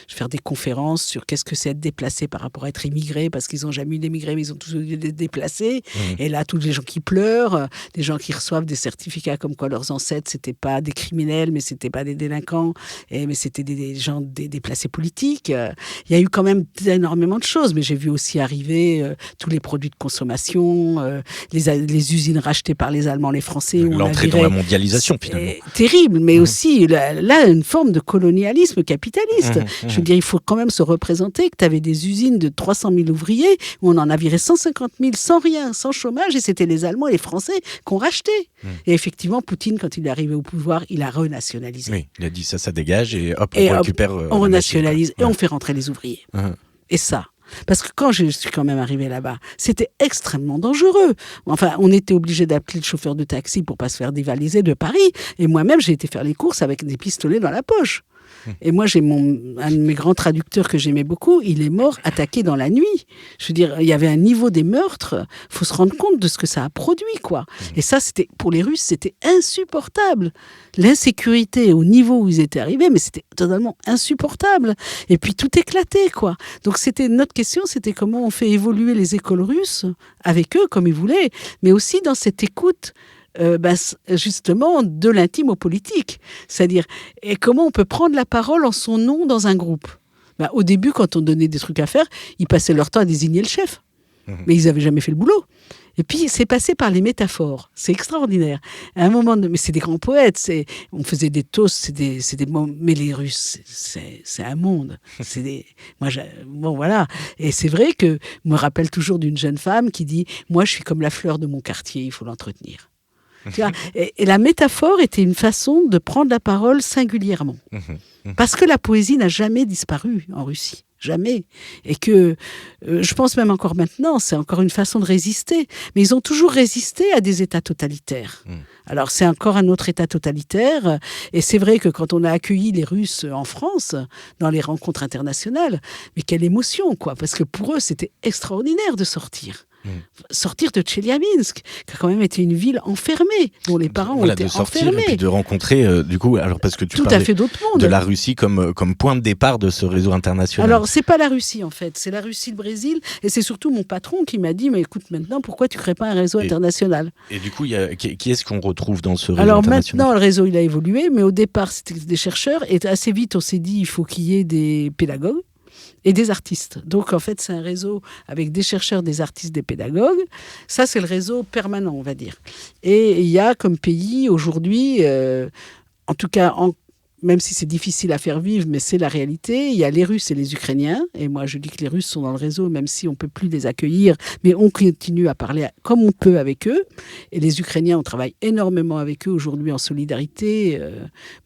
Je vais faire des conférences sur qu'est-ce que c'est être déplacé par rapport à être immigré, parce qu'ils n'ont jamais eu d'immigrés, mais ils ont tous eu des déplacés. Et là, tous les gens qui pleurent, des gens qui reçoivent des certificats comme quoi leurs ancêtres, c'était pas des criminels, mais c'était pas des délinquants, mais c'était des gens des déplacés politiques. Il y a eu quand même énormément de choses, mais j'ai vu aussi arriver tous les produits de consommation, les usines rachetées par les Allemands, les Français. L'entrée dans la mondialisation, finalement. Terrible, mais aussi, là, une forme de colonialisme capitaliste. Je veux dire, il faut quand même se représenter que tu avais des usines de 300 000 ouvriers où on en a viré 150 000 sans rien, sans chômage, et c'était les Allemands et les Français qu'on rachetait. Et effectivement, Poutine, quand il est arrivé au pouvoir, il a renationalisé. Oui, il a dit ça dégage, et hop, on récupère... on renationalise, et on fait rentrer les ouvriers. Et ça... Parce que quand je suis quand même arrivée là-bas, c'était extrêmement dangereux. Enfin, on était obligé d'appeler le chauffeur de taxi pour pas se faire dévaliser de Paris. Et moi-même, j'ai été faire les courses avec des pistolets dans la poche. Et moi, j'ai un de mes grands traducteurs que j'aimais beaucoup, il est mort attaqué dans la nuit. Je veux dire, il y avait un niveau des meurtres, faut se rendre compte de ce que ça a produit, quoi. Et ça, c'était, pour les Russes, c'était insupportable. L'insécurité au niveau où ils étaient arrivés, mais c'était totalement insupportable. Et puis tout éclatait, quoi. Donc c'était notre question, c'était comment on fait évoluer les écoles russes avec eux, comme ils voulaient, mais aussi dans cette écoute justement de l'intime au politique. C'est-à-dire, et comment on peut prendre la parole en son nom dans un groupe. Au début, quand on donnait des trucs à faire, ils passaient leur temps à désigner le chef. Mais ils n'avaient jamais fait le boulot. Et puis, c'est passé par les métaphores. C'est extraordinaire. À un moment, mais c'est des grands poètes. On faisait des toasts, mais les Russes, c'est un monde. Bon, voilà. Et c'est vrai que je me rappelle toujours d'une jeune femme qui dit « Moi, je suis comme la fleur de mon quartier, il faut l'entretenir. » Tu vois, et la métaphore était une façon de prendre la parole singulièrement. Parce que la poésie n'a jamais disparu en Russie. jamais. Et que, je pense même encore maintenant, c'est encore une façon de résister. Mais ils ont toujours résisté à des États totalitaires. Alors, c'est encore un autre État totalitaire. Et c'est vrai que quand on a accueilli les Russes en France, dans les rencontres internationales, mais quelle émotion, quoi. Parce que pour eux, c'était extraordinaire de sortir. Sortir de Tcheliabinsk, qui a quand même été une ville enfermée, dont les parents ont été de sortir enfermés. Et puis de rencontrer, du coup, alors parce que tu Tout à parlais fait d'autres mondes. de la Russie comme point de départ de ce réseau international. Alors, c'est pas la Russie, en fait. C'est la Russie, le Brésil. Et c'est surtout mon patron qui m'a dit, mais écoute, maintenant, pourquoi tu crées pas un réseau international ? Et du coup, qui est-ce qu'on retrouve dans ce réseau Alors international ? maintenant, le réseau, il a évolué, mais au départ, c'était des chercheurs. Et assez vite, on s'est dit, il faut qu'il y ait des pédagogues et des artistes. Donc, en fait, c'est un réseau avec des chercheurs, des artistes, des pédagogues. Ça, c'est le réseau permanent, on va dire. Et il y a comme pays, aujourd'hui, en tout cas, même si c'est difficile à faire vivre, mais c'est la réalité, il y a les Russes et les Ukrainiens. Et moi, je dis que les Russes sont dans le réseau, même si on ne peut plus les accueillir. Mais on continue à parler comme on peut avec eux. Et les Ukrainiens, on travaille énormément avec eux aujourd'hui en solidarité,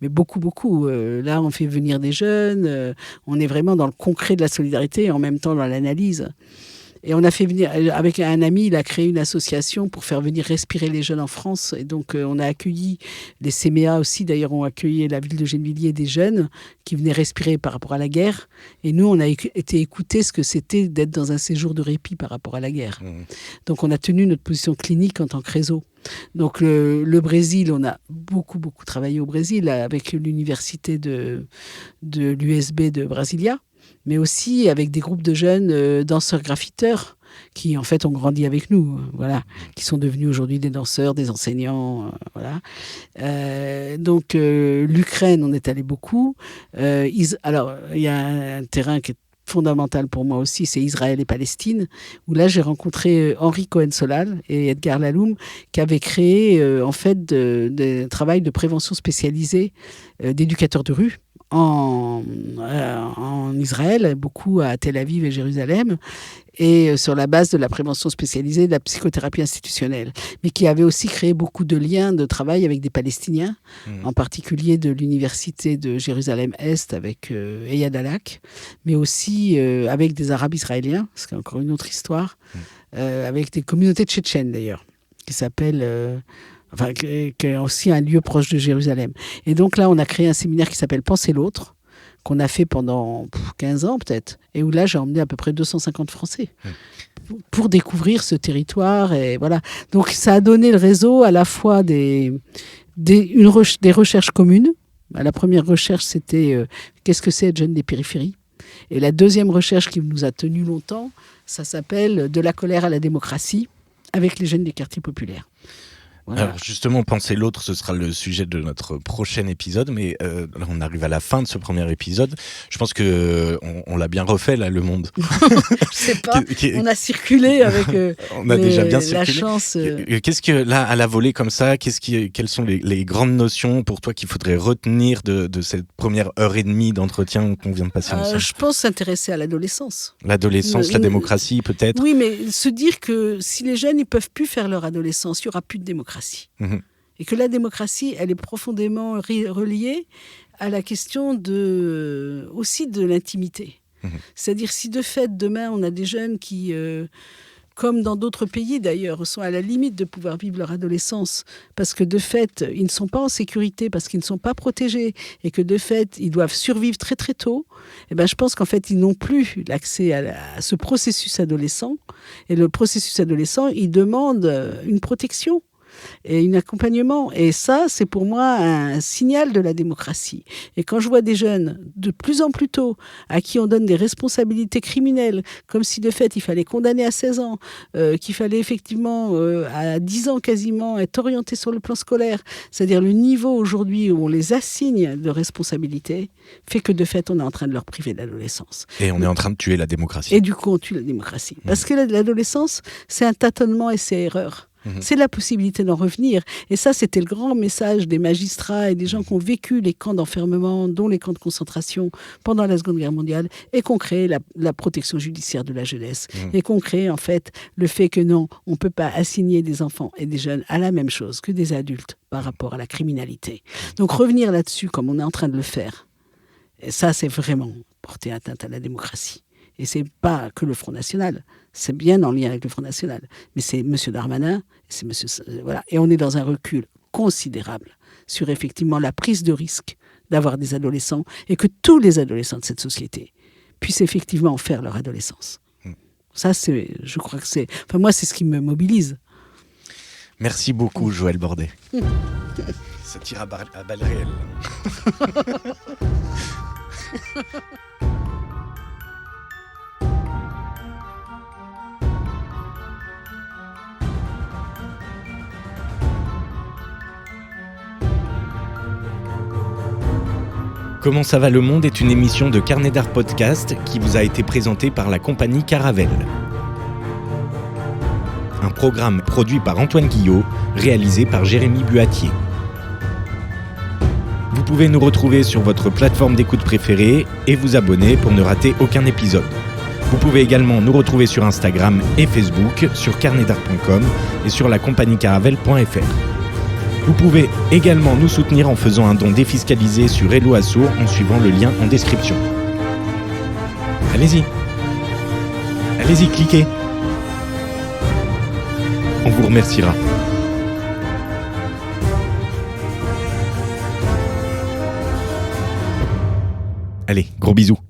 mais beaucoup, beaucoup. Là, on fait venir des jeunes. On est vraiment dans le concret de la solidarité et en même temps dans l'analyse. Et on a fait venir, avec un ami, il a créé une association pour faire venir respirer les jeunes en France. Et donc, on a accueilli, les CMEA aussi, d'ailleurs, ont accueilli la ville de Gennevilliers des jeunes qui venaient respirer par rapport à la guerre. Et nous, on a été écouter ce que c'était d'être dans un séjour de répit par rapport à la guerre. Donc, on a tenu notre position clinique en tant que réseau. Donc, le Brésil, on a beaucoup, beaucoup travaillé au Brésil avec l'université de l'USB de Brasilia, mais aussi avec des groupes de jeunes danseurs graffiteurs qui, en fait, ont grandi avec nous, voilà, qui sont devenus aujourd'hui des danseurs, des enseignants, voilà. Donc, l'Ukraine, on est allé beaucoup. Alors, il y a un terrain qui est fondamental pour moi aussi, c'est Israël et Palestine, où là, j'ai rencontré Henri Cohen-Solal et Edgar Laloum, qui avaient créé, en fait, un travail de prévention spécialisée d'éducateurs de rue, en Israël, beaucoup à Tel Aviv et Jérusalem, et sur la base de la prévention spécialisée de la psychothérapie institutionnelle, mais qui avait aussi créé beaucoup de liens de travail avec des Palestiniens, en particulier de l'université de Jérusalem-Est avec Eyad Alak, mais aussi avec des Arabes israéliens, c'est encore une autre histoire, avec des communautés tchétchènes d'ailleurs, qui s'appellent... qui est aussi un lieu proche de Jérusalem. Et donc là, on a créé un séminaire qui s'appelle Penser l'autre, qu'on a fait pendant 15 ans peut-être, et où là, j'ai emmené à peu près 250 Français pour découvrir ce territoire. Et voilà. Donc ça a donné le réseau à la fois des recherches communes. La première recherche, c'était qu'est-ce que c'est être jeune des périphéries ? Et la deuxième recherche qui nous a tenu longtemps, ça s'appelle De la colère à la démocratie, avec les jeunes des quartiers populaires. Voilà. Alors justement, penser l'autre, ce sera le sujet de notre prochain épisode, mais là, on arrive à la fin de ce premier épisode. Je pense que on l'a bien refait là, le monde. Je sais pas. On a circulé avec on a déjà bien circulé. La chance. Qu'est-ce que là, à la volée comme ça, quelles sont les grandes notions pour toi qu'il faudrait retenir de cette première heure et demie d'entretien qu'on vient de passer ensemble ? Je pense s'intéresser à l'adolescence. L'adolescence, la démocratie, peut-être. Oui, mais se dire que si les jeunes ils peuvent plus faire leur adolescence, il y aura plus de démocratie. Et que la démocratie, elle est profondément reliée à la question aussi de l'intimité. C'est-à-dire si de fait, demain, on a des jeunes qui, comme dans d'autres pays d'ailleurs, sont à la limite de pouvoir vivre leur adolescence, parce que de fait, ils ne sont pas en sécurité, parce qu'ils ne sont pas protégés, et que de fait, ils doivent survivre très très tôt, eh ben, je pense qu'en fait, ils n'ont plus l'accès à ce processus adolescent. Et le processus adolescent, il demande une protection et un accompagnement. Et ça, c'est pour moi un signal de la démocratie. Et quand je vois des jeunes de plus en plus tôt à qui on donne des responsabilités criminelles, comme si de fait il fallait condamner à 16 ans, qu'il fallait effectivement à 10 ans quasiment être orienté sur le plan scolaire, c'est-à-dire le niveau aujourd'hui où on les assigne de responsabilités, fait que de fait on est en train de leur priver de l'adolescence. Et on est en train de tuer la démocratie. Et du coup on tue la démocratie. Parce que l'adolescence, c'est un tâtonnement et c'est erreur. C'est la possibilité d'en revenir. Et ça, c'était le grand message des magistrats et des gens qui ont vécu les camps d'enfermement, dont les camps de concentration pendant la Seconde Guerre mondiale, et qui ont créé la protection judiciaire de la jeunesse. Et qui ont créé, en fait, le fait que non, on ne peut pas assigner des enfants et des jeunes à la même chose que des adultes par rapport à la criminalité. Donc revenir là-dessus, comme on est en train de le faire, et ça, c'est vraiment porter atteinte à la démocratie. et c'est pas que le Front National, c'est bien en lien avec le Front National, mais c'est M. Darmanin, c'est voilà, et on est dans un recul considérable sur effectivement la prise de risque d'avoir des adolescents et que tous les adolescents de cette société puissent effectivement faire leur adolescence. Ça, je crois que moi, c'est ce qui me mobilise. Merci beaucoup, Joël Bordet. Ça tire à balles réelles. Comment ça va le monde est une émission de Carnet d'Art Podcast qui vous a été présentée par la compagnie Caravelle. Un programme produit par Antoine Guillot, réalisé par Jérémy Buatier. Vous pouvez nous retrouver sur votre plateforme d'écoute préférée et vous abonner pour ne rater aucun épisode. Vous pouvez également nous retrouver sur Instagram et Facebook, sur carnetdart.com et sur lacompagniecaravelle.fr. Vous pouvez également nous soutenir en faisant un don défiscalisé sur Hello Assour en suivant le lien en description. Allez-y, cliquez. On vous remerciera. Allez, gros bisous.